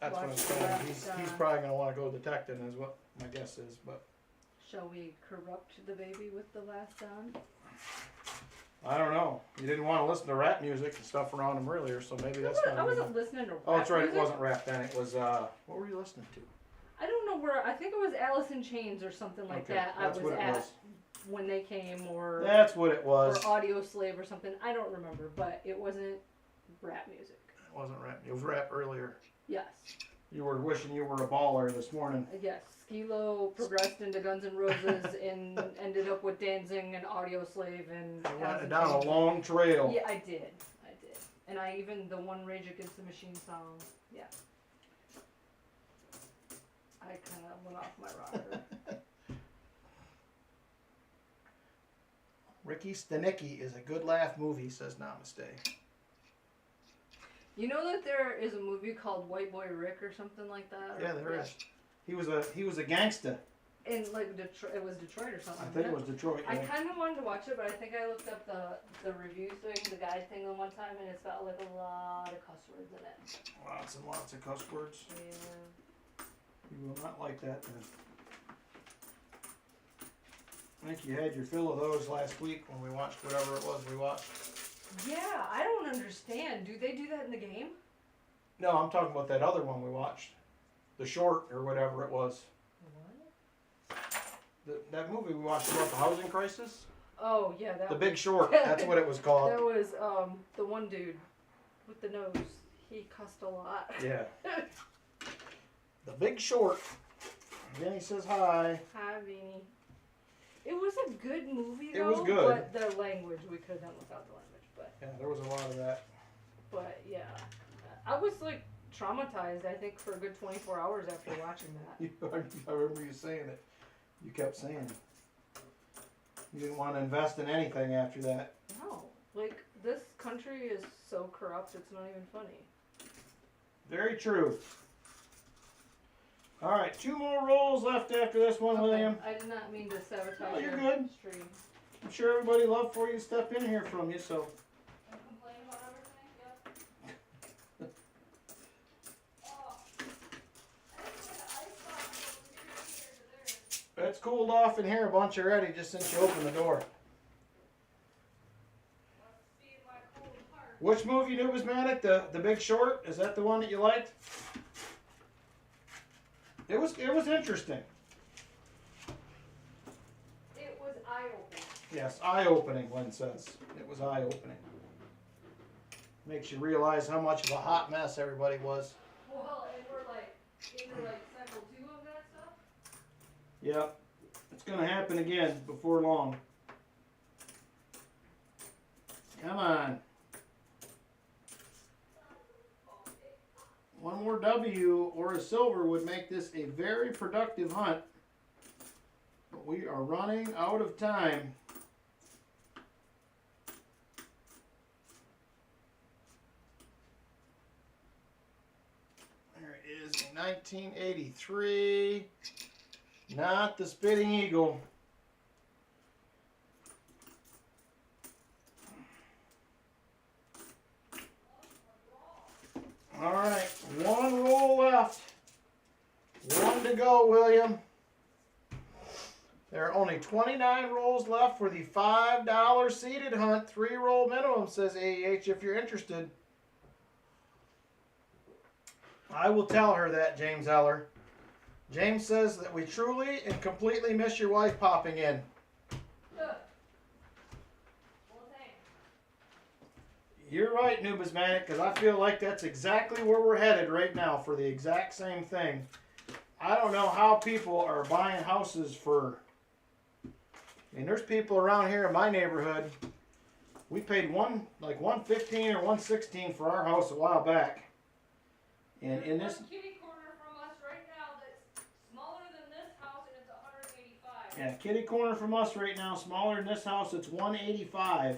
That's what I'm saying. He's probably going to want to go detecting is what my guess is, but. Shall we corrupt the baby with the last on? I don't know. You didn't want to listen to rap music and stuff around him earlier, so maybe that's not. I wasn't listening to rap Oh, that's right. music. It wasn't rap then. It was, what were you listening to? I don't know where. I think it was Alice in Chains or something like that. That's I what was it at was. when they came, or That's what it was. or Audio Slave or something. I don't remember, but it wasn't rap music. It wasn't rap. It was rap earlier. Yes. You were wishing you were a baller this morning. Yes. Skilo progressed into Guns N' Roses and ended up with Danzig and Audio Slave and. You Alice went in down a Chains. long trail. Yeah, I did. And I even the one Rage Against the Machine song. Yeah. I kind of went off my rocker. Ricky Stenicki is a good laugh movie, says Namaste. You know that there is a movie called White Boy Rick or something like that? Yeah, there is. He was a gangster. In like Detroit, it was Detroit or something. I think it was Detroit. I Yeah. kind of wanted to watch it, but I think I looked up the reviews doing the guide thing on one time, and it's got like a lot of cuss words in it. Lots and lots of cuss words. Yeah. You will not like that then. I think you had your fill of those last week when we watched whatever it was we watched. Yeah, I don't understand. Do they do that in the game? No, I'm talking about that other one we watched. The Short or whatever it was. What? That movie we watched about the housing crisis. Oh yeah, that. The was, Big Short. That's what it was called. That was the one dude with the nose. He cussed a lot. Yeah. The Big Short. Vinny says hi. Hi, Vinny. It was a good movie though. It was good. But the language, we could have done without the language. But. Yeah, there was a lot of that. But yeah, I was like traumatized. I think for a good 24 hours after watching that. I remember you saying it. You kept saying it. You didn't want to invest in anything after that. No, like this country is so corrupt. It's not even funny. Very true. All right, 2 more rolls left after this one, Okay, William. I did not mean to sabotage No, you're your good. stream. I'm sure everybody loved for you to step in here from you, so. And complain about everything? Yep. It's cooled off in here a bunch already just since you opened the door. Which movie, Numismatic? The Big Short? Is that the one that you liked? It was interesting. It was eye-opening. Yes, eye-opening, Lynn says. It was eye-opening. Makes you realize how much of a hot mess everybody was. Well, and we're like into like cycle 2 of that stuff? Yep. It's going to happen again before long. Come on. One more W or a silver would make this a very productive hunt. But we are running out of time. There it is, a 1983. Not the Spitting Eagle. All right, 1 roll left. 1 to go, William. There are only 29 rolls left for the $5 seated hunt. 3 roll minimum, says AEH, if you're interested. I will tell her that, James Eller. James says that we truly and completely miss your wife popping in. You're right, Numismatic, because I feel like that's exactly where we're headed right now for the exact same thing. I don't know how people are buying houses for... I mean, there's people around here in my neighborhood. We paid like $115 or $116 for our house a while back. And in this... kitty corner from us right now that's smaller than this house and it's $185. Yeah, kitty corner from us right now, smaller than this house, it's $185.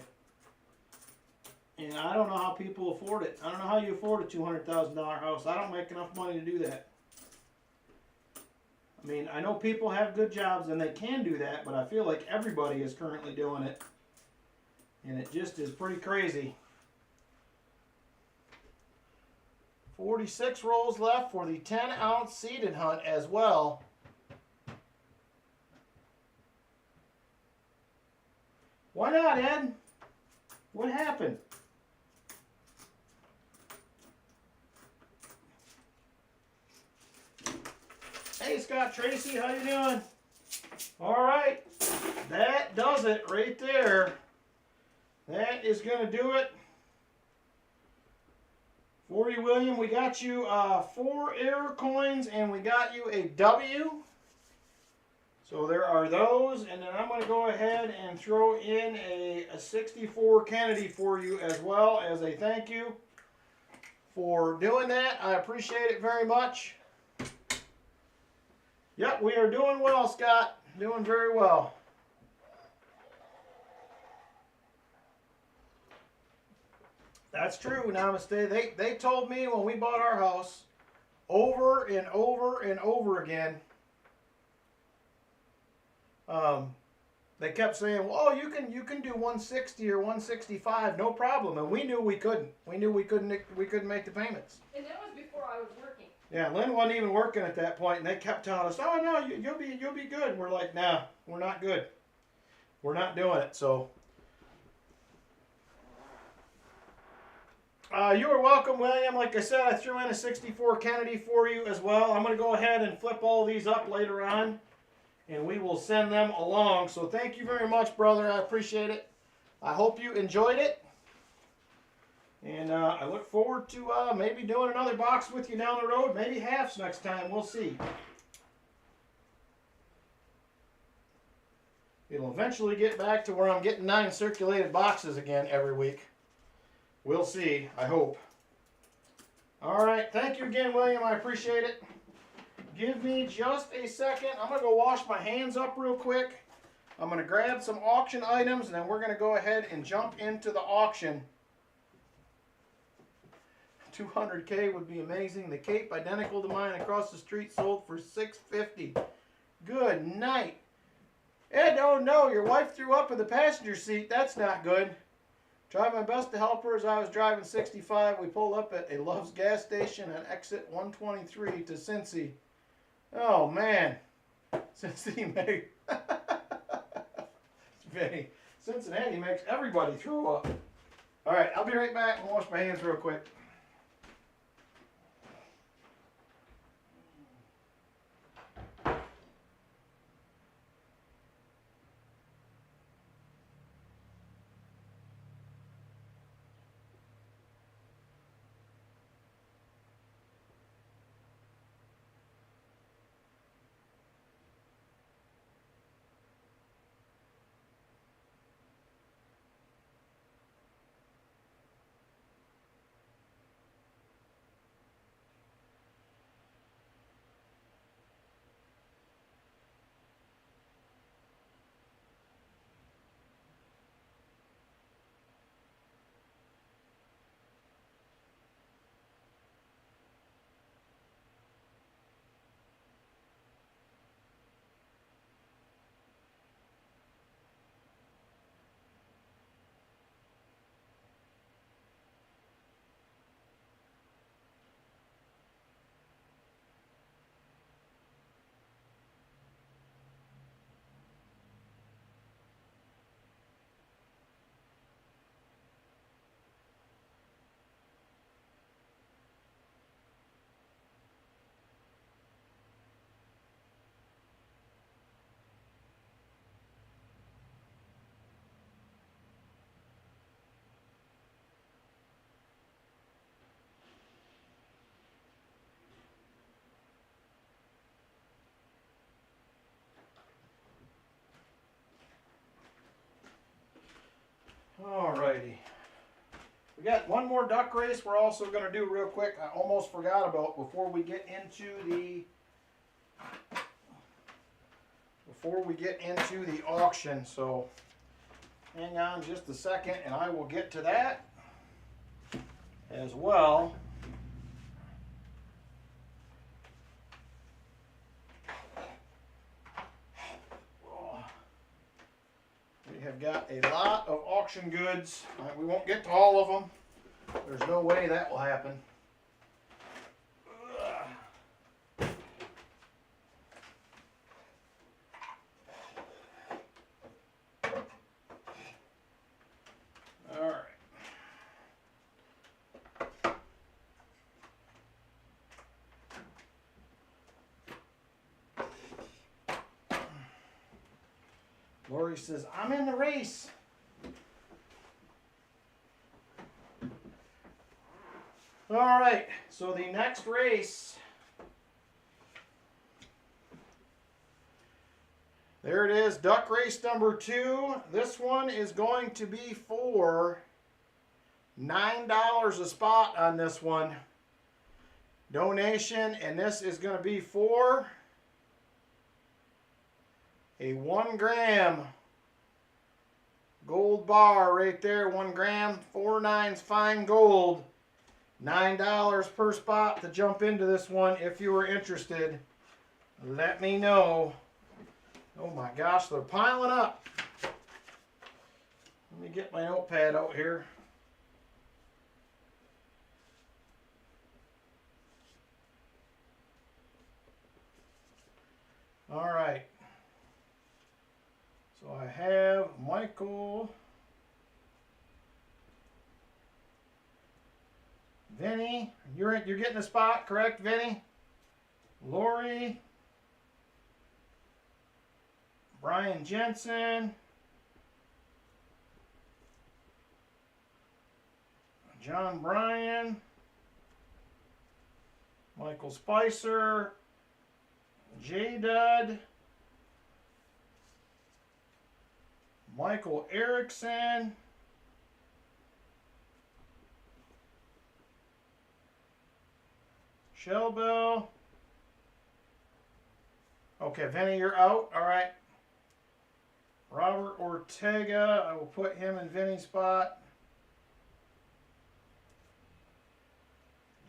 And I don't know how people afford it. I don't know how you afford a $200,000 house. I don't make enough money to do that. I mean, I know people have good jobs and they can do that, but I feel like everybody is currently doing it. And it just is pretty crazy. 46 rolls left for the 10-ounce seeded hunt as well. Why not, Ed? What happened? Hey, Scott Tracy, how you doing? All right, that does it right there. That is going to do it for you, William. We got you 4 error coins, and we got you a W. So there are those, and then I'm going to go ahead and throw in a 64 Kennedy for you as well as a thank you for doing that. I appreciate it very much. Yep, we are doing well, Scott. Doing very well. That's true, Namaste. They told me when we bought our house over and over and over again, they kept saying, well, oh, you can do 160 or 165, no problem. And we knew we couldn't. We knew we couldn't make the payments. And that was before I was working. Yeah, Lynn wasn't even working at that point, and they kept telling us, "Oh no, you'll be good." And we're like, "Nah, we're not good. We're not doing it." So, you are welcome, William. Like I said, I threw in a 64 Kennedy for you as well. I'm going to go ahead and flip all these up later on, and we will send them along. So, thank you very much, brother. I appreciate it. I hope you enjoyed it. And I look forward to maybe doing another box with you down the road. Maybe halves next time. We'll see. It'll eventually get back to where I'm getting 9 circulated boxes again every week. We'll see. I hope. All right. Thank you again, William. I appreciate it. Give me just a second. I'm going to go wash my hands up real quick. I'm going to grab some auction items, and then we're going to go ahead and jump into the auction 200K would be amazing. The cape, identical to mine, across the street, sold for $650. Good night. Ed, oh no, your wife threw up in the passenger seat. That's not good. Tried my best to help her as I was driving 65. We pulled up at a Love's gas station on exit 123 to Cincy. Oh man. Cincinnati Cincinnati makes everybody throw up. All right, I'll be right back and wash my hands real quick. Alrighty. We got one more duck race we're also going to do real quick. I almost forgot about before we get into the auction. So hang on just a second and I will get to that as well. We have got a lot of auction goods. We won't get to all of them. There's no way that will happen. All right. Lori says, I'm in the race. All right, so the next race, there it is, duck race number 2. This one is going to be for $9 a spot on this one. Donation, and this is going to be for a 1 gram gold bar right there. 1 gram, 4 nines fine gold. $9 per spot to jump into this one. If you are interested, let me know. Oh my gosh, they're piling up. Let me get my notepad out here. All right. So I have Michael, Vinny, you're getting a spot, correct, Vinny? Lori, Brian Jensen, John Bryan, Michael Spicer, J Dud, Michael Erickson, Shelbell. Okay, Vinny, you're out. All right. Robert Ortega, I will put him in Vinny's spot.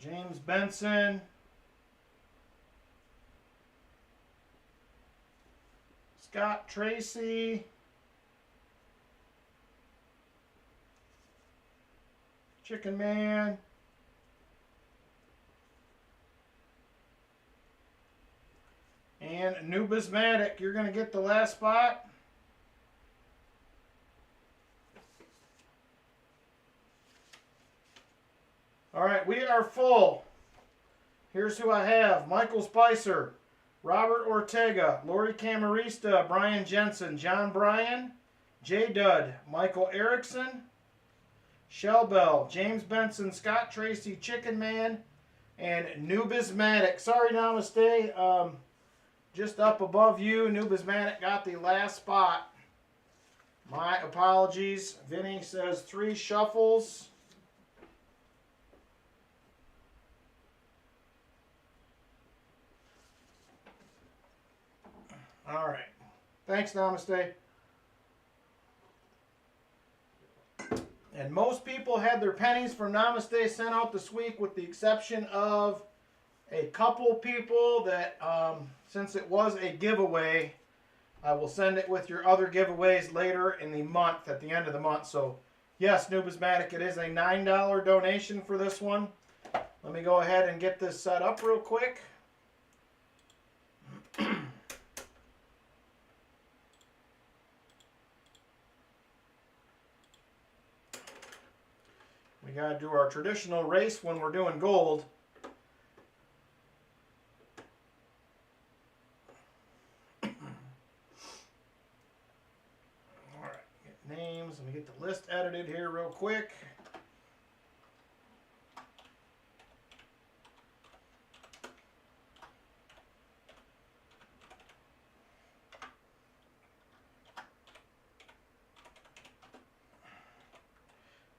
James Benson. Scott Tracy. Chicken Man. And Numismatic, you're going to get the last spot. All right, we are full. Here's who I have. Michael Spicer, Robert Ortega, Lori Camarista, Brian Jensen, John Bryan, J. Dud, Michael Erickson, Shell Bell, James Benson, Scott Tracy, Chicken Man, and Numismatic. Sorry, Namaste. Just up above you, Numismatic got the last spot. My apologies. Vinny says 3 shuffles. All right. Thanks, Namaste. And most people had their pennies from Namaste sent out this week, with the exception of a couple people that, since it was a giveaway, I will send it with your other giveaways later in the month, at the end of the month. So, yes, Numismatic, it is a $9 donation for this one. Let me go ahead and get this set up real quick. We got to do our traditional race when we're doing gold. Names. Let me get the list edited here real quick.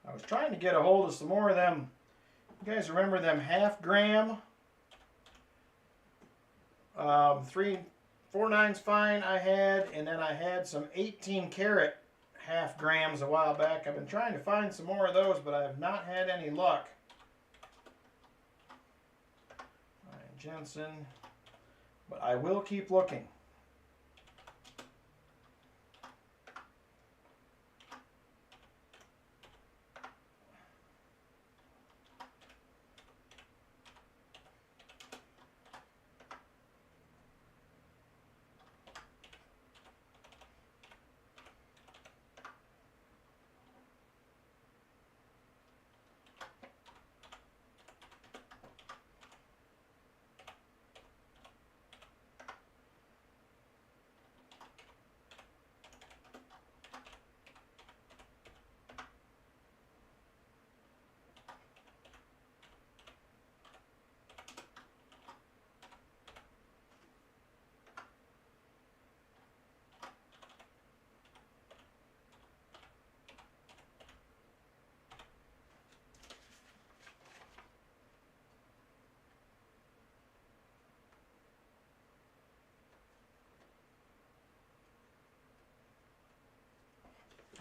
I was trying to get a hold of some more of them. You guys remember them half-gram 349's fine I had, and then I had some 18-karat half grams a while back. I've been trying to find some more of those, but I have not had any luck. Ryan Jensen, but I will keep looking.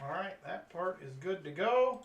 All right, that part is good to go.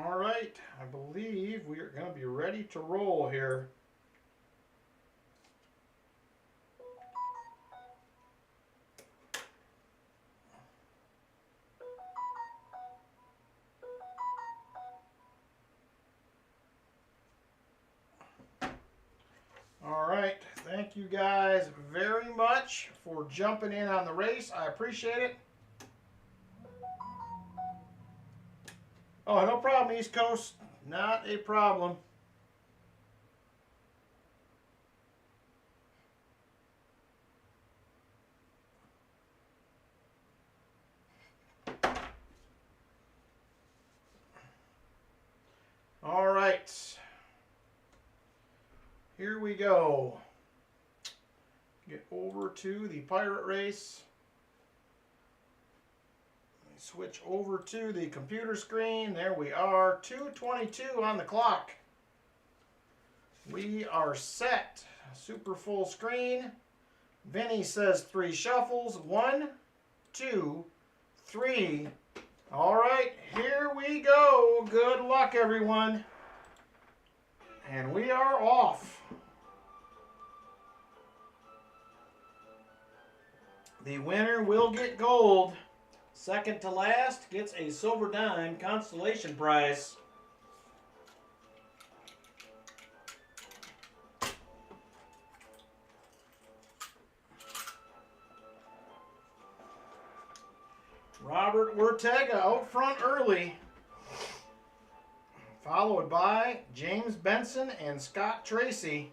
All right, I believe we are going to be ready to roll here. All right, thank you guys very much for jumping in on the race. I appreciate it. Oh, no problem, East Coast. Not a problem. here we go. Get over to the pirate race. Switch over to the computer screen. There we are. 2:22 on the clock. We are set. Super full screen. Vinny says 3 shuffles. 1, 2, 3. All right, here we go. Good luck, everyone. And we are off. The winner will get gold. Second to last gets a silver dime consolation prize. Robert Ortega out front early, followed by James Benson and Scott Tracy.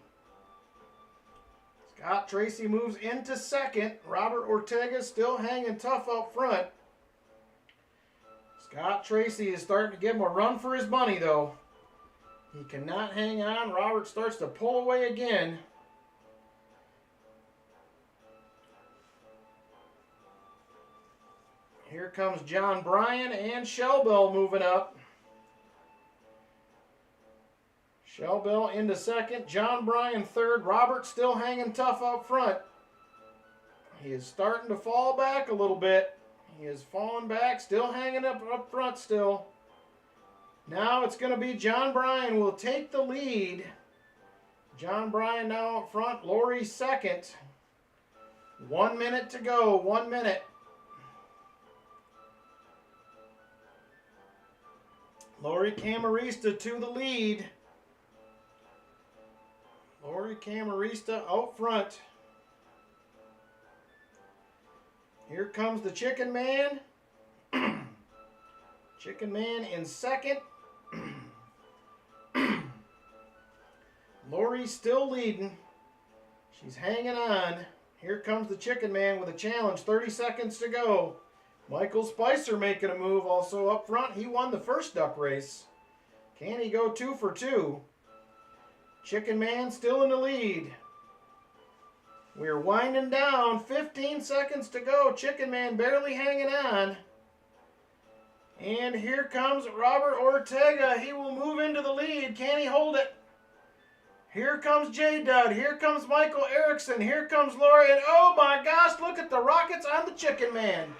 Scott Tracy moves into second. Robert Ortega still hanging tough out front. Scott Tracy is starting to give him a run for his money, though. He cannot hang on. Robert starts to pull away again. Here comes John Bryan and Shellbell moving up. Shellbell into second. John Bryan third. Robert still hanging tough up front. He is starting to fall back a little bit. He is falling back, still hanging up front still. Now it's going to be John Bryan will take the lead. John Bryan now up front. Lori second. 1 minute to go. 1 minute. Lori Camarista to the lead. Lori Camarista out front. Here comes the Chicken Man. Chicken Man in second. Lori's still leading. She's hanging on. Here comes the Chicken Man with a challenge. 30 seconds to go. Michael Spicer making a move also up front. He won the first duck race. Can he go 2 for 2? Chicken Man still in the lead. We're winding down. 15 seconds to go. Chicken Man barely hanging on. And here comes Robert Ortega. He will move into the lead. Can he hold it? Here comes J-Dud. Here comes Michael Erickson. Here comes Lori. And oh my gosh, look at the rockets on the Chicken Man.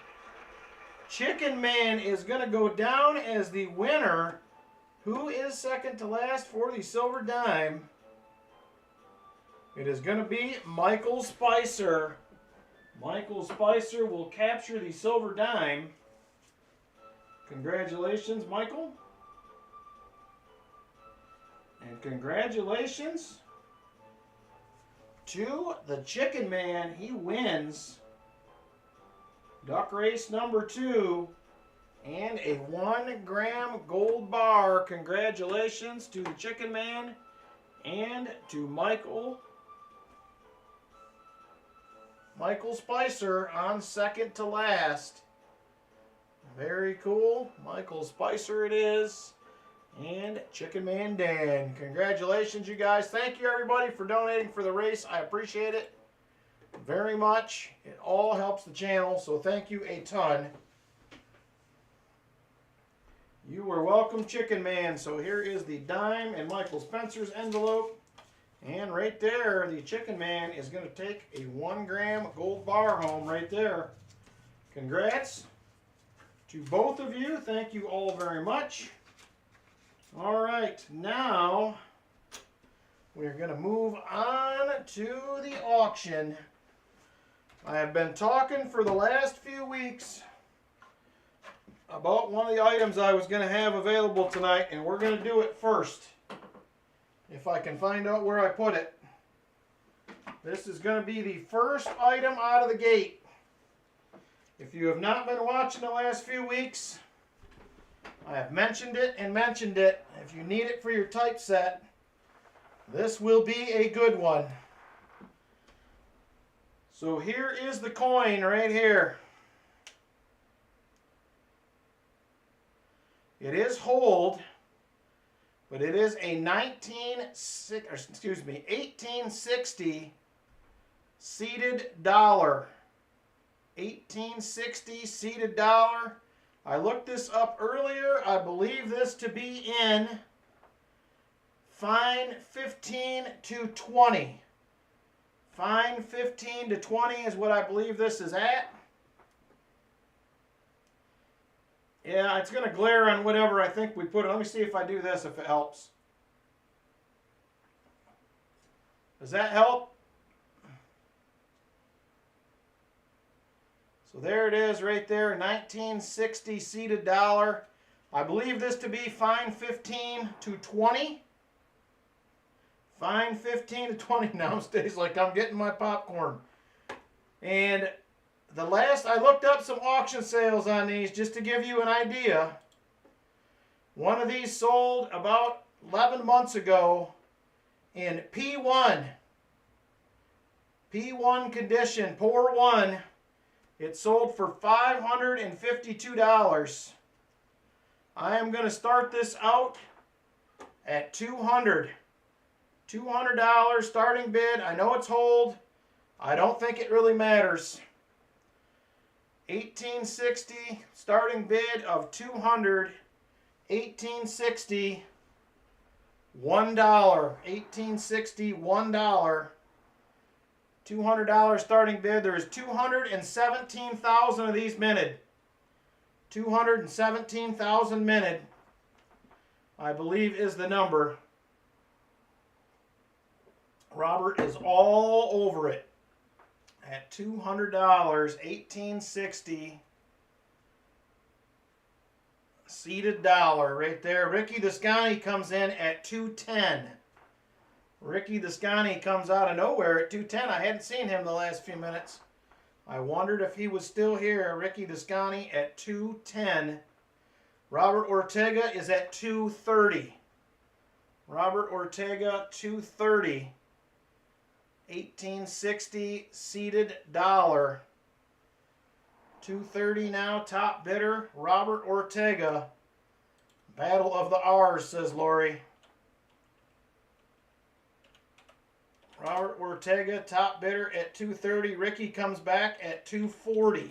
Chicken Man is going to go down as the winner. Who is second to last for the silver dime? It is going to be Michael Spicer. Michael Spicer will capture the silver dime. Congratulations, Michael. And congratulations to the Chicken Man. He wins duck race number 2 and a 1 gram gold bar. Congratulations to the Chicken Man and to Michael Spicer on second to last. Very cool. Michael Spicer it is. And Chicken Man Dan. Congratulations, you guys. Thank you, everybody, for donating for the race. I appreciate it very much. It all helps the channel, so thank you a ton. You were welcome, Chicken Man. So here is the dime in Michael Spencer's envelope. And right there, the Chicken Man is going to take a 1 gram gold bar home right there. Congrats to both of you. Thank you all very much. All right, now we're going to move on to the auction. I have been talking for the last few weeks about one of the items I was going to have available tonight, and we're going to do it first. If I can find out where I put it. This is going to be the first item out of the gate. If you have not been watching the last few weeks, I have mentioned it and mentioned it. If you need it for your typeset, this will be a good one. So here is the coin right here. It is hold, But it is a 1860 seated dollar. 1860 seated dollar. I looked this up earlier. I believe this to be in fine 15 to 20. Fine 15 to 20 is what I believe this is at. Yeah, it's going to glare on whatever I think we put it. Let me see if I do this, if it helps. Does that help? So there it is right there, 1960 seated dollar. I believe this to be fine 15 to 20. Fine 15 to 20 now stays like I'm getting my popcorn. And the last, I looked up some auction sales on these just to give you an idea. One of these sold about 11 months ago in P1. P1 condition, pour one. It sold for $552. I am going to start this out at $200. $200 starting bid. I know it's hold. I don't think it really matters. 1860 starting bid of $200. 1860 $1. 1860 $1. $200 starting bid. There is 217,000 of these minted. 217,000 minted, I believe, is the number. Robert is all over it at $200. 1860 seated dollar right there. Ricky Descani comes in at $210. Ricky Descani comes out of nowhere at $210. I hadn't seen him the last few minutes. I wondered if he was still here. Ricky Descani at $210. Robert Ortega is at $230. Robert Ortega, $230. 1860 seated dollar. $230 now, top bidder, Robert Ortega. Battle of the R's, says Lori. Robert Ortega, top bidder at $230. Ricky comes back at $240.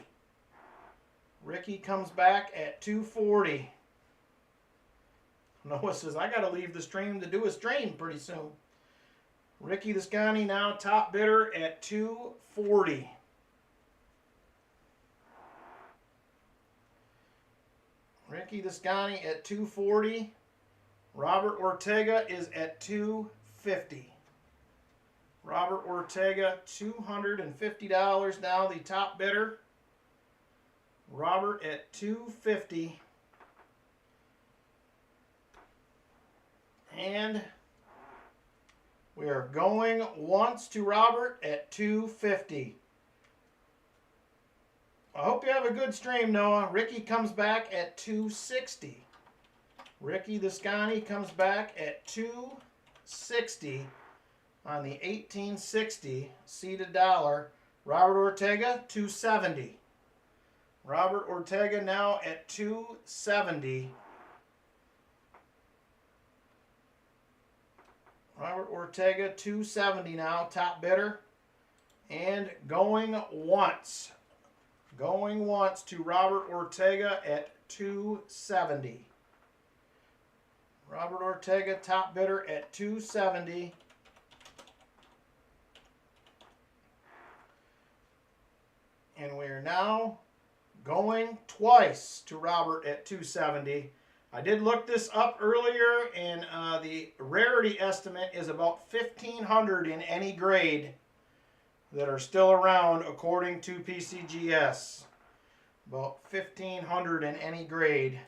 Ricky comes back at $240. Noah says, I got to leave the stream to do a stream pretty soon. Ricky Descani now top bidder at $240. Ricky Descani at $240. Robert Ortega is at $250. Robert Ortega, $250 now, the top bidder. Robert at $250. And we are going once to Robert at $250. I hope you have a good stream, Noah. Ricky comes back at $260. Ricky Descani comes back at $260 on the 1860 seated dollar. Robert Ortega, $270. Robert Ortega now at $270. Robert Ortega, $270 now, top bidder. And going once. Going once to Robert Ortega at $270. Robert Ortega, top bidder at $270. And we are now going twice to Robert at $270. I did look this up earlier, and the rarity estimate is about 1,500 in any grade that are still around according to PCGS. About 1,500 in any grade.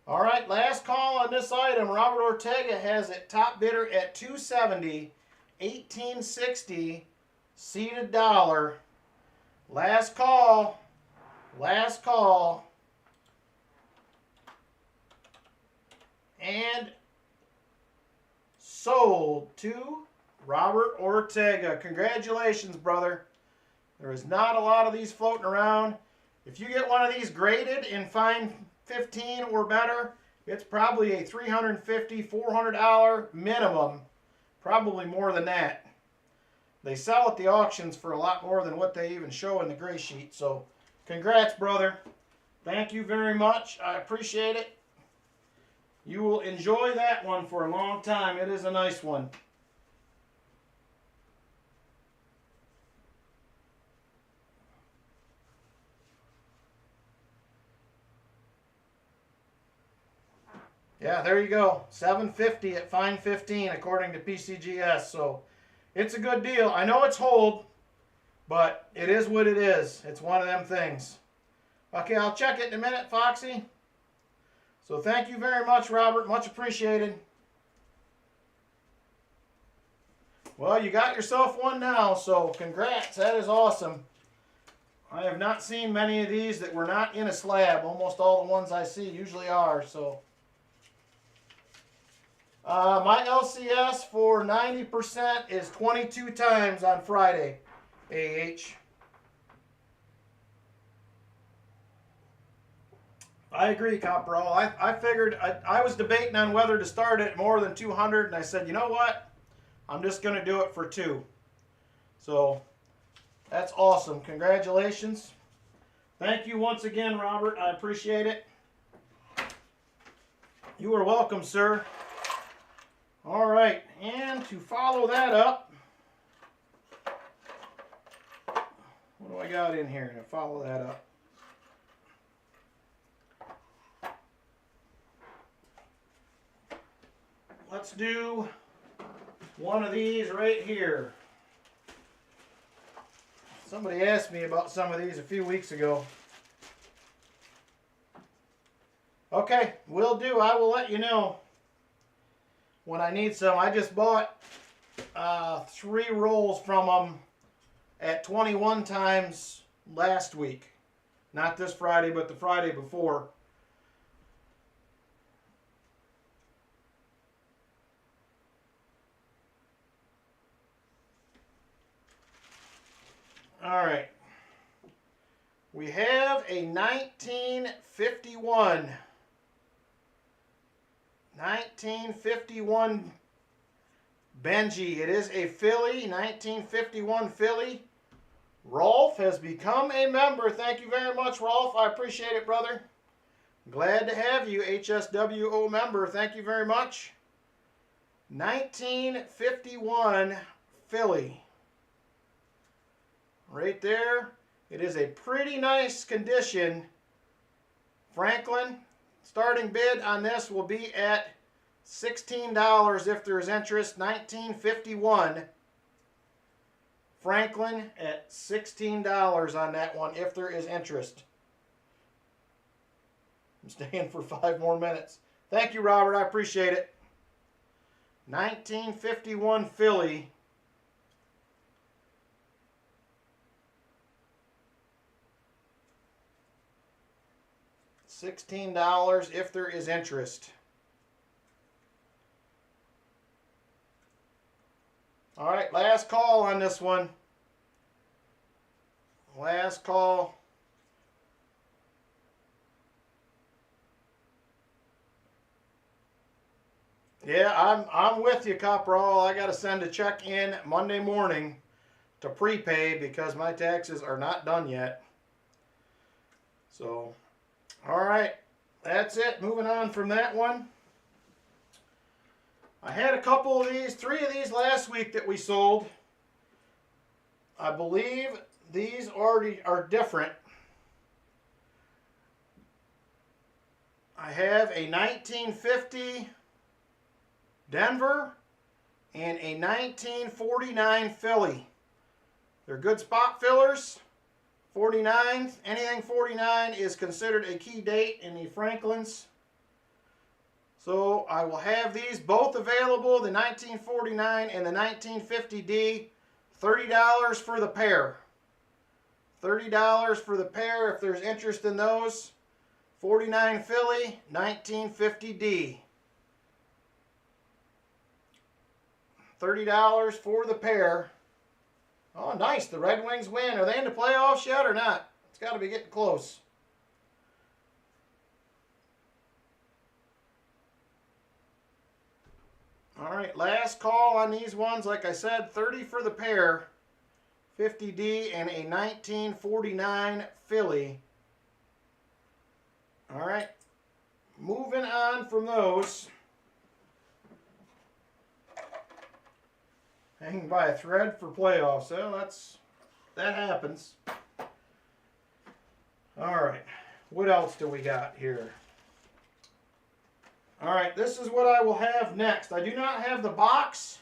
All right, last call on this item. Robert Ortega has it top bidder at $270, 1860 seated dollar. Last call. Last call. And sold to Robert Ortega. Congratulations, brother. There is not a lot of these floating around. If you get one of these graded in fine 15 or better, It's probably a $350, $400 minimum, probably more than that. They sell at the auctions for a lot more than what they even show in the gray sheet. So, congrats, brother. Thank you very much. I appreciate it. You will enjoy that one for a long time. It is a nice one. Yeah, there you go. $750 at Fine 15 according to PCGS. So it's a good deal. I know it's hold, but it is what it is. It's one of them things. Okay, I'll check it in a minute, Foxy. So thank you very much, Robert. Much appreciated. Well, you got yourself one now, so congrats. That is awesome. I have not seen many of these that were not in a slab. Almost all the ones I see usually are, so. My LCS for 90% is 22 times on Friday, AH. I agree, Copperall. I figured, I was debating on whether to start at more than 200, and I said, you know what? I'm just going to do it for 2. So, that's awesome. Congratulations. Thank you once again, Robert. I appreciate it. You are welcome, sir. All right, and to follow that up, what do I got in here to follow that up? Let's do one of these right here. Somebody asked me about some of these a few weeks ago. Okay, will do. I will let you know when I need some. I just bought 3 rolls from them at 21 times last week. Not this Friday, but the Friday before. All right. We have a 1951 Benji. It is a Philly, 1951 Philly. Rolf has become a member. Thank you very much, Rolf. I appreciate it, brother. Glad to have you, HSWO member. Thank you very much. 1951 Philly. Right there. It is a pretty nice condition. Franklin, starting bid on this will be at $16 if there is interest. 1951. Franklin at $16 on that one if there is interest. I'm staying for 5 more minutes. Thank you, Robert. I appreciate it. 1951 Philly. $16 if there is interest. All right, last call on this one. Last call. Yeah, I'm with you, Copperall. I got to send a check in Monday morning to prepay because my taxes are not done yet. So, all right, that's it. Moving on from that one. I had a couple of these, 3 of these last week that we sold. I believe these already are different. I have a 1950 Denver and a 1949 Philly. They're good spot fillers. 49, anything 49 is considered a key date in the Franklins. So I will have these both available, the 1949 and the 1950D, $30 for the pair. $30 for the pair if there's interest in those. 49 Philly, 1950D. $30 for the pair. Oh, nice. The Red Wings win. Are they in the playoffs yet or not? It's got to be getting close. All right, last call on these ones. Like I said, 30 for the pair, 50D and a 1949 Philly. All right, moving on from those. Hanging by a thread for playoffs. So that happens. All right, what else do we got here? All right, this is what I will have next. I do not have the box.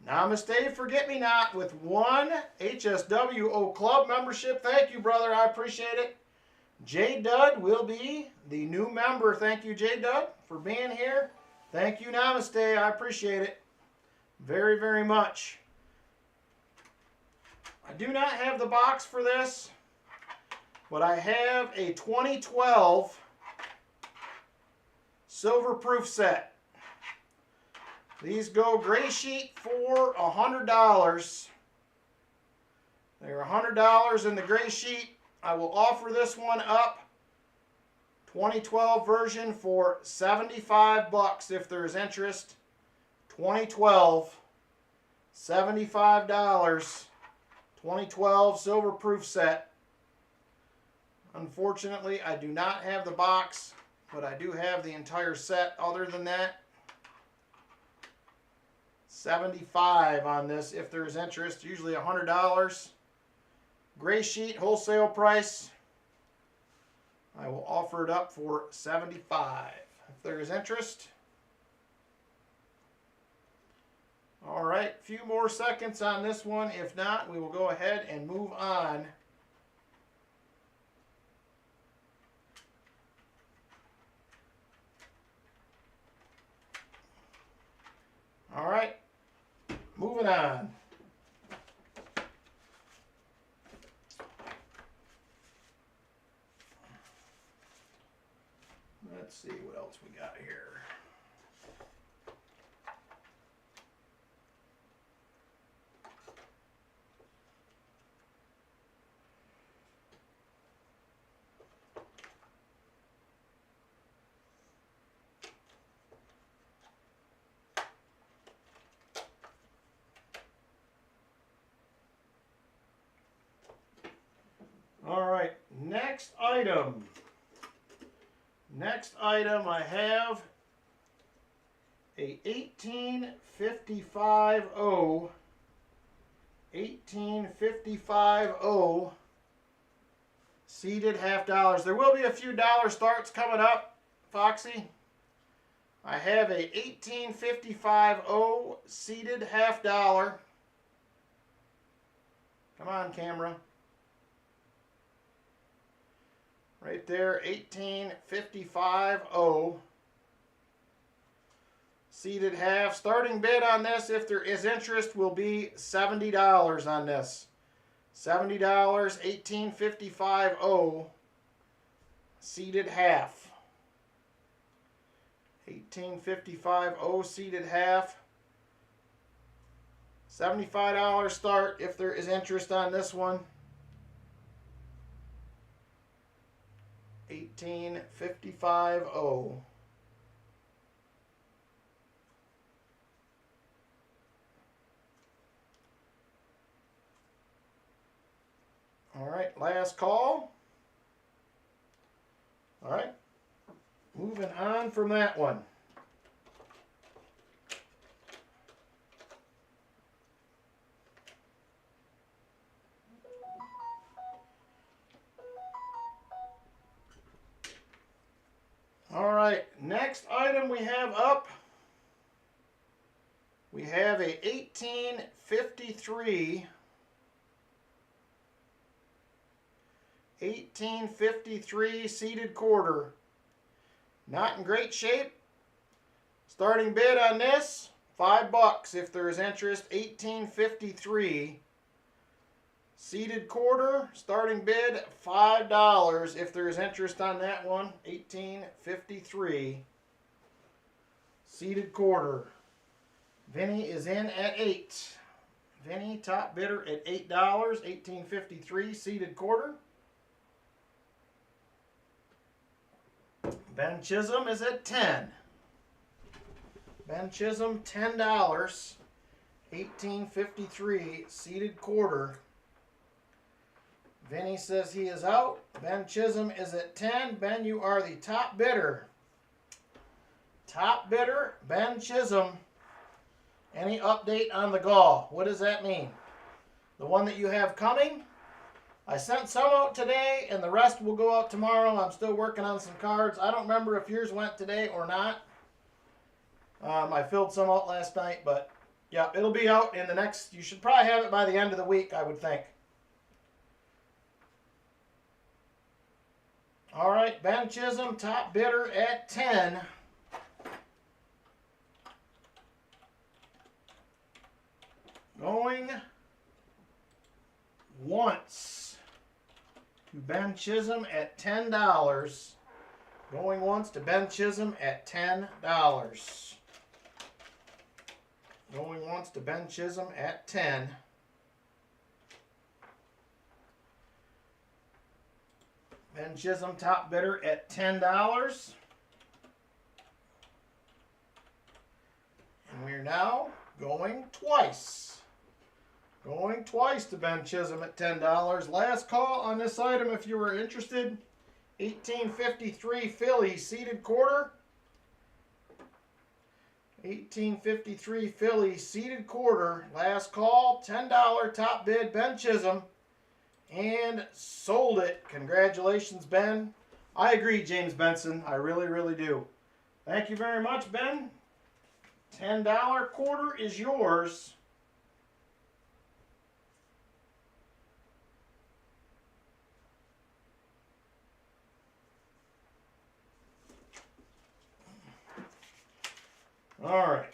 Namaste, forget me not, with one HSWO club membership. Thank you, brother. I appreciate it. J Dud will be the new member. Thank you, J Dud, for being here. Thank you, Namaste. I appreciate it very, very much. I do not have the box for this, but I have a 2012 silver proof set. These go gray sheet for $100. They're $100 in the gray sheet. I will offer this one up, 2012 version, for $75 if there's interest. 2012, $75, 2012 silver proof set. Unfortunately, I do not have the box, but I do have the entire set. Other than that, $75 on this if there's interest, usually $100. Gray sheet, wholesale price. I will offer it up for $75 if there is interest. All right, a few more seconds on this one. If not, we will go ahead and move on. All right, moving on. Let's see what else we got here. All right, next item. Next item, I have a 1855 seeded half dollars. There will be a few dollar starts coming up, Foxy. I have a 1855 seeded half dollar. Come on, camera. Right there, 1855 seeded half. Starting bid on this, if there is interest, will be $70 on this. $70, 1855 seeded half. 1855 seeded half. $75 start if there is interest on this one. 1855 All right, last call. All right, moving on from that one. All right, next item we have up, we have a 1853 seeded quarter. Not in great shape. Starting bid on this, $5 if there is interest. 1853 seeded quarter, starting bid $5 if there is interest on that one. 1853 seeded quarter. Vinny is in at $8. Vinny, top bidder at $8. 1853 seeded quarter. Ben Chisholm is at 10. Ben Chisholm, $10. 1853 seated quarter. Vinny says he is out. Ben Chisholm is at 10. Ben, you are the top bidder. Top bidder, Ben Chisholm. Any update on the gall? What does that mean? The one that you have coming? I sent some out today, and the rest will go out tomorrow. I'm still working on some cards. I don't remember if yours went today or not. I filled some out last night, but yeah, it'll be out in the next, you should probably have it by the end of the week, I would think. All right, Ben Chisholm, top bidder at 10. Going once to Ben Chisholm at $10. Going once to Ben Chisholm at $10. Going once to Ben Chisholm at 10. Ben Chisholm, top bidder at $10. And we're now going twice. Going twice to Ben Chisholm at $10. Last call on this item if you were interested. 1853 Philly seated quarter. 1853 Philly seated quarter. Last call, $10 top bid, Ben Chisholm. And sold it. Congratulations, Ben. I agree, James Benson. I really, really do. Thank you very much, Ben. $10 quarter is yours. All right.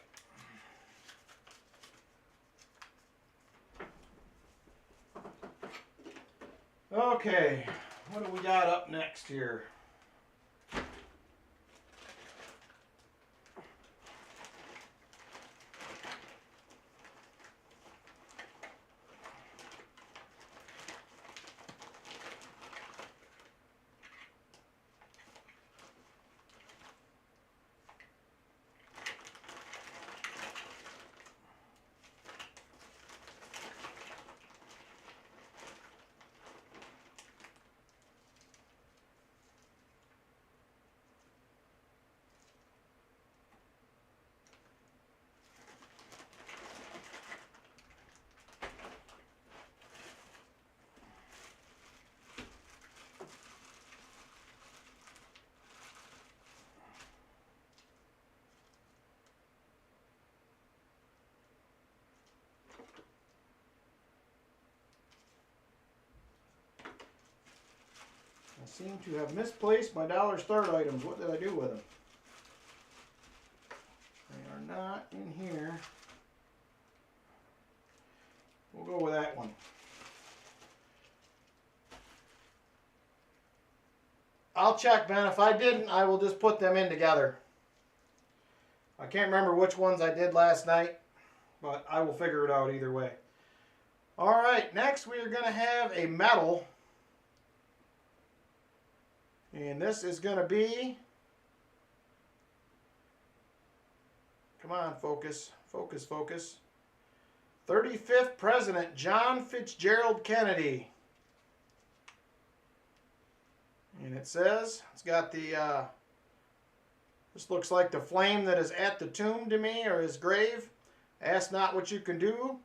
Okay, what do we got up next here? I seem to have misplaced my dollar start items. What did I do with them? They are not in here. We'll go with that one. I'll check, Ben. If I didn't, I will just put them in together. I can't remember which ones I did last night, but I will figure it out either way. All right, next we are going to have a medal. And this is going to be, come on, focus, focus, focus. 35th President John Fitzgerald Kennedy. And it says, it's got the, this looks like the flame that is at the tomb to me, or his grave. Ask not what you can do,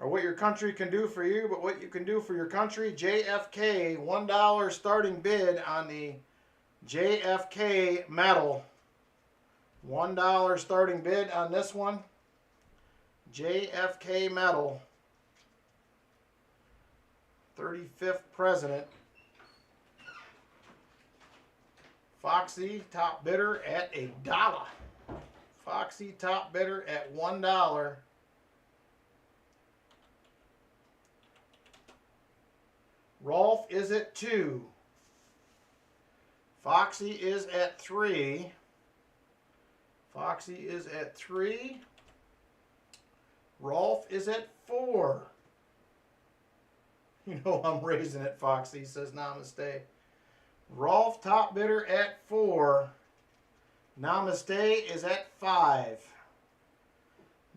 or what your country can do for you, but what you can do for your country. JFK, $1 starting bid on the JFK medal. $1 starting bid on this one. JFK medal. 35th President. Foxy, top bidder at $1. Foxy, top bidder at $1. Rolf is at 2. Foxy is at 3. Foxy is at 3. Rolf is at 4. You know I'm raising it, Foxy, says namaste. Rolf, top bidder at 4. Namaste is at 5.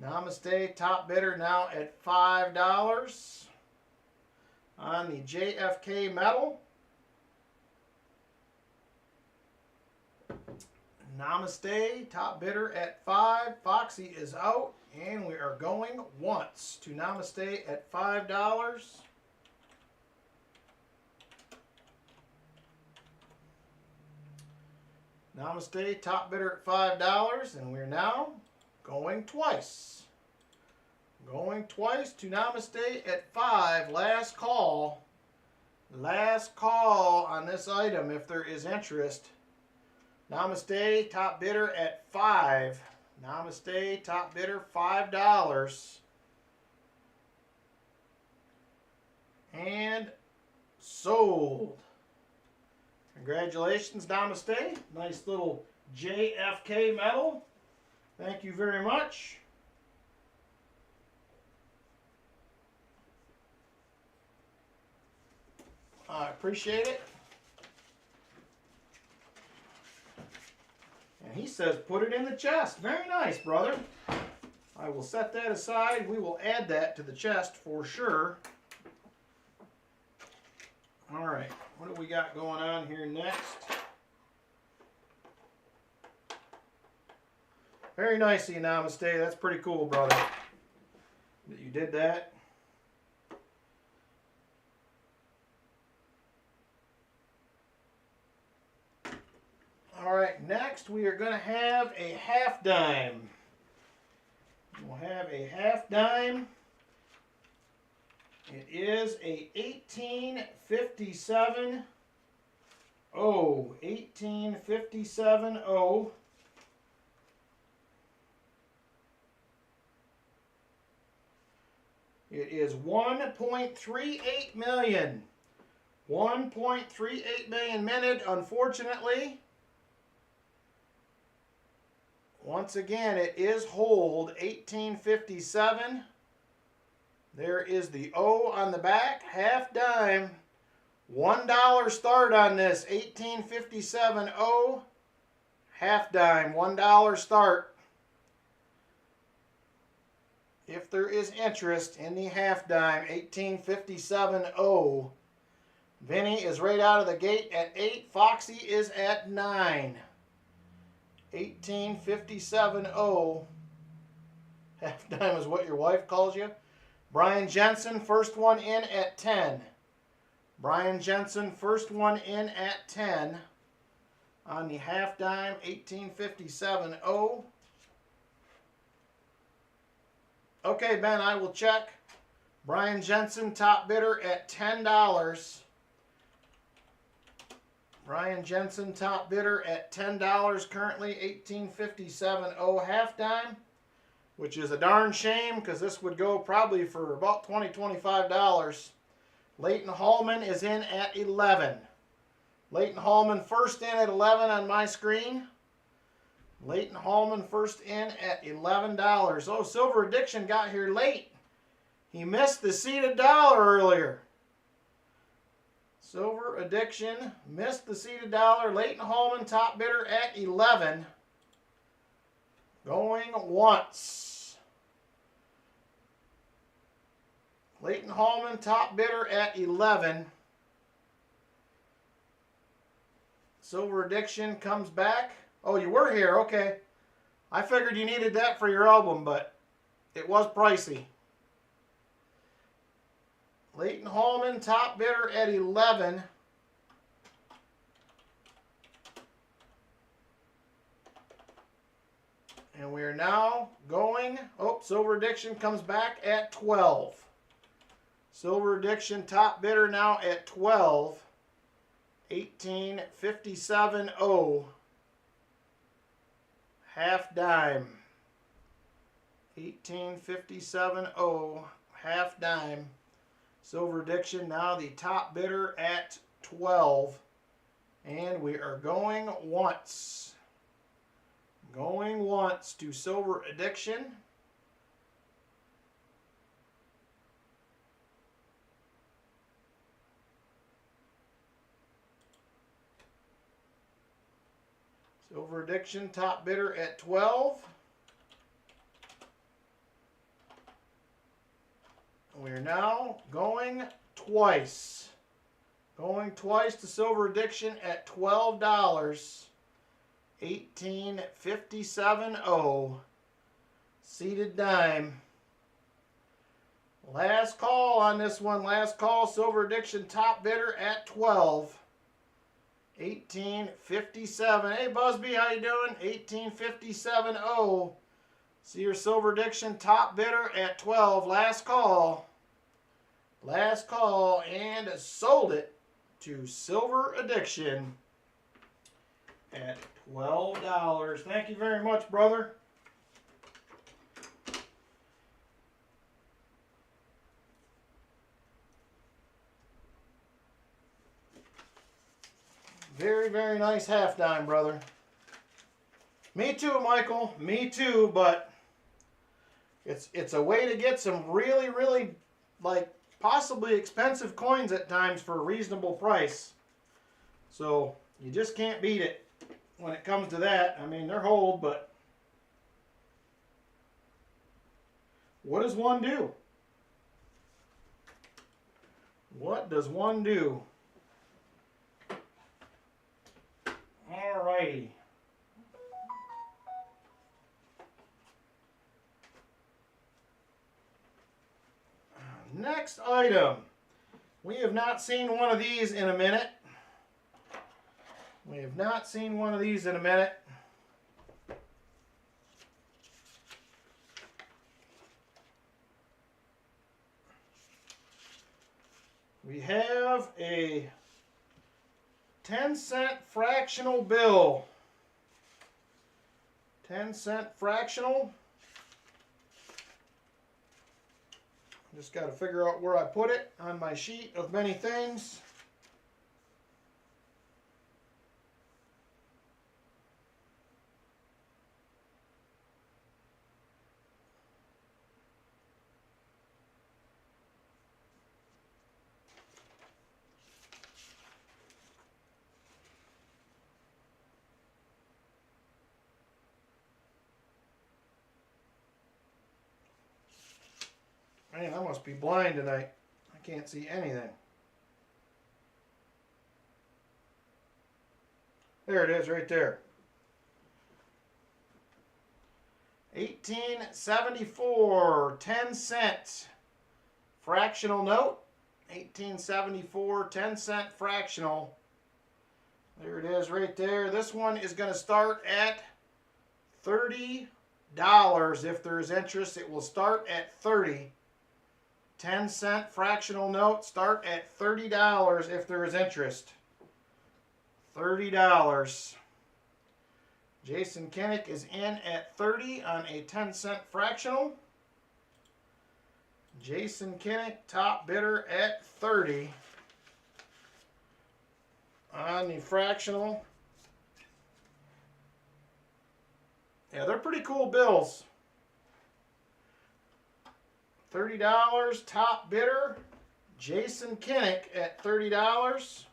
Namaste, top bidder now at $5 on the JFK metal. Namaste, top bidder at 5. Foxy is out, and we are going once to Namaste at $5. Namaste, top bidder at $5, and we're now going twice. Going twice to Namaste at 5. Last call. Last call on this item if there is interest. Namaste, top bidder at 5. Namaste, top bidder $5. And sold. Congratulations, Namaste. Nice little JFK medal. Thank you very much. I appreciate it. And he says put it in the chest. Very nice, brother. I will set that aside. We will add that to the chest for sure. All right, what do we got going on here next? Very nice, Namaste. That's pretty cool, brother, that you did that. All right, next we are going to have a half dime. We'll have a half dime. It is a 1857 O. 1857 O. It is 1.38 million. 1.38 million minted, unfortunately. Once again, it is hold 1857. There is the O on the back, half dime. $1 start on this 1857 O. Half dime, $1 start. If there is interest in the half dime 1857 O. Vinny is right out of the gate at 8. Foxy is at 9. 1857 O. Half dime is what your wife calls you. Brian Jensen, first one in at 10. Brian Jensen, first one in at 10 on the half dime 1857 O. Okay, Ben, I will check. Brian Jensen, top bidder at $10. Brian Jensen, top bidder at $10 currently, 1857 O half dime, which is a darn shame because this would go probably for about $20, $25. Leighton Hallman is in at 11. Leighton Hallman first in at 11 on my screen. Leighton Hallman first in at $11. Oh, Silver Addiction got here late. He missed the seated dollar earlier. Silver Addiction missed the seated dollar. Leighton Hallman, top bidder at 11. Going once. Leighton Hallman, top bidder at 11. Silver Addiction comes back. Oh, you were here. Okay. I figured you needed that for your album, but it was pricey. Leighton Hallman, top bidder at 11. And we are now going. Oh, Silver Addiction comes back at 12. Silver Addiction, top bidder now at 12. 1857 O. Half dime. 1857 O. Half dime. Silver Addiction now the top bidder at 12. And we are going once. Going once to Silver Addiction. Silver Addiction, top bidder at 12. We're now going twice. Going twice to Silver Addiction at $12. 1857.0. Seated dime. Last call on this one. Last call. Silver Addiction top bidder at 12. 1857. Hey Busby, how you doing? 1857.0. See your Silver Addiction top bidder at 12. Last call. Last call, and sold it to Silver Addiction at $12. Thank you very much, brother. Very, very nice half dime, brother. Me too, Michael. Me too, but it's a way to get some really, really, like, possibly expensive coins at times for a reasonable price. So you just can't beat it when it comes to that. I mean, they're hold, but what does one do? What does one do? Alrighty. Next item. We have not seen one of these in a minute. We have not seen one of these in a minute. We have a 10-cent fractional bill. 10-cent fractional. Just got to figure out where I put it on my sheet of many things. Man, I must be blind tonight. I can't see anything. There it is, right there. 1874, 10 cent fractional note. 1874, 10 cent fractional. There it is, right there. This one is going to start at $30. If there is interest, it will start at 30. 10-cent fractional note, start at $30 if there is interest. $30. Jason Kinnick is in at 30 on a 10-cent fractional. Jason Kinnick, top bidder at 30 on the fractional. Yeah, they're pretty cool bills. $30, top bidder, Jason Kinnick at $30.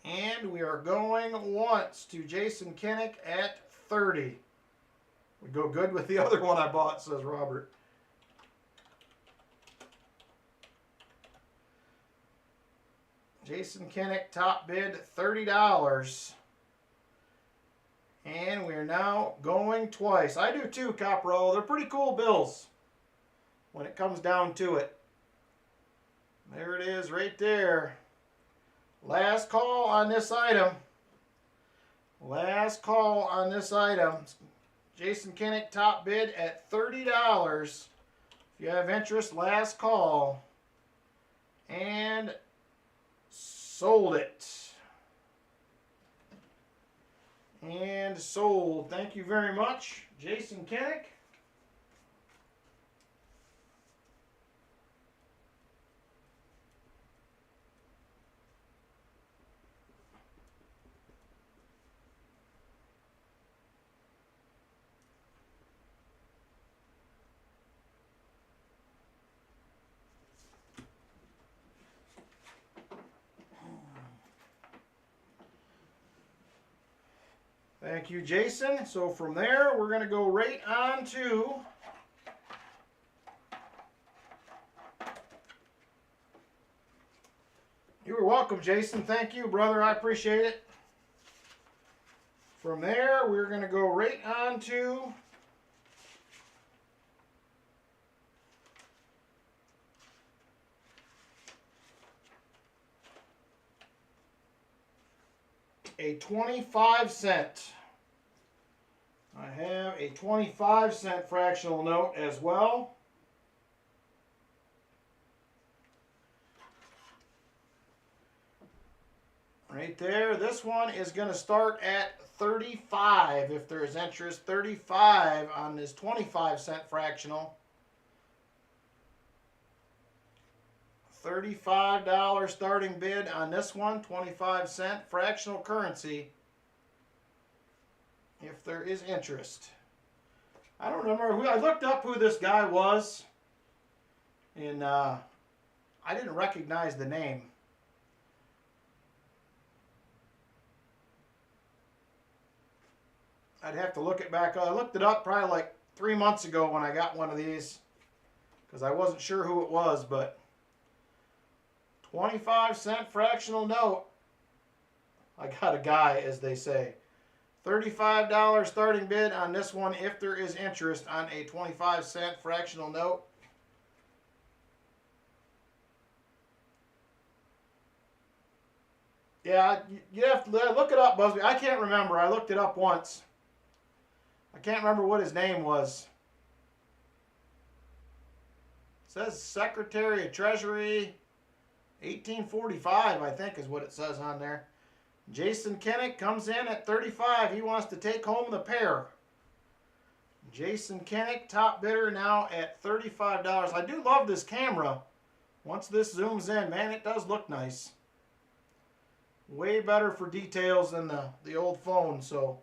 And we are going once to Jason Kinnick at 30. We go good with the other one I bought, says Robert. Jason Kinnick, top bid, $30. And we're now going twice. I do too, Copro. They're pretty cool bills when it comes down to it. There it is right there. Last call on this item. Last call on this item. Jason Kinnick, top bid at $30. If you have interest, last call. And sold it. And sold. Thank you very much, Jason Kinnick. Thank you, Jason. So from there, we're going to go right on to You are welcome, Jason. Thank you, brother. I appreciate it. From there, we're going to go right on to a 25-cent. I have a 25-cent fractional note as well. Right there. This one is going to start at 35 if there is interest. 35 on this 25-cent fractional. $35 starting bid on this one. 25-cent fractional currency if there is interest. I don't remember who. I looked up who this guy was, and I didn't recognize the name. I'd have to look it back. I looked it up probably like 3 months ago when I got one of these because I wasn't sure who it was, but 25-cent fractional note. I got a guy, as they say. $35 starting bid on this one if there is interest on a 25-cent fractional note. Yeah, you have to look it up, Busby. I can't remember. I looked it up once. I can't remember what his name was. It says Secretary of Treasury, 1845, I think is what it says on there. Jason Kinnick comes in at 35. He wants to take home the pair. Jason Kinnick, top bidder, now at $35. I do love this camera. Once this zooms in, man, it does look nice. Way better for details than the old phone, so...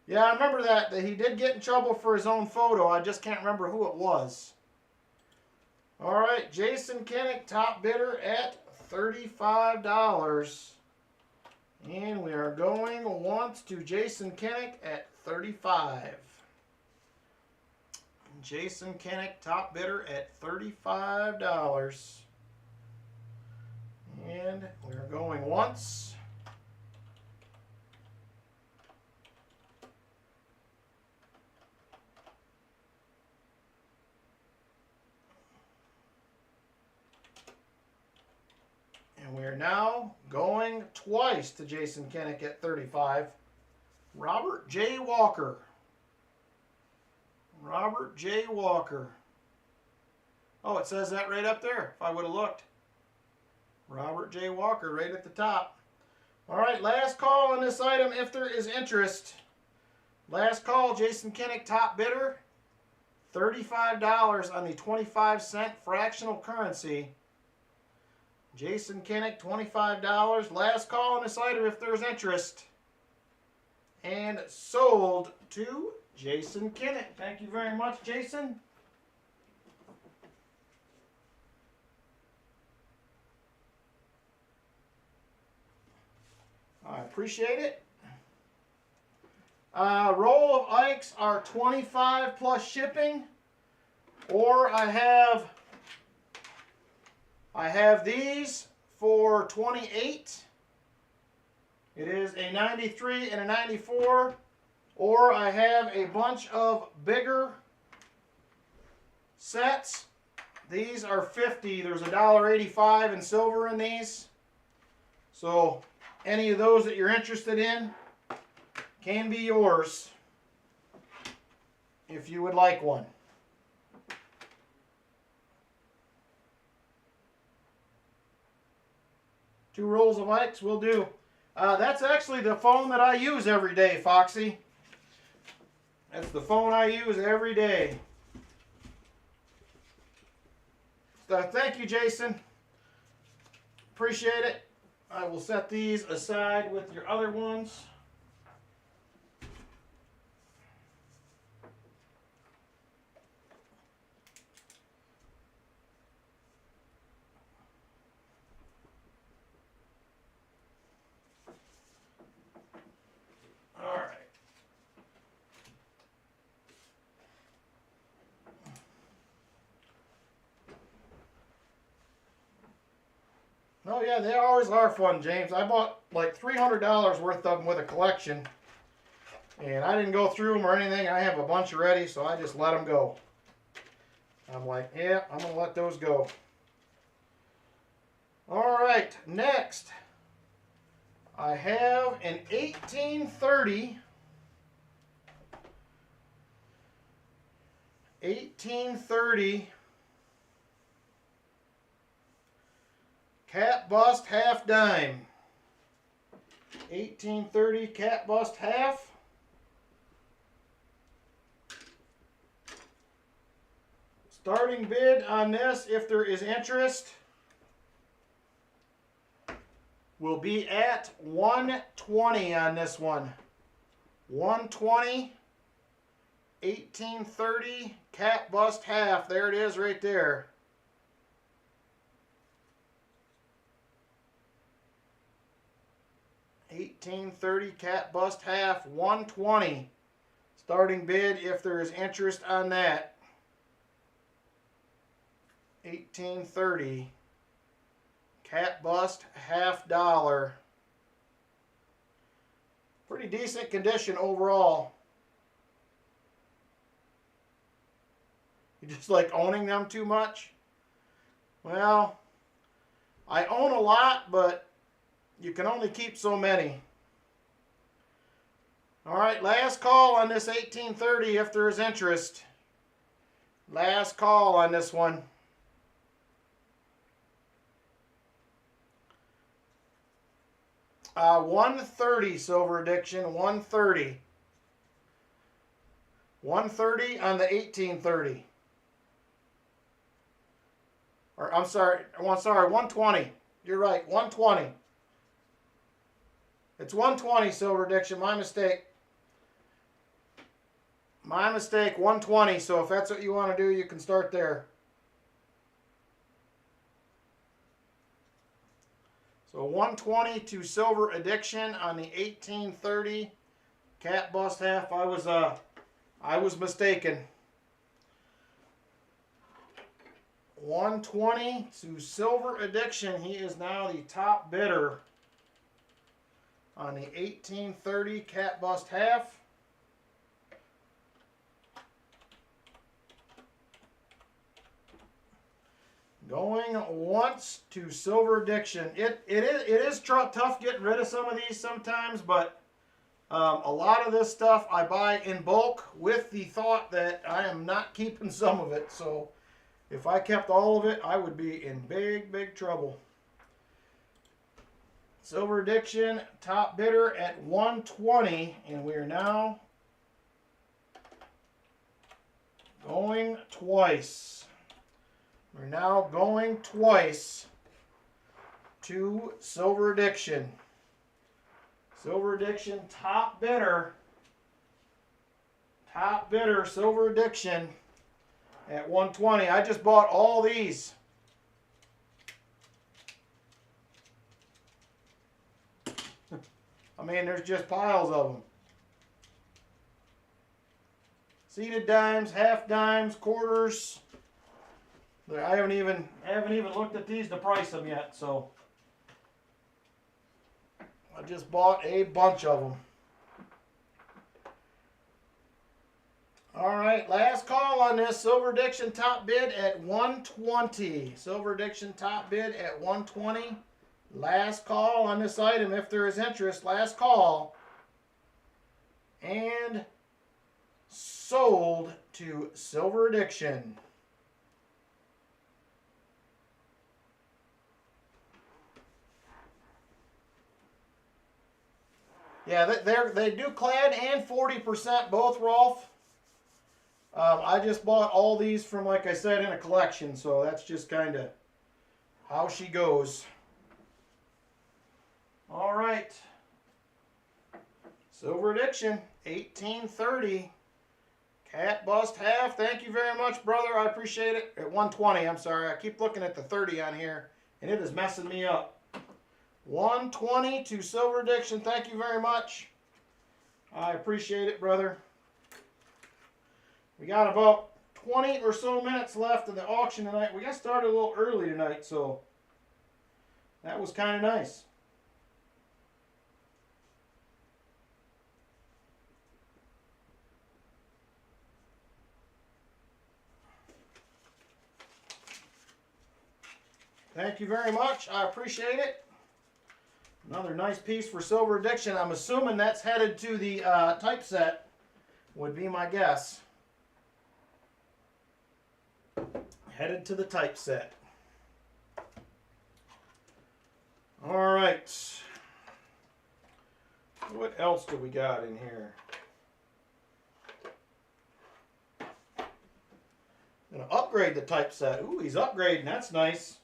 Yeah, I remember that he did get in trouble for his own photo. I just can't remember who it was. All right, Jason Kinnick, top bidder at $35. And we are going once to Jason Kinnick at 35. Jason Kinnick, top bidder at $35. And we're going once. And we're now going twice to Jason Kinnick at 35. Robert J. Walker. Robert J. Walker. Oh, it says that right up there, if I would have looked. Robert J. Walker right at the top. All right, last call on this item if there is interest. Last call, Jason Kinnick, top bidder. $35 on the 25-cent fractional currency. Jason Kinnick, $25. Last call on this item if there's interest. And sold to Jason Kinnick. Thank you very much, Jason. I appreciate it. Roll of Ikes are 25 plus shipping. Or I have these for 28. It is a 93 and a 94. Or I have a bunch of bigger sets. These are 50. There's $1.85 in silver in these. So any of those that you're interested in can be yours if you would like one. Two rolls of Ikes will do. That's actually the phone that I use every day, Foxy. That's the phone I use every day. So thank you, Jason. Appreciate it. I will set these aside with your other ones. All right. Oh yeah, they always are fun, James. I bought like $300 worth of them with a collection. And I didn't go through them or anything. I have a bunch already, so I just let them go. I'm like, yeah, I'm going to let those go. All right, next. I have an 1830 cat bust half dime. 1830 cat bust half. Starting bid on this, if there is interest, will be at 120 on this one. 120, 1830 cat bust half. There it is right there. $18.30 cat bust half, 120. Starting bid if there is interest on that. $18.30 cat bust half dollar. Pretty decent condition overall. You just like owning them too much? Well, I own a lot, but you can only keep so many. All right, last call on this 1830 if there is interest. Last call on this one. $130 Silver Addiction, $130. $130 on the 1830. Or I'm sorry, $120. You're right, $120. It's $120 Silver Addiction, my mistake. My mistake, $120. So if that's what you want to do, you can start there. So $120 to Silver Addiction on the 1830 cat bust half. I was mistaken. $120 to Silver Addiction. He is now the top bidder on the 1830 cat bust half. Going once to Silver Addiction. It is tough getting rid of some of these sometimes, but a lot of this stuff I buy in bulk with the thought that I am not keeping some of it. So if I kept all of it, I would be in big, big trouble. Silver Addiction, top bidder at $120, and we are now going twice. We're now going twice to Silver Addiction. Silver Addiction, top bidder, Silver Addiction at $120. I just bought all these. I mean, there's just piles of them. Seated dimes, half dimes, quarters. I haven't even looked at these to price them yet, so I just bought a bunch of them. All right, last call on this. Silver Addiction top bid at $120. Silver Addiction top bid at $120. Last call on this item if there is interest. Last call. And sold to Silver Addiction. Yeah, they do clad and 40% both, Rolf. I just bought all these from, like I said, in a collection, so that's just kind of how she goes. All right. Silver Addiction, 1830. Cat bust half. Thank you very much, brother. I appreciate it. At 120, I'm sorry. I keep looking at the 30 on here, and it is messing me up. 120 to Silver Addiction. Thank you very much. I appreciate it, brother. We got about 20 or so minutes left of the auction tonight. We got started a little early tonight, so That was kind of nice. Thank you very much. I appreciate it. Another nice piece for Silver Addiction. I'm assuming that's headed to the typeset, would be my guess. Headed to the typeset. All right. What else do we got in here? I'm going to upgrade the typeset. Ooh, he's upgrading. That's nice.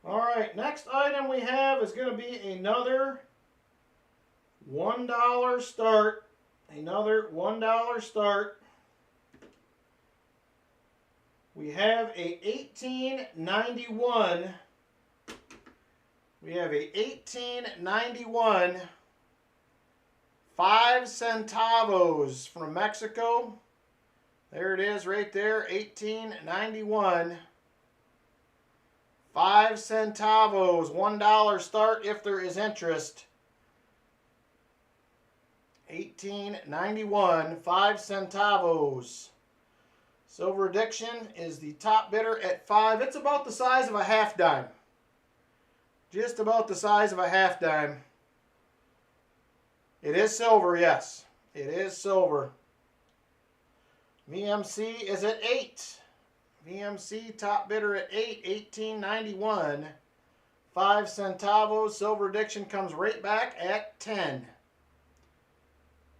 All right, next item we have is going to be another $1 start. Another $1 start. We have a 1891. We have a 1891 5 centavos from Mexico. There it is right there, 1891. 5 centavos, $1 start if there is interest. 1891, 5 centavos. Silver Addiction is the top bidder at 5. It's about the size of a half dime. Just about the size of a half dime. It is silver, yes. It is silver. VMC is at 8. VMC top bidder at 8, 1891. 5 centavos. Silver Addiction comes right back at 10.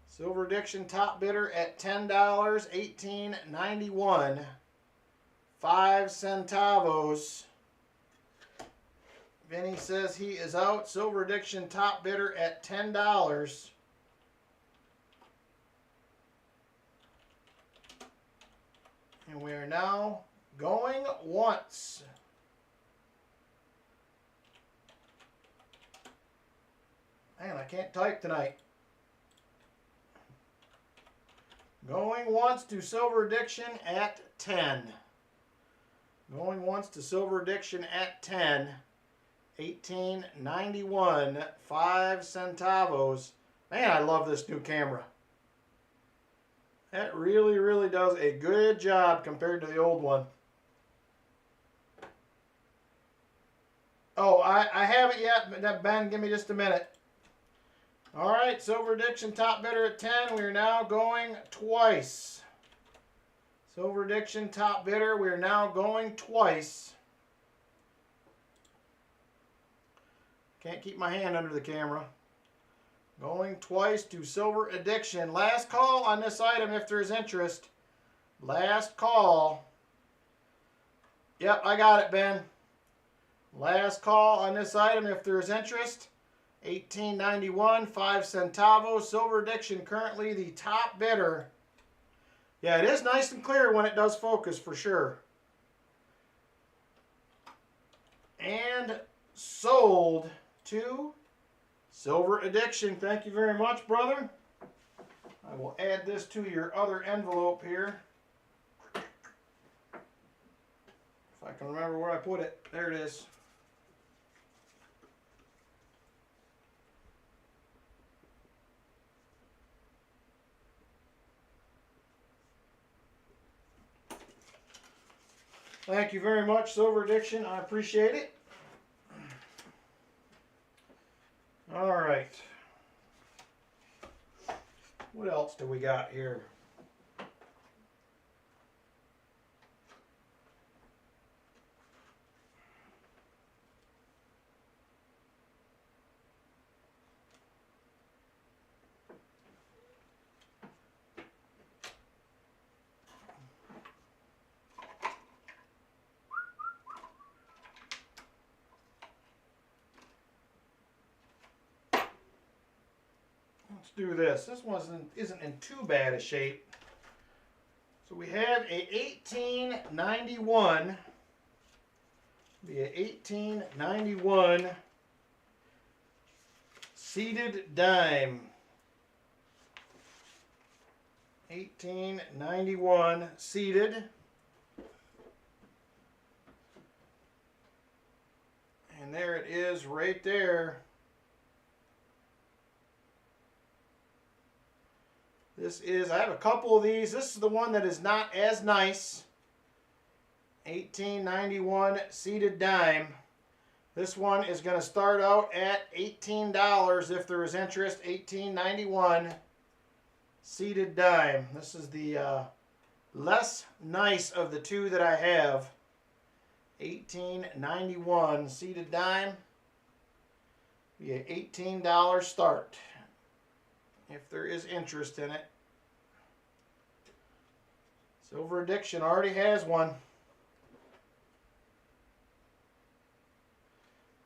Silver Addiction top bidder at $10, 1891. 5 centavos. Vinny says he is out. Silver Addiction top bidder at $10. And we are now going once. Man, I can't type tonight. Going once to Silver Addiction at 10. Going once to Silver Addiction at 10. 1891, 5 centavos. Man, I love this new camera. That really, really does a good job compared to the old one. Oh, I haven't yet, but Ben, give me just a minute. All right, Silver Addiction top bidder at 10. We are now going twice. Silver Addiction top bidder, we are now going twice. Can't keep my hand under the camera. Going twice to Silver Addiction. Last call on this item if there's interest. Last call. Yep, I got it, Ben. Last call on this item if there's interest. 1891, 5 centavos. Silver Addiction currently the top bidder. Yeah, it is nice and clear when it does focus for sure. And sold to Silver Addiction. Thank you very much, brother. I will add this to your other envelope here. If I can remember where I put it. There it is. Thank you very much, Silver Addiction. I appreciate it. All right. What else do we got here? Let's do this. This one isn't in too bad a shape. So we have a 1891. Be a 1891 seated dime. 1891 seated. And there it is right there. I have a couple of these. This is the one that is not as nice. 1891 seated dime. This one is going to start out at $18 if there is interest. 1891 seated dime. This is the less nice of the two that I have. 1891 seated dime. Be an $18 start if there is interest in it. Silver Addiction already has one.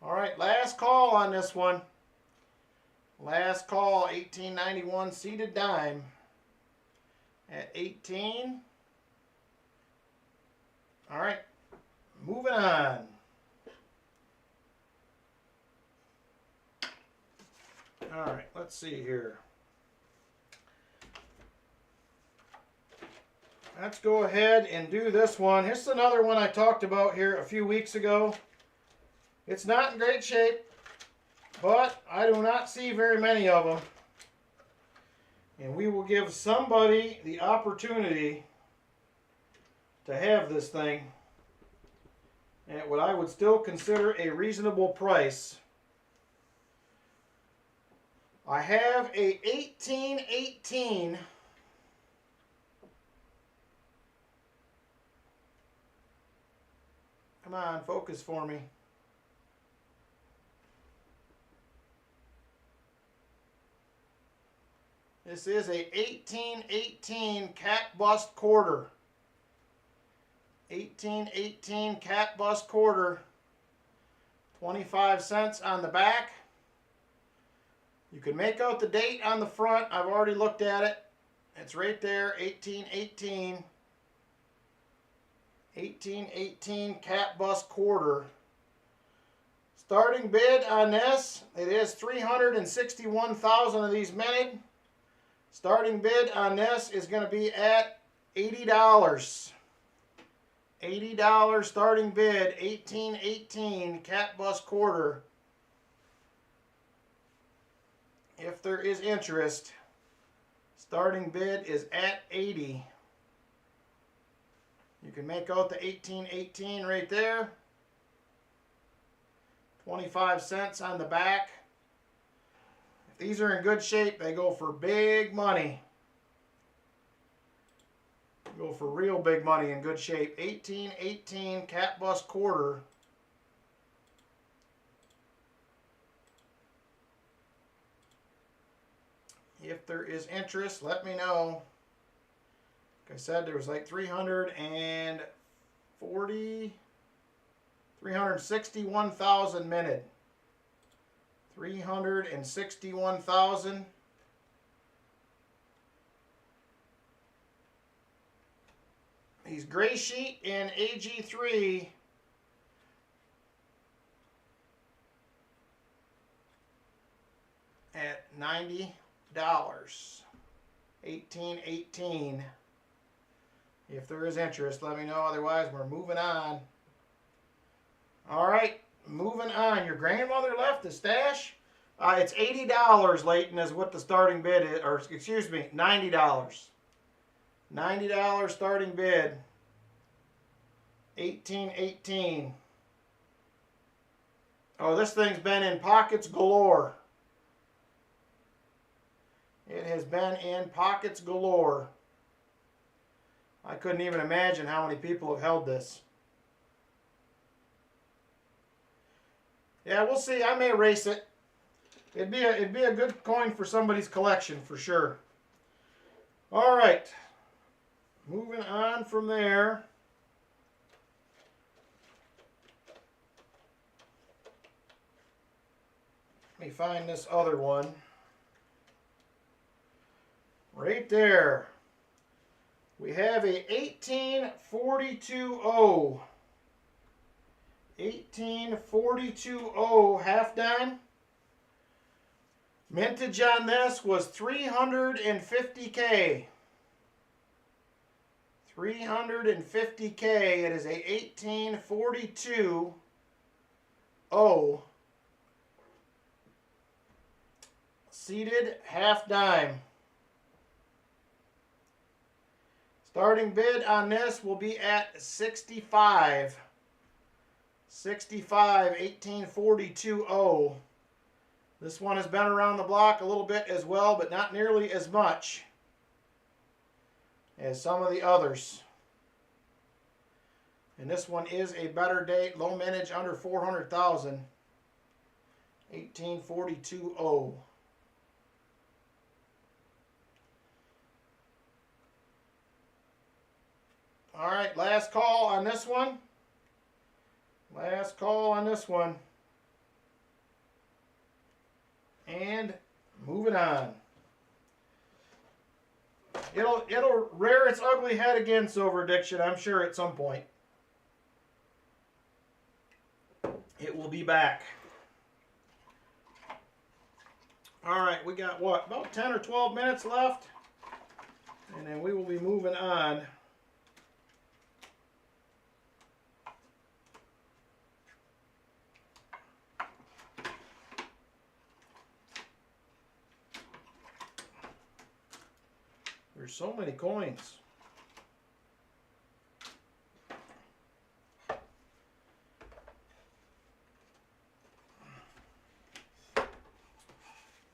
All right, last call on this one. Last call, 1891 seated dime at 18. All right, moving on. All right, let's see here. Let's go ahead and do this one. Here's another one I talked about here a few weeks ago. It's not in great shape, but I do not see very many of them. And we will give somebody the opportunity to have this thing at what I would still consider a reasonable price. I have a 1818 Come on, focus for me. This is a 1818 cat bust quarter. 1818 cat bust quarter. 25 cents on the back. You can make out the date on the front. I've already looked at it. It's right there, 1818. 1818 cat bust quarter. Starting bid on this, it is 361,000 of these minted. Starting bid on this is going to be at $80. $80 starting bid, 1818 cat bust quarter. If there is interest, starting bid is at 80. You can make out the 1818 right there. 25 cents on the back. If these are in good shape, they go for big money. Go for real big money in good shape. 1818 cat bust quarter. If there is interest, let me know. Like I said, there was like 361,000 minted. 361,000. These gray sheet in AG3 at $90. 1818. If there is interest, let me know. Otherwise, we're moving on. All right, moving on. Your grandmother left the stash. It's $80, Leighton, is what the starting bid is, or excuse me, $90. $90 starting bid. 1818. Oh, this thing's been in pockets galore. It has been in pockets galore. I couldn't even imagine how many people have held this. Yeah, we'll see. I may erase it. It'd be a good coin for somebody's collection for sure. All right. Moving on from there. Let me find this other one. Right there. We have a 1842-0. 1842-0 half dime. Mintage on this was 350K. 350K. It is a 1842-0 seated half dime. Starting bid on this will be at 65. 65, 1842.0. This one has been around the block a little bit as well, but not nearly as much as some of the others. And this one is a better date, low mintage, under 400,000. 1842.0. All right, last call on this one. Last call on this one. And moving on. It'll rear its ugly head again, Silver Addiction, I'm sure at some point. It will be back. All right, we got what? About 10 or 12 minutes left. And then we will be moving on. There's so many coins.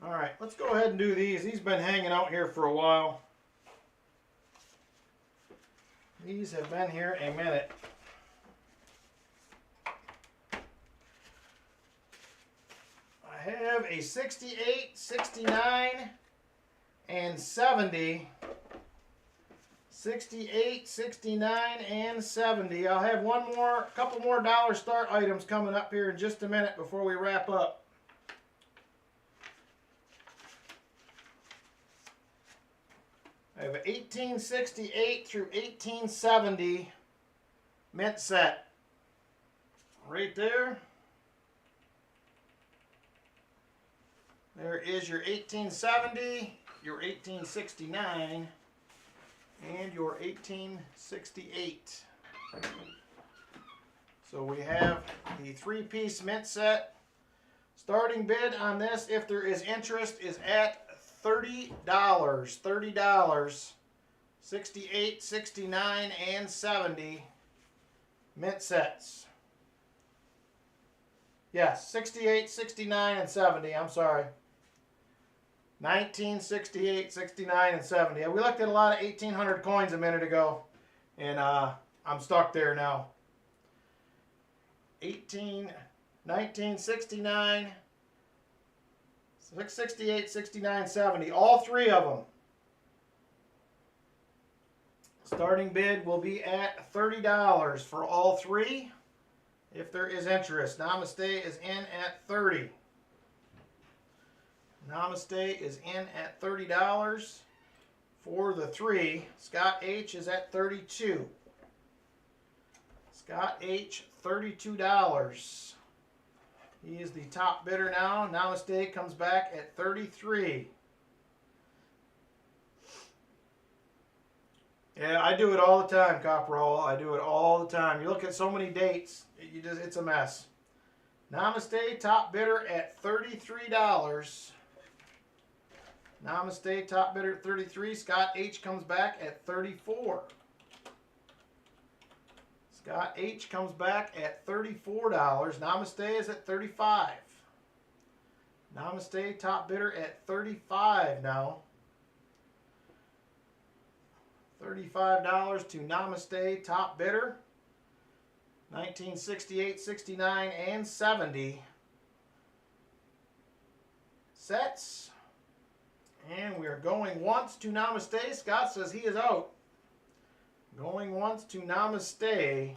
All right, let's go ahead and do these. These have been hanging out here for a while. These have been here a minute. I have a 68, 69, and 70. 68, 69, and 70. I'll have a couple more dollar start items coming up here in just a minute before we wrap up. I have an 1868 through 1870 mint set. Right there. There is your 1870, your 1869, and your 1868. So we have the 3-piece mint set. Starting bid on this, if there is interest, is at $30. $30. 68, 69, and 70 mint sets. Yes, 68, 69, and 70. I'm sorry. 1968, 69, and 70. We looked at a lot of 1800 coins a minute ago, and I'm stuck there now. 1969, 68, 69, 70. All three of them. Starting bid will be at $30 for all three. If there is interest. Namaste is in at $30. Namaste is in at $30 for the three. Scott H is at $32. Scott H, $32. He is the top bidder now. Namaste comes back at $33. Yeah, I do it all the time, Copperall. I do it all the time. You look at so many dates, it's a mess. Namaste, top bidder at $33. Namaste, top bidder at $33. Scott H comes back at $34. Scott H comes back at $34. Namaste is at $35. Namaste, top bidder at $35 now. $35 to Namaste, top bidder. 1968, 69, and 70 sets. And we are going once to Namaste. Scott says he is out. Going once to Namaste.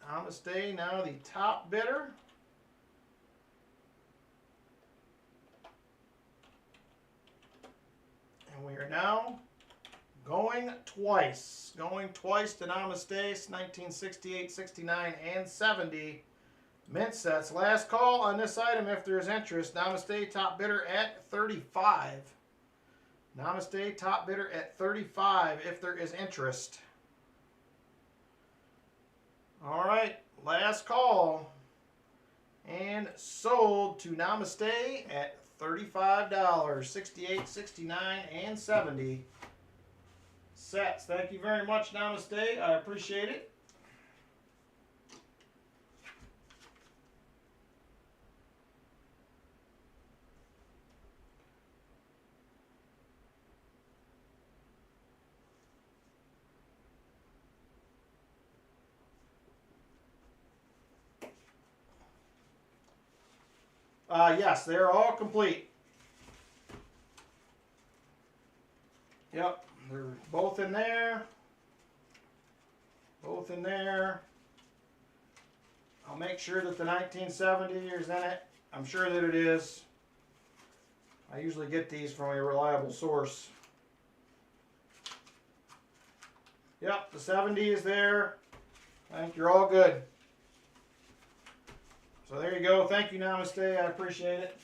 Namaste, now the top bidder. And we are now going twice. Going twice to Namaste, 1968, 69, and 70 mint sets. Last call on this item if there is interest. Namaste, top bidder at $35. Namaste, top bidder at $35 if there is interest. All right, last call. and sold to Namaste at $35, 68, 69, and 70 cents. Thank you very much, Namaste. I appreciate it. Yes, they're all complete. Yep, they're both in there. Both in there. I'll make sure that the 1970 is in it. I'm sure that it is. I usually get these from a reliable source. Yep, the 70 is there. I think you're all good. So there you go. Thank you, Namaste. I appreciate it.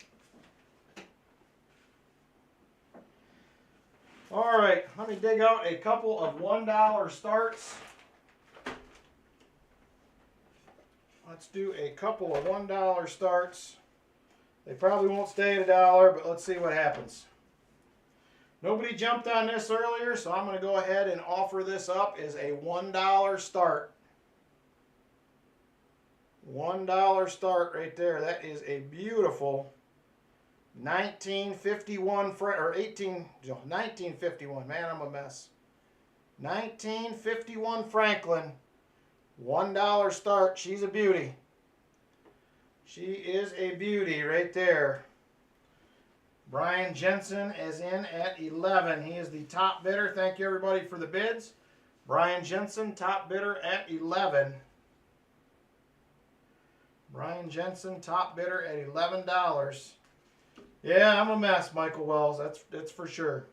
All right, let me dig out a couple of $1 starts. Let's do a couple of $1 starts. They probably won't stay at $1, but let's see what happens. Nobody jumped on this earlier, so I'm going to go ahead and offer this up as a $1 start. $1 start right there. That is a beautiful 1951 or 1951. Man, I'm a mess. 1951 Franklin. $1 start. She's a beauty. She is a beauty right there. Brian Jensen is in at 11. He is the top bidder. Thank you, everybody, for the bids. Brian Jensen, top bidder at 11. Brian Jensen, top bidder at $11. Yeah, I'm a mess, Michael Wells. That's for sure.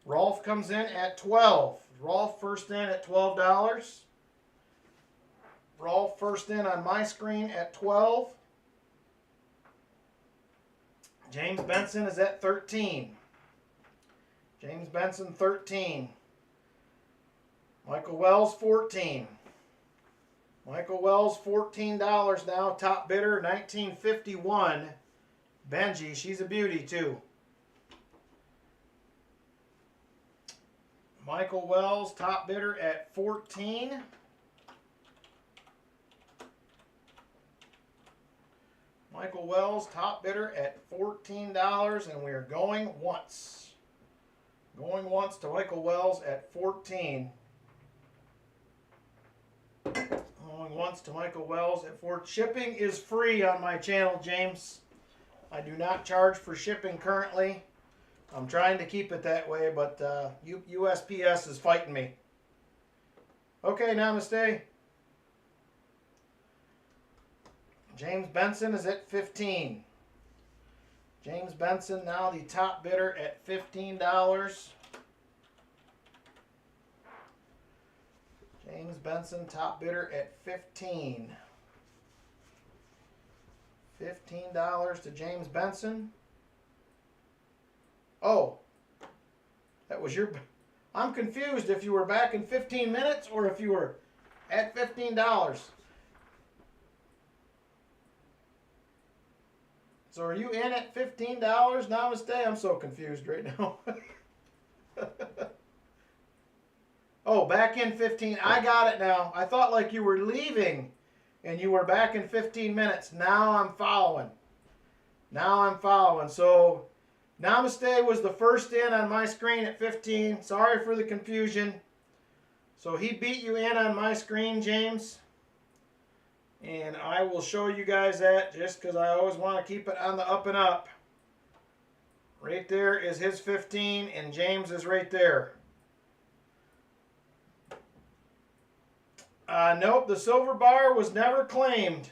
Rolf comes in at 12. Rolf first in at $12. Rolf first in on my screen at 12. James Benson is at 13. James Benson, 13. Michael Wells, 14. Michael Wells, $14 now. Top bidder, 1951. Benji, she's a beauty too. Michael Wells, top bidder at 14. Michael Wells, top bidder at $14, and we are going once. Going once to Michael Wells at 14. Going once to Michael Wells at 4. Shipping is free on my channel, James. I do not charge for shipping currently. I'm trying to keep it that way, but USPS is fighting me. Okay, namaste. James Benson is at 15. James Benson now the top bidder at $15. James Benson, top bidder at 15. $15 to James Benson. Oh, that was your... I'm confused if you were back in 15 minutes or if you were at $15. So are you in at $15? Namaste. I'm so confused right now. Oh, back in 15. I got it now. I thought like you were leaving and you were back in 15 minutes. Now I'm following. Now I'm following. So Namaste was the first in on my screen at 15. Sorry for the confusion. So he beat you in on my screen, James. And I will show you guys that just because I always want to keep it on the up and up. Right there is his 15 and James is right there. Nope, the silver bar was never claimed.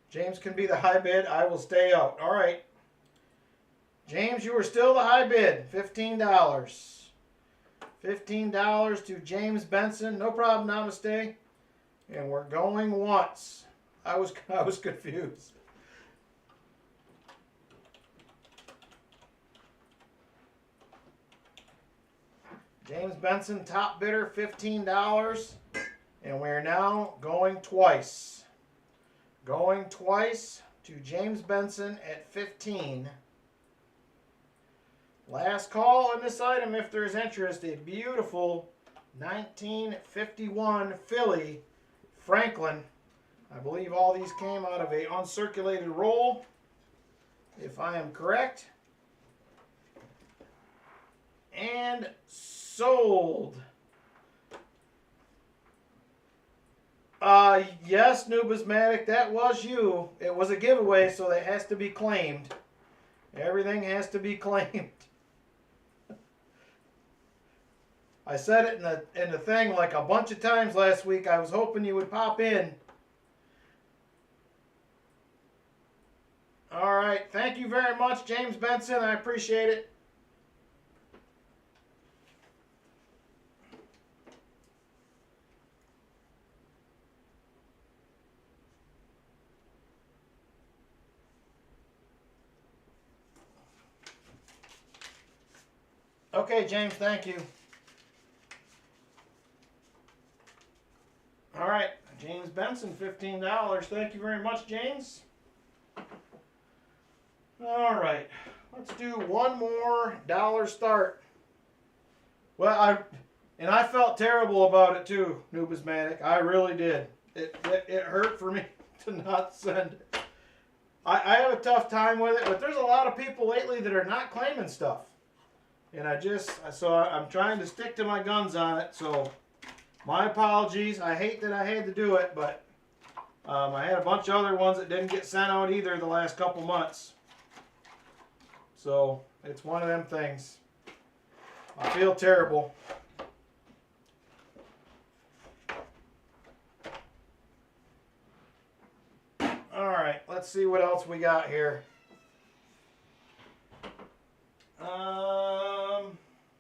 James can be the high bid. I will stay out. All right. James, you are still the high bid. $15. $15 to James Benson. No problem, namaste. And we're going once. I was confused. James Benson, top bidder, $15. And we're now going twice. Going twice to James Benson at 15. Last call on this item if there's interest. A beautiful 1951 Philly Franklin. I believe all these came out of a uncirculated roll, if I am correct. And sold. Yes, Nubismatic, that was you. It was a giveaway, so that has to be claimed. Everything has to be claimed. I said it in the thing like a bunch of times last week. I was hoping you would pop in. All right. Thank you very much, James Benson. I appreciate it. Okay, James, thank you. All right, James Benson, $15. Thank you very much, James. All right, let's do one more dollar start. Well, I felt terrible about it too, Nubismatic. I really did. It hurt for me to not send it. I have a tough time with it, but there's a lot of people lately that are not claiming stuff. And I'm trying to stick to my guns on it, so my apologies. I hate that I had to do it, but I had a bunch of other ones that didn't get sent out either the last couple months. So it's one of them things. I feel terrible. All right, let's see what else we got here.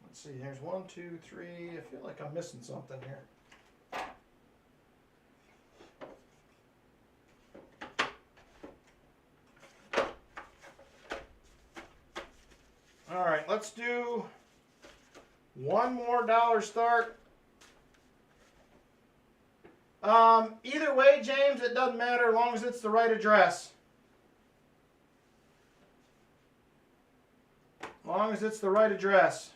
Let's see, there's 1, 2, 3. I feel like I'm missing something here. All right, let's do one more dollar start. Either way, James, it doesn't matter as long as it's the right address. As long as it's the right address.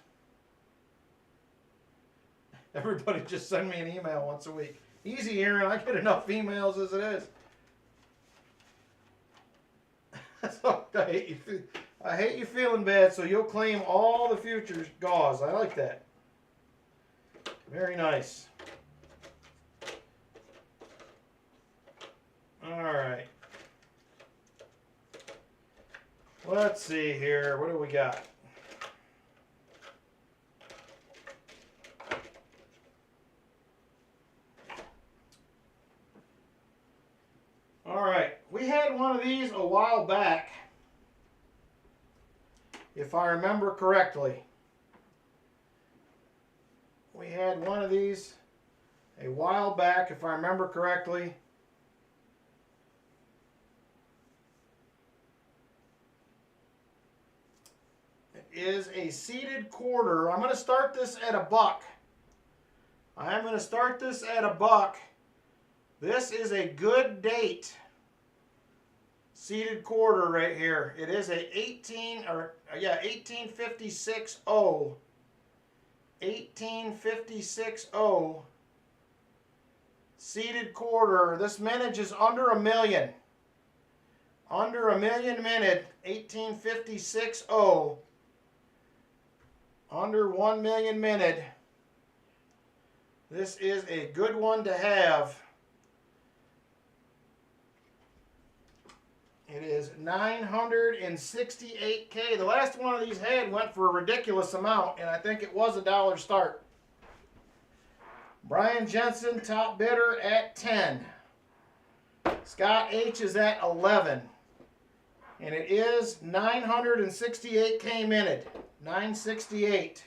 Everybody just send me an email once a week. Easy, Aaron. I get enough emails as it is. So, I hate you feeling bad, so you'll claim all the futures gauze. I like that. Very nice. All right. Let's see here. What do we got? All right. We had one of these a while back, if I remember correctly. We had one of these a while back, if I remember correctly. It is a seated quarter. I'm going to start this at $1. I'm going to start this at $1. This is a good date. Seated quarter right here. It is a 1856 O. 1856 O. Seated quarter. This mintage is under $1 million. Under $1 million minute. 1856 O. Under 1 million minute. This is a good one to have. It is 968K. The last one of these had went for a ridiculous amount, and I think it was a dollar start. Brian Jensen, top bidder at 10. Scott H is at 11. And it is 968K minted. 968.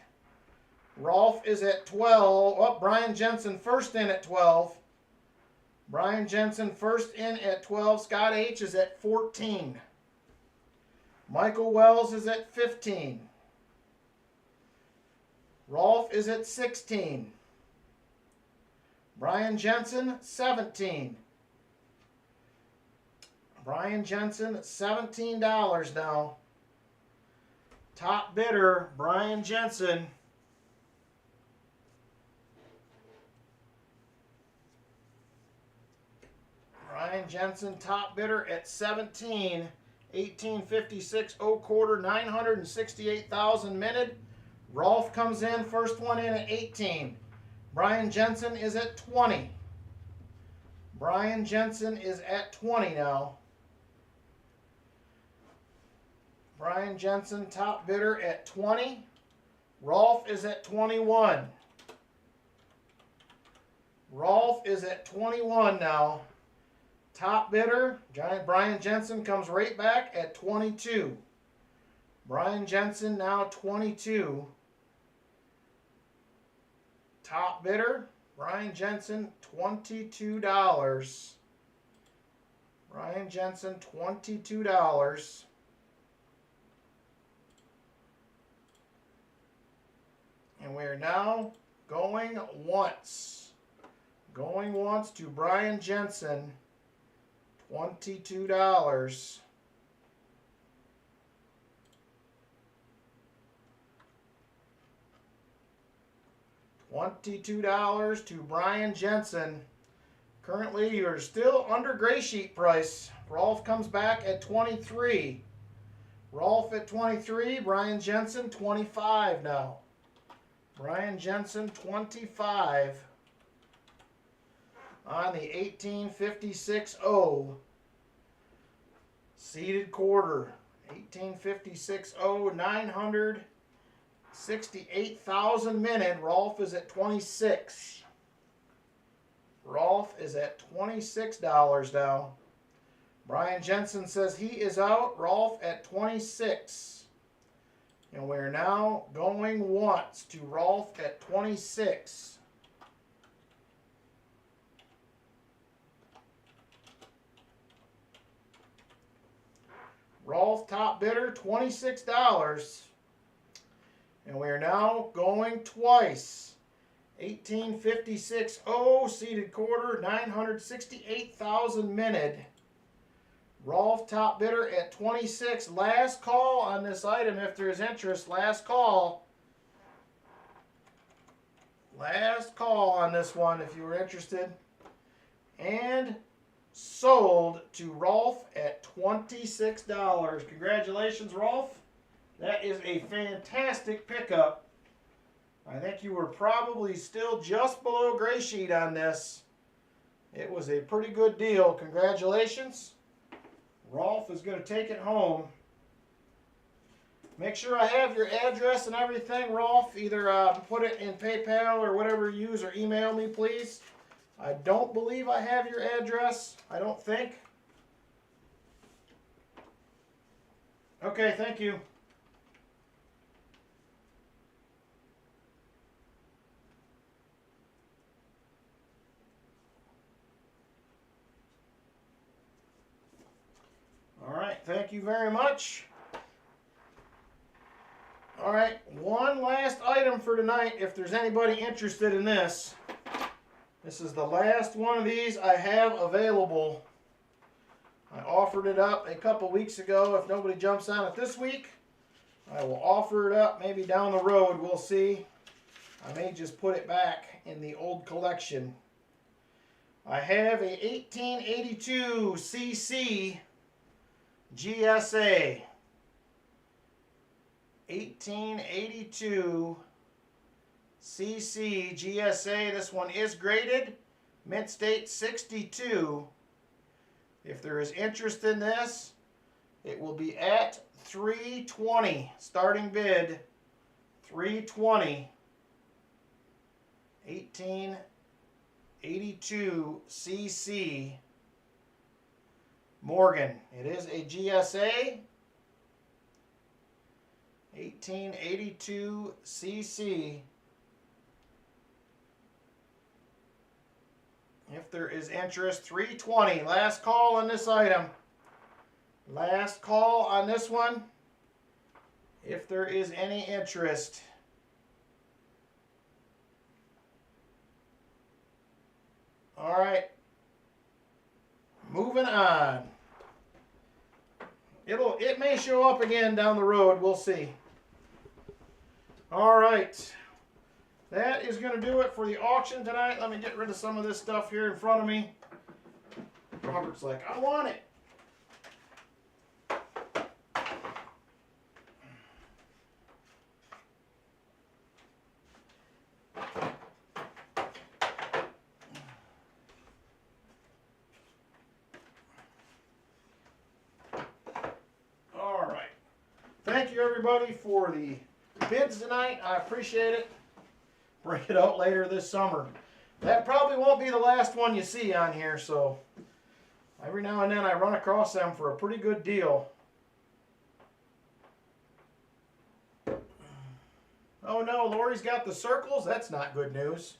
Rolf is at 12. Oh, Brian Jensen first in at 12. Brian Jensen first in at 12. Scott H is at 14. Michael Wells is at 15. Rolf is at 16. Brian Jensen, 17. Brian Jensen at $17 now. Top bidder, Brian Jensen. Brian Jensen, top bidder at 17. 1856 0/4, 968,000 minted. Rolf comes in, first one in at 18. Brian Jensen is at 20. Brian Jensen is at 20 now. Brian Jensen, top bidder at 20. Rolf is at 21. Rolf is at 21 now. Top bidder, Giant Brian Jensen, comes right back at 22. Brian Jensen now 22. Top bidder, Brian Jensen, $22. Brian Jensen, $22. And we're now going once. Going once to Brian Jensen, $22. $22 to Brian Jensen. Currently, you're still under gray sheet price. Rolf comes back at 23. Rolf at 23. Brian Jensen, 25 now. Brian Jensen, 25. On the 1856-0 seeded quarter. 1856-0, 968,000 minted. Rolf is at 26. Rolf is at $26 now. Brian Jensen says he is out. Rolf at 26. And we're now going once to Rolf at 26. Rolf, top bidder, $26. And we are now going twice. 1856-0 seeded quarter, 968,000 minted. Rolf, top bidder at 26. Last call on this item if there is interest. Last call. Last call on this one if you were interested. And sold to Rolf at $26. Congratulations, Rolf. That is a fantastic pickup. I think you were probably still just below gray sheet on this. It was a pretty good deal. Congratulations. Rolf is going to take it home. Make sure I have your address and everything, Rolf. Either put it in PayPal or whatever you use, or email me, please. I don't believe I have your address. I don't think. Okay, thank you. All right, thank you very much. All right, one last item for tonight if there's anybody interested in this. This is the last one of these I have available. I offered it up a couple weeks ago. If nobody jumps on it this week, I will offer it up maybe down the road. We'll see. I may just put it back in the old collection. I have a 1882 CC GSA. 1882 CC GSA. This one is graded. Mint state 62. If there is interest in this, it will be at $320. Starting bid $320. 1882 CC Morgan. It is a GSA. 1882 CC. If there is interest, $320. Last call on this item. Last call on this one. If there is any interest. All right. Moving on. It may show up again down the road. We'll see. All right. That is going to do it for the auction tonight. Let me get rid of some of this stuff here in front of me. Robert's like, I want it. All right. Thank you, everybody, for the bids tonight. I appreciate it. Bring it out later this summer. That probably won't be the last one you see on here, so every now and then I run across them for a pretty good deal. Oh no, Lori's got the circles? That's not good news.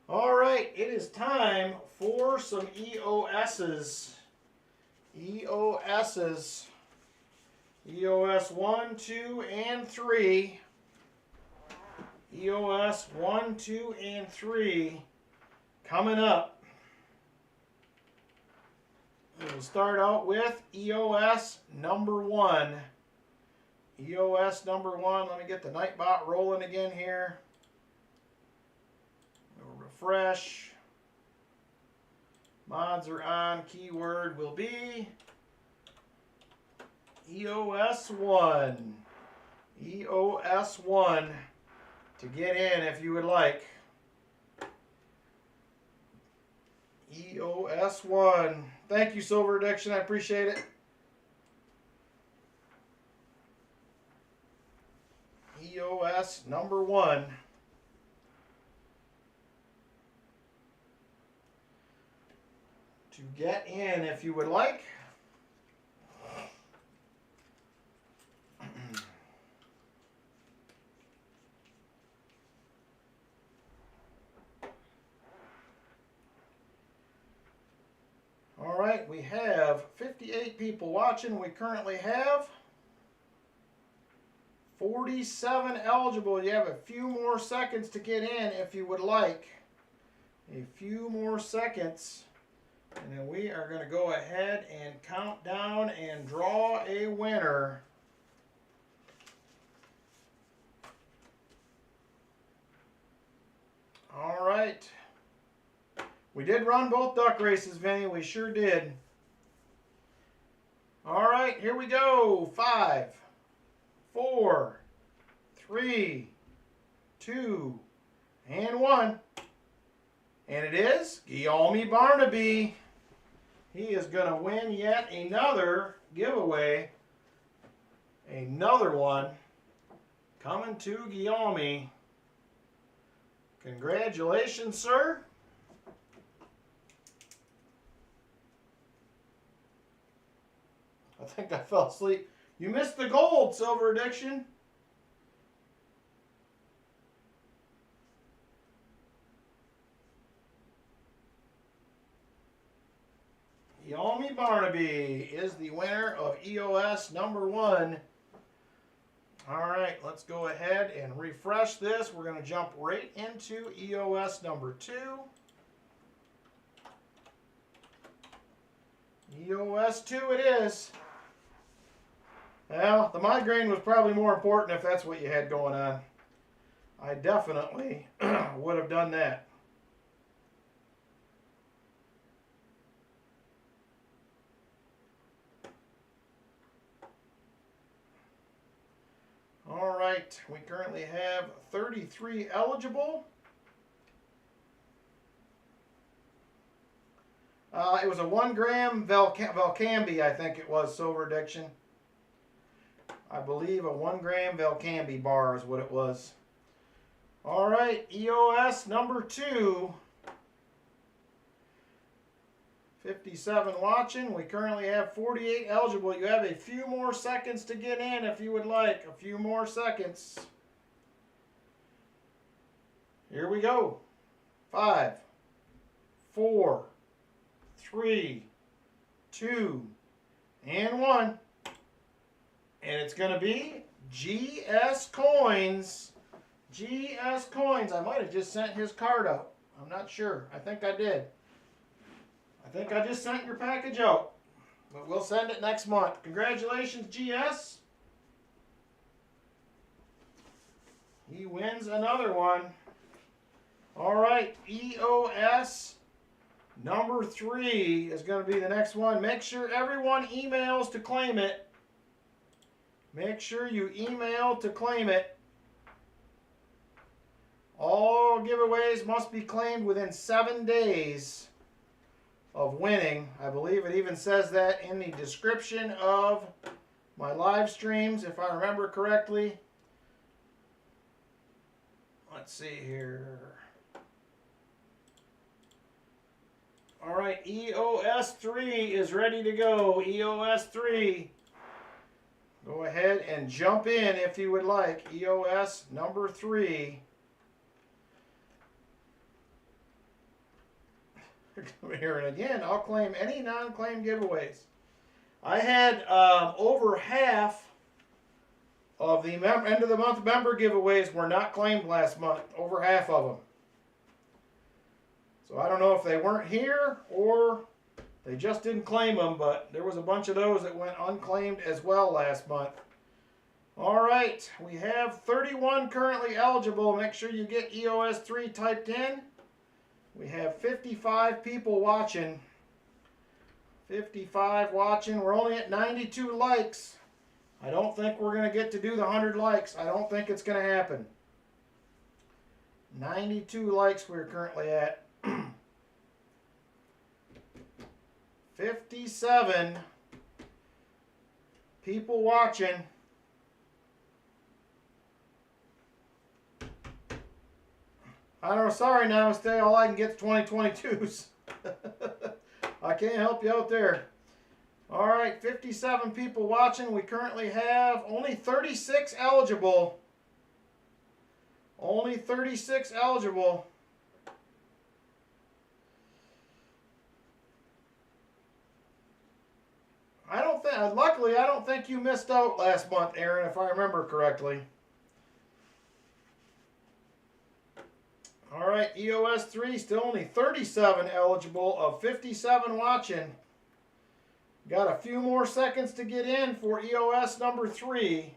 All right, it is time for some EOS's. EOS's. EOS 1, 2, and 3. EOS 1, 2, and 3 coming up. We'll start out with EOS number 1. EOS number 1. Let me get the Nightbot rolling again here. We'll refresh. Mods are on. Keyword will be EOS 1. EOS 1 to get in if you would like. EOS 1. Thank you, Silver Addiction. I appreciate it. EOS number 1. To get in if you would like. All right, we have 58 people watching. We currently have 47 eligible. You have a few more seconds to get in if you would like. A few more seconds. And then we are going to go ahead and count down and draw a winner. All right. We did run both duck races, Vinny. We sure did. All right, here we go. 5, 4, 3, 2, and 1. And it is Guillaume Barnaby. He is going to win yet another giveaway. Another one coming to Guillaume. Congratulations, sir. I think I fell asleep. You missed the gold, Silver Addiction. Guillaume Barnaby is the winner of EOS number 1. All right, let's go ahead and refresh this. We're going to jump right into EOS number 2. EOS 2 it is. Well, the migraine was probably more important if that's what you had going on. I definitely would have done that. All right, we currently have 33 eligible. It was a 1 gram Velcambi, I think it was, Silver Addiction. I believe a 1 gram Velcambi bar is what it was. All right, EOS number 2. 57 watching. We currently have 48 eligible. You have a few more seconds to get in if you would like. A few more seconds. Here we go. 5, 4, 3, 2, and 1. And it's going to be GS Coins. GS Coins. I might have just sent his card out. I'm not sure. I think I did. I think I just sent your package out. But we'll send it next month. Congratulations, GS. He wins another one. All right, EOS number 3 is going to be the next one. Make sure everyone emails to claim it. Make sure you email to claim it. All giveaways must be claimed within 7 days of winning. I believe it even says that in the description of my live streams, if I remember correctly. Let's see here. All right, EOS 3 is ready to go. EOS 3. Go ahead and jump in if you would like. EOS number 3. Come here, and again, I'll claim any non-claim giveaways. I had over half of the end of the month member giveaways were not claimed last month. Over half of them. So I don't know if they weren't here or they just didn't claim them, but there was a bunch of those that went unclaimed as well last month. All right, we have 31 currently eligible. Make sure you get EOS 3 typed in. We have 55 people watching. 55 watching. We're only at 92 likes. I don't think we're going to get to do the 100 likes. I don't think it's going to happen. 92 likes we're currently at. 57 people watching. I don't know, sorry Namaste, all I can get is 2022s. I can't help you out there. All right, 57 people watching. We currently have only 36 eligible. Only 36 eligible. Luckily, I don't think you missed out last month, Aaron, if I remember correctly. All right, EOS 3, still only 37 eligible of 57 watching. Got a few more seconds to get in for EOS number 3.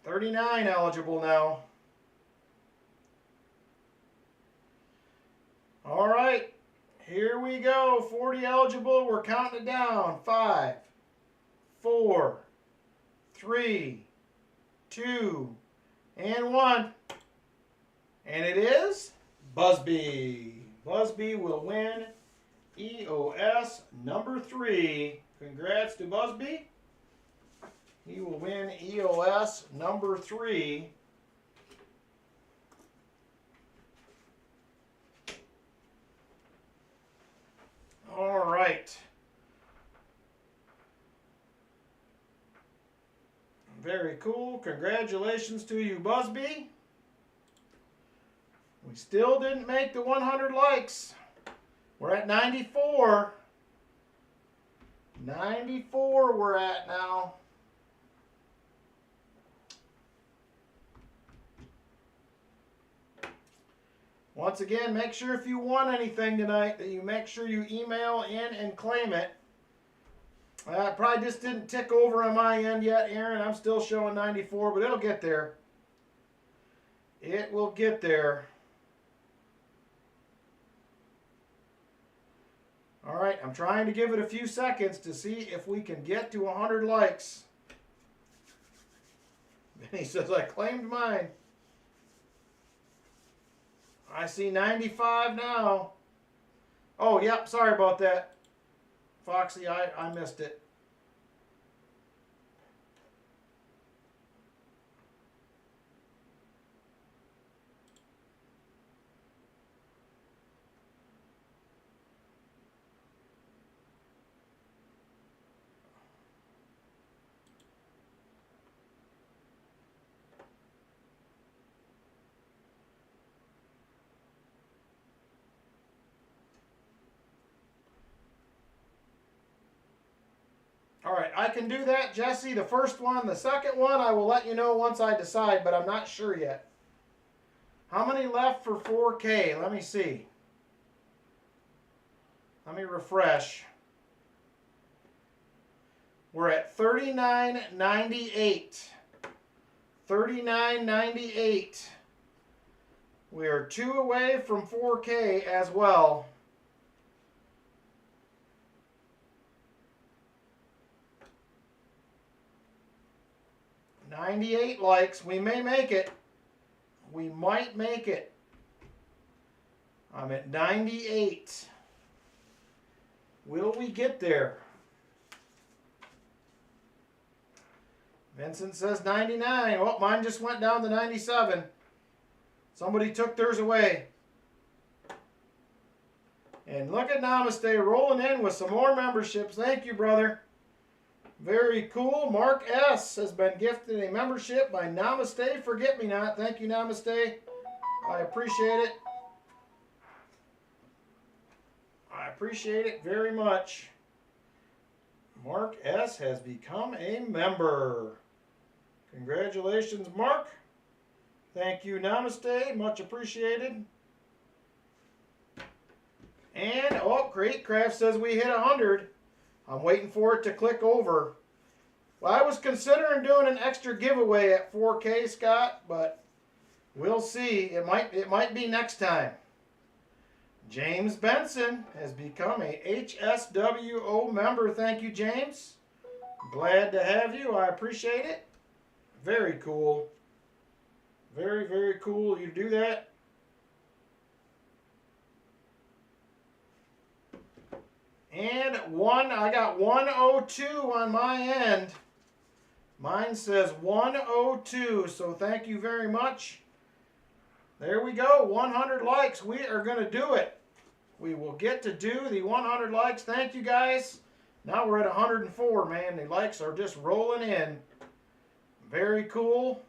39 eligible now. All right, here we go. 40 eligible. We're counting it down. 5, 4, 3, 2, and 1. And it is Busby. Busby will win EOS number 3. Congrats to Busby. He will win EOS number 3. All right. Very cool. Congratulations to you, Busby. We still didn't make the 100 likes. We're at 94. 94 we're at now. Once again, make sure if you won anything tonight that you make sure you email in and claim it. It probably just didn't tick over on my end yet, Aaron. I'm still showing 94, but it'll get there. It will get there. All right, I'm trying to give it a few seconds to see if we can get to 100 likes. He says, I claimed mine. I see 95 now. Oh, yep, sorry about that. Foxy, I missed it. All right, I can do that, Jesse. The first one. The second one, I will let you know once I decide, but I'm not sure yet. How many left for 4K? Let me see. Let me refresh. We're at 39.98. 39.98. We are 2 away from 4K as well. $98 likes. We may make it. We might make it. I'm at 98. Will we get there? Vincent says 99. Oh, mine just went down to 97. Somebody took theirs away. And look at Namaste rolling in with some more memberships. Thank you, brother. Very cool. Mark S. has been gifted a membership by Namaste Forget Me Not. Thank you, Namaste. I appreciate it. I appreciate it very much. Mark S. has become a member. Congratulations, Mark. Thank you, Namaste. Much appreciated. And, oh, Great Craft says we hit 100. I'm waiting for it to click over. Well, I was considering doing an extra giveaway at 4K, Scott, but we'll see. It might be next time. James Benson has become a HSWO member. Thank you, James. Glad to have you. I appreciate it. Very cool. Very, very cool you do that. And I got 102 on my end. Mine says 102, so thank you very much. There we go, 100 likes. We are going to do it. We will get to do the 100 likes. Thank you, guys. Now we're at 104, man. The likes are just rolling in. Very cool.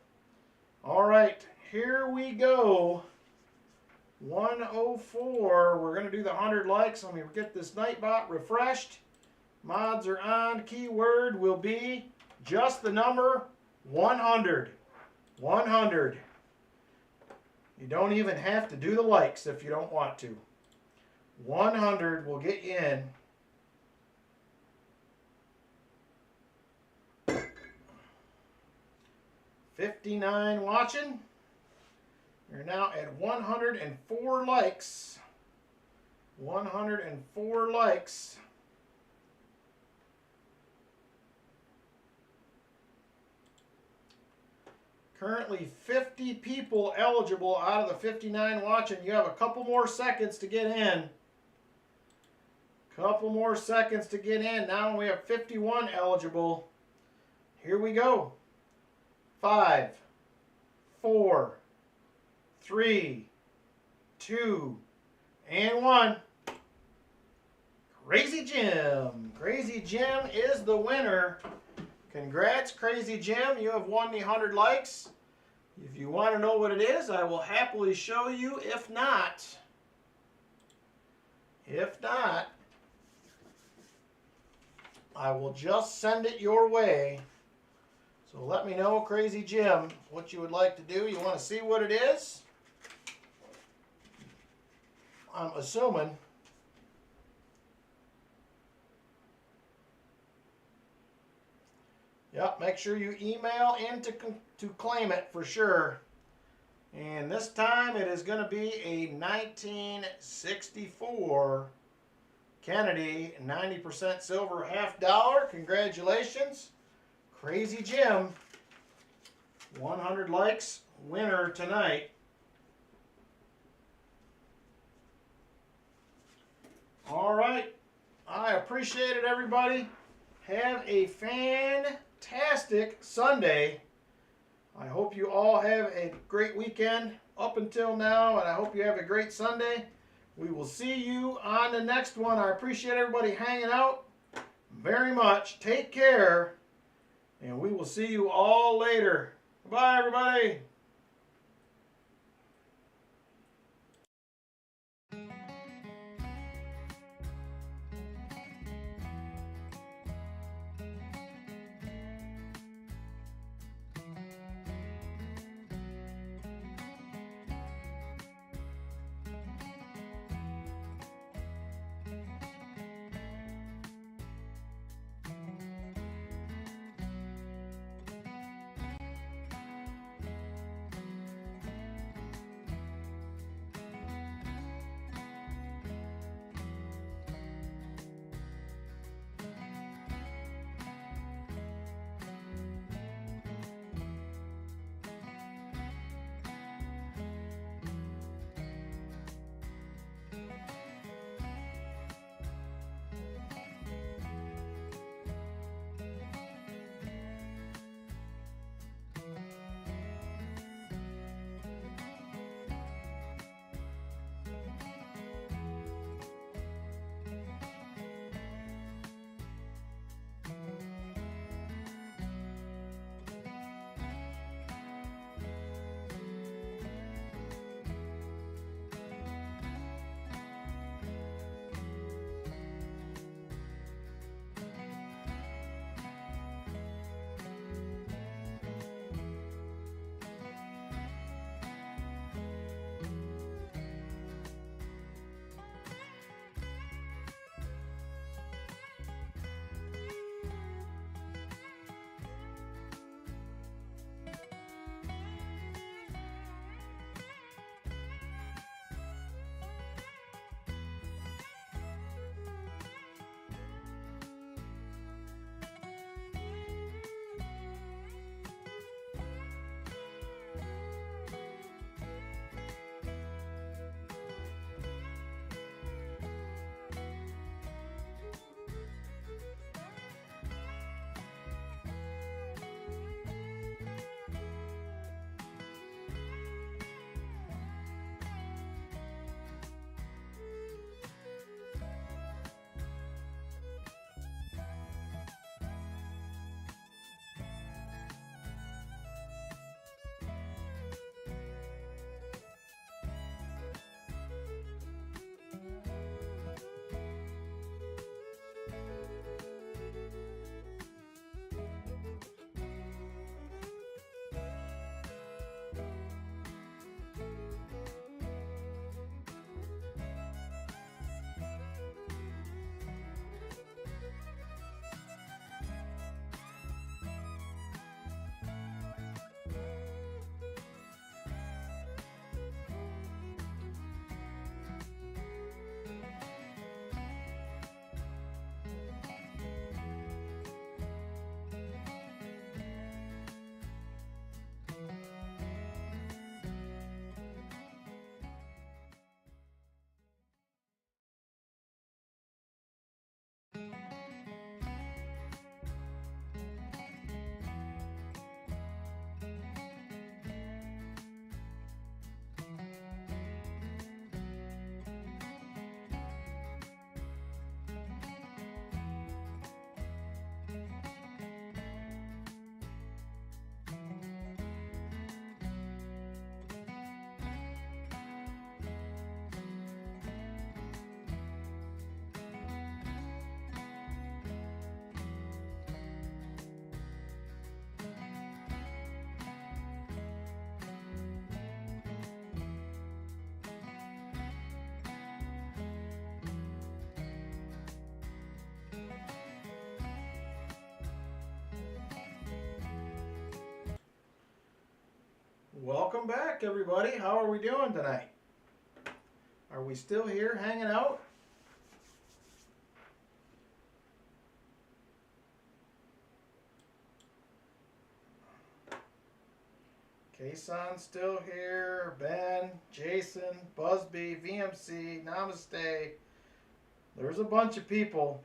All right, here we go. 104. We're going to do the 100 likes. Let me get this Nightbot refreshed. Mods are on. Keyword will be just the number 100. 100. You don't even have to do the likes if you don't want to. 100 will get you in. $59 watching. You're now at 104 likes. 104 likes. Currently 50 people eligible out of the 59 watching. You have a couple more seconds to get in. Couple more seconds to get in. Now we have 51 eligible. Here we go. 5, 4, 3, 2, and 1. Crazy Jim. Crazy Jim is the winner. Congrats, Crazy Jim. You have won the 100 likes. If you want to know what it is, I will happily show you. If not, I will just send it your way. So let me know, Crazy Jim, what you would like to do. You want to see what it is? I'm assuming. Yep, make sure you email in to claim it for sure. And this time it is going to be a 1964 Kennedy 90% silver $50. Congratulations. Crazy Jim, 100 likes, winner tonight. All right, I appreciate it, everybody. Have a fantastic Sunday. I hope you all have a great weekend up until now, and I hope you have a great Sunday. We will see you on the next one. I appreciate everybody hanging out very much. Take care. And we will see you all later. Bye, everybody. Welcome back, everybody. How are we doing tonight? Are we still here hanging out? Kason's still here. Ben, Jason, Busby, VMC, Namaste. There's a bunch of people.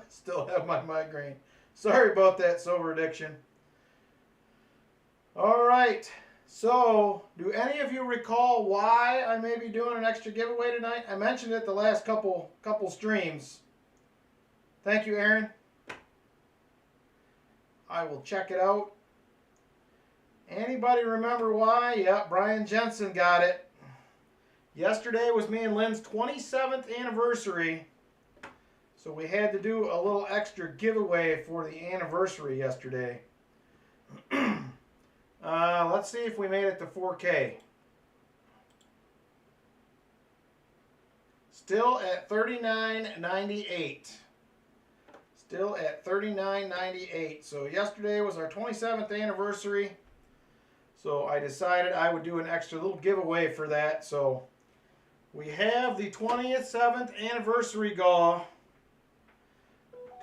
Still have my migraine. Sorry about that, sober addiction. All right. So, do any of you recall why I may be doing an extra giveaway tonight? I mentioned it the last couple streams. Thank you, Aaron. I will check it out. Anybody remember why? Yep, Brian Jensen got it. Yesterday was me and Lynn's 27th anniversary. So we had to do a little extra giveaway for the anniversary yesterday. Let's see if we made it to 4K. Still at $39.98. Still at $39.98. So yesterday was our 27th anniversary. So I decided I would do an extra little giveaway for that. So we have the 27th anniversary GAW.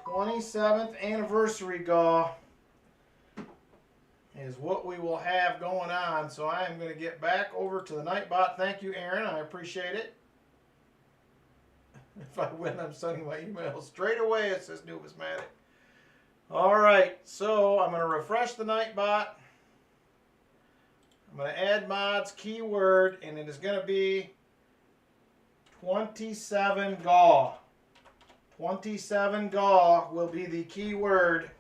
27th anniversary GAW is what we will have going on. So I am going to get back over to the Nightbot. Thank you, Aaron. I appreciate it. If I win, I'm sending my email straight away, it says Numismatic. All right, so I'm going to refresh the Nightbot. I'm going to add mods, keyword, and it is going to be 27 GAW. 27 GAW will be the keyword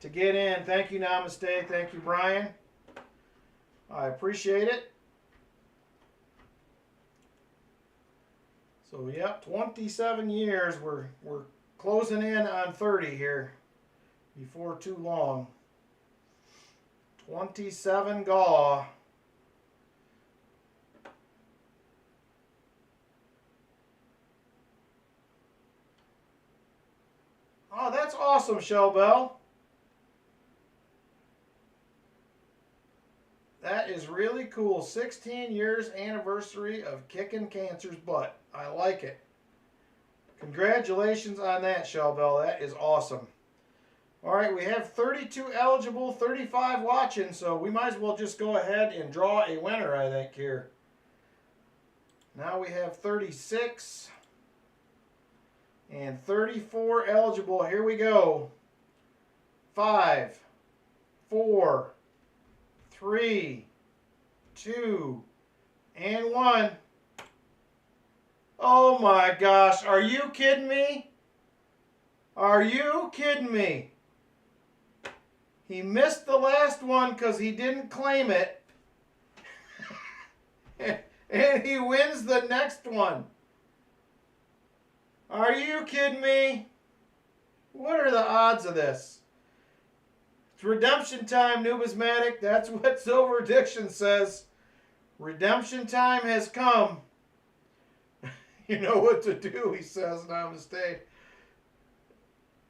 to get in. Thank you, Namaste. Thank you, Brian. I appreciate it. So, yep, 27 years. We're closing in on 30 here before too long. 27 GAW. Oh, that's awesome, Shellbell. That is really cool. 16 years anniversary of kicking cancer's butt. I like it. Congratulations on that, Shellbell. That is awesome. All right, we have 32 eligible, 35 watching, so we might as well just go ahead and draw a winner, I think, here. Now we have 36 and 34 eligible. Here we go. 5, 4, 3, 2, and 1. Oh my gosh, are you kidding me? Are you kidding me? He missed the last one because he didn't claim it. And he wins the next one. Are you kidding me? What are the odds of this? It's redemption time, Numismatic. That's what Silver Addiction says. Redemption time has come. You know what to do, he says. Namaste.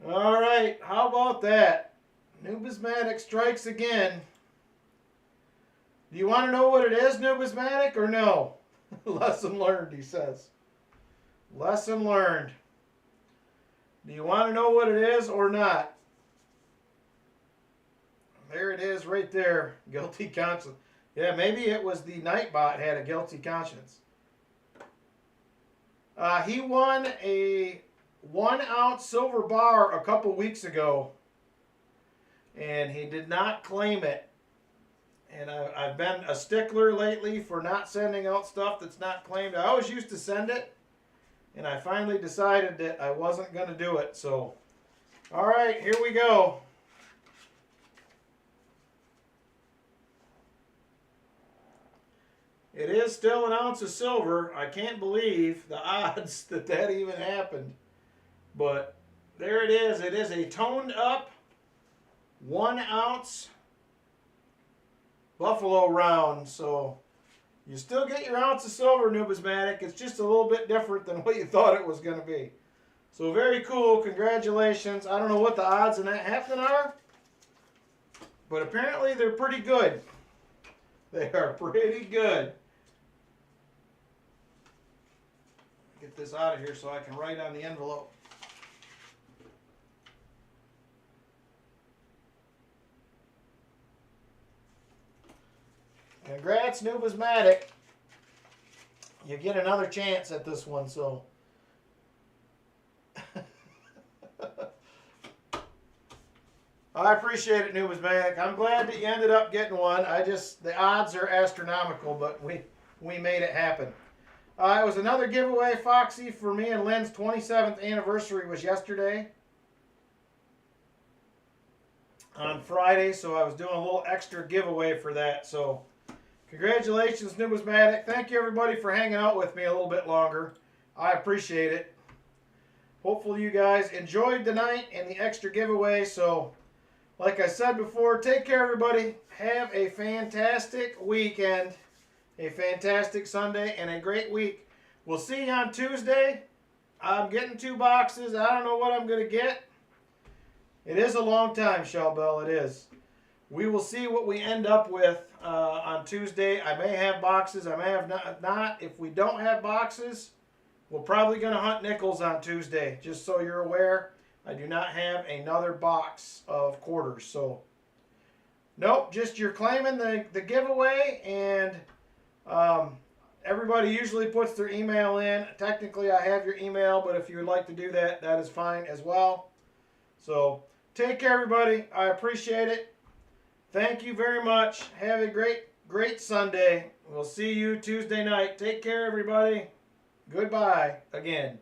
All right, how about that? Numismatic strikes again. Do you want to know what it is, Numismatic, or no? Lesson learned, he says. Lesson learned. Do you want to know what it is or not? There it is right there. Guilty conscience. Yeah, maybe it was the Nightbot had a guilty conscience. He won a 1-ounce silver bar a couple weeks ago. And he did not claim it. And I've been a stickler lately for not sending out stuff that's not claimed. I always used to send it. And I finally decided that I wasn't going to do it. So, all right, here we go. It is still an ounce of silver. I can't believe the odds that that even happened. But there it is. It is a toned up 1-ounce Buffalo round. So you still get your ounce of silver, Numismatic. It's just a little bit different than what you thought it was going to be. So very cool. Congratulations. I don't know what the odds in that happening are. But apparently they're pretty good. They are pretty good. Get this out of here so I can write on the envelope. Congrats, Numismatic. You get another chance at this one, so. I appreciate it, Numismatic. I'm glad that you ended up getting one. The odds are astronomical, but we made it happen. It was another giveaway, Foxy, for me and Lynn's 27th anniversary was yesterday. On Friday, so I was doing a little extra giveaway for that. So, congratulations, Numismatic. Thank you, everybody, for hanging out with me a little bit longer. I appreciate it. Hopefully you guys enjoyed the night and the extra giveaway. So, like I said before, take care, everybody. Have a fantastic weekend, a fantastic Sunday, and a great week. We'll see you on Tuesday. I'm getting 2 boxes. I don't know what I'm going to get. It is a long time, Shellbell. It is. We will see what we end up with on Tuesday. I may have boxes. I may have not. If we don't have boxes, we're probably going to hunt nickels on Tuesday. Just so you're aware, I do not have another box of quarters. So, nope, just you're claiming the giveaway, and everybody usually puts their email in. Technically, I have your email, but if you would like to do that, that is fine as well. So, take care, everybody. I appreciate it. Thank you very much. Have a great Sunday. We'll see you Tuesday night. Take care, everybody. Goodbye again.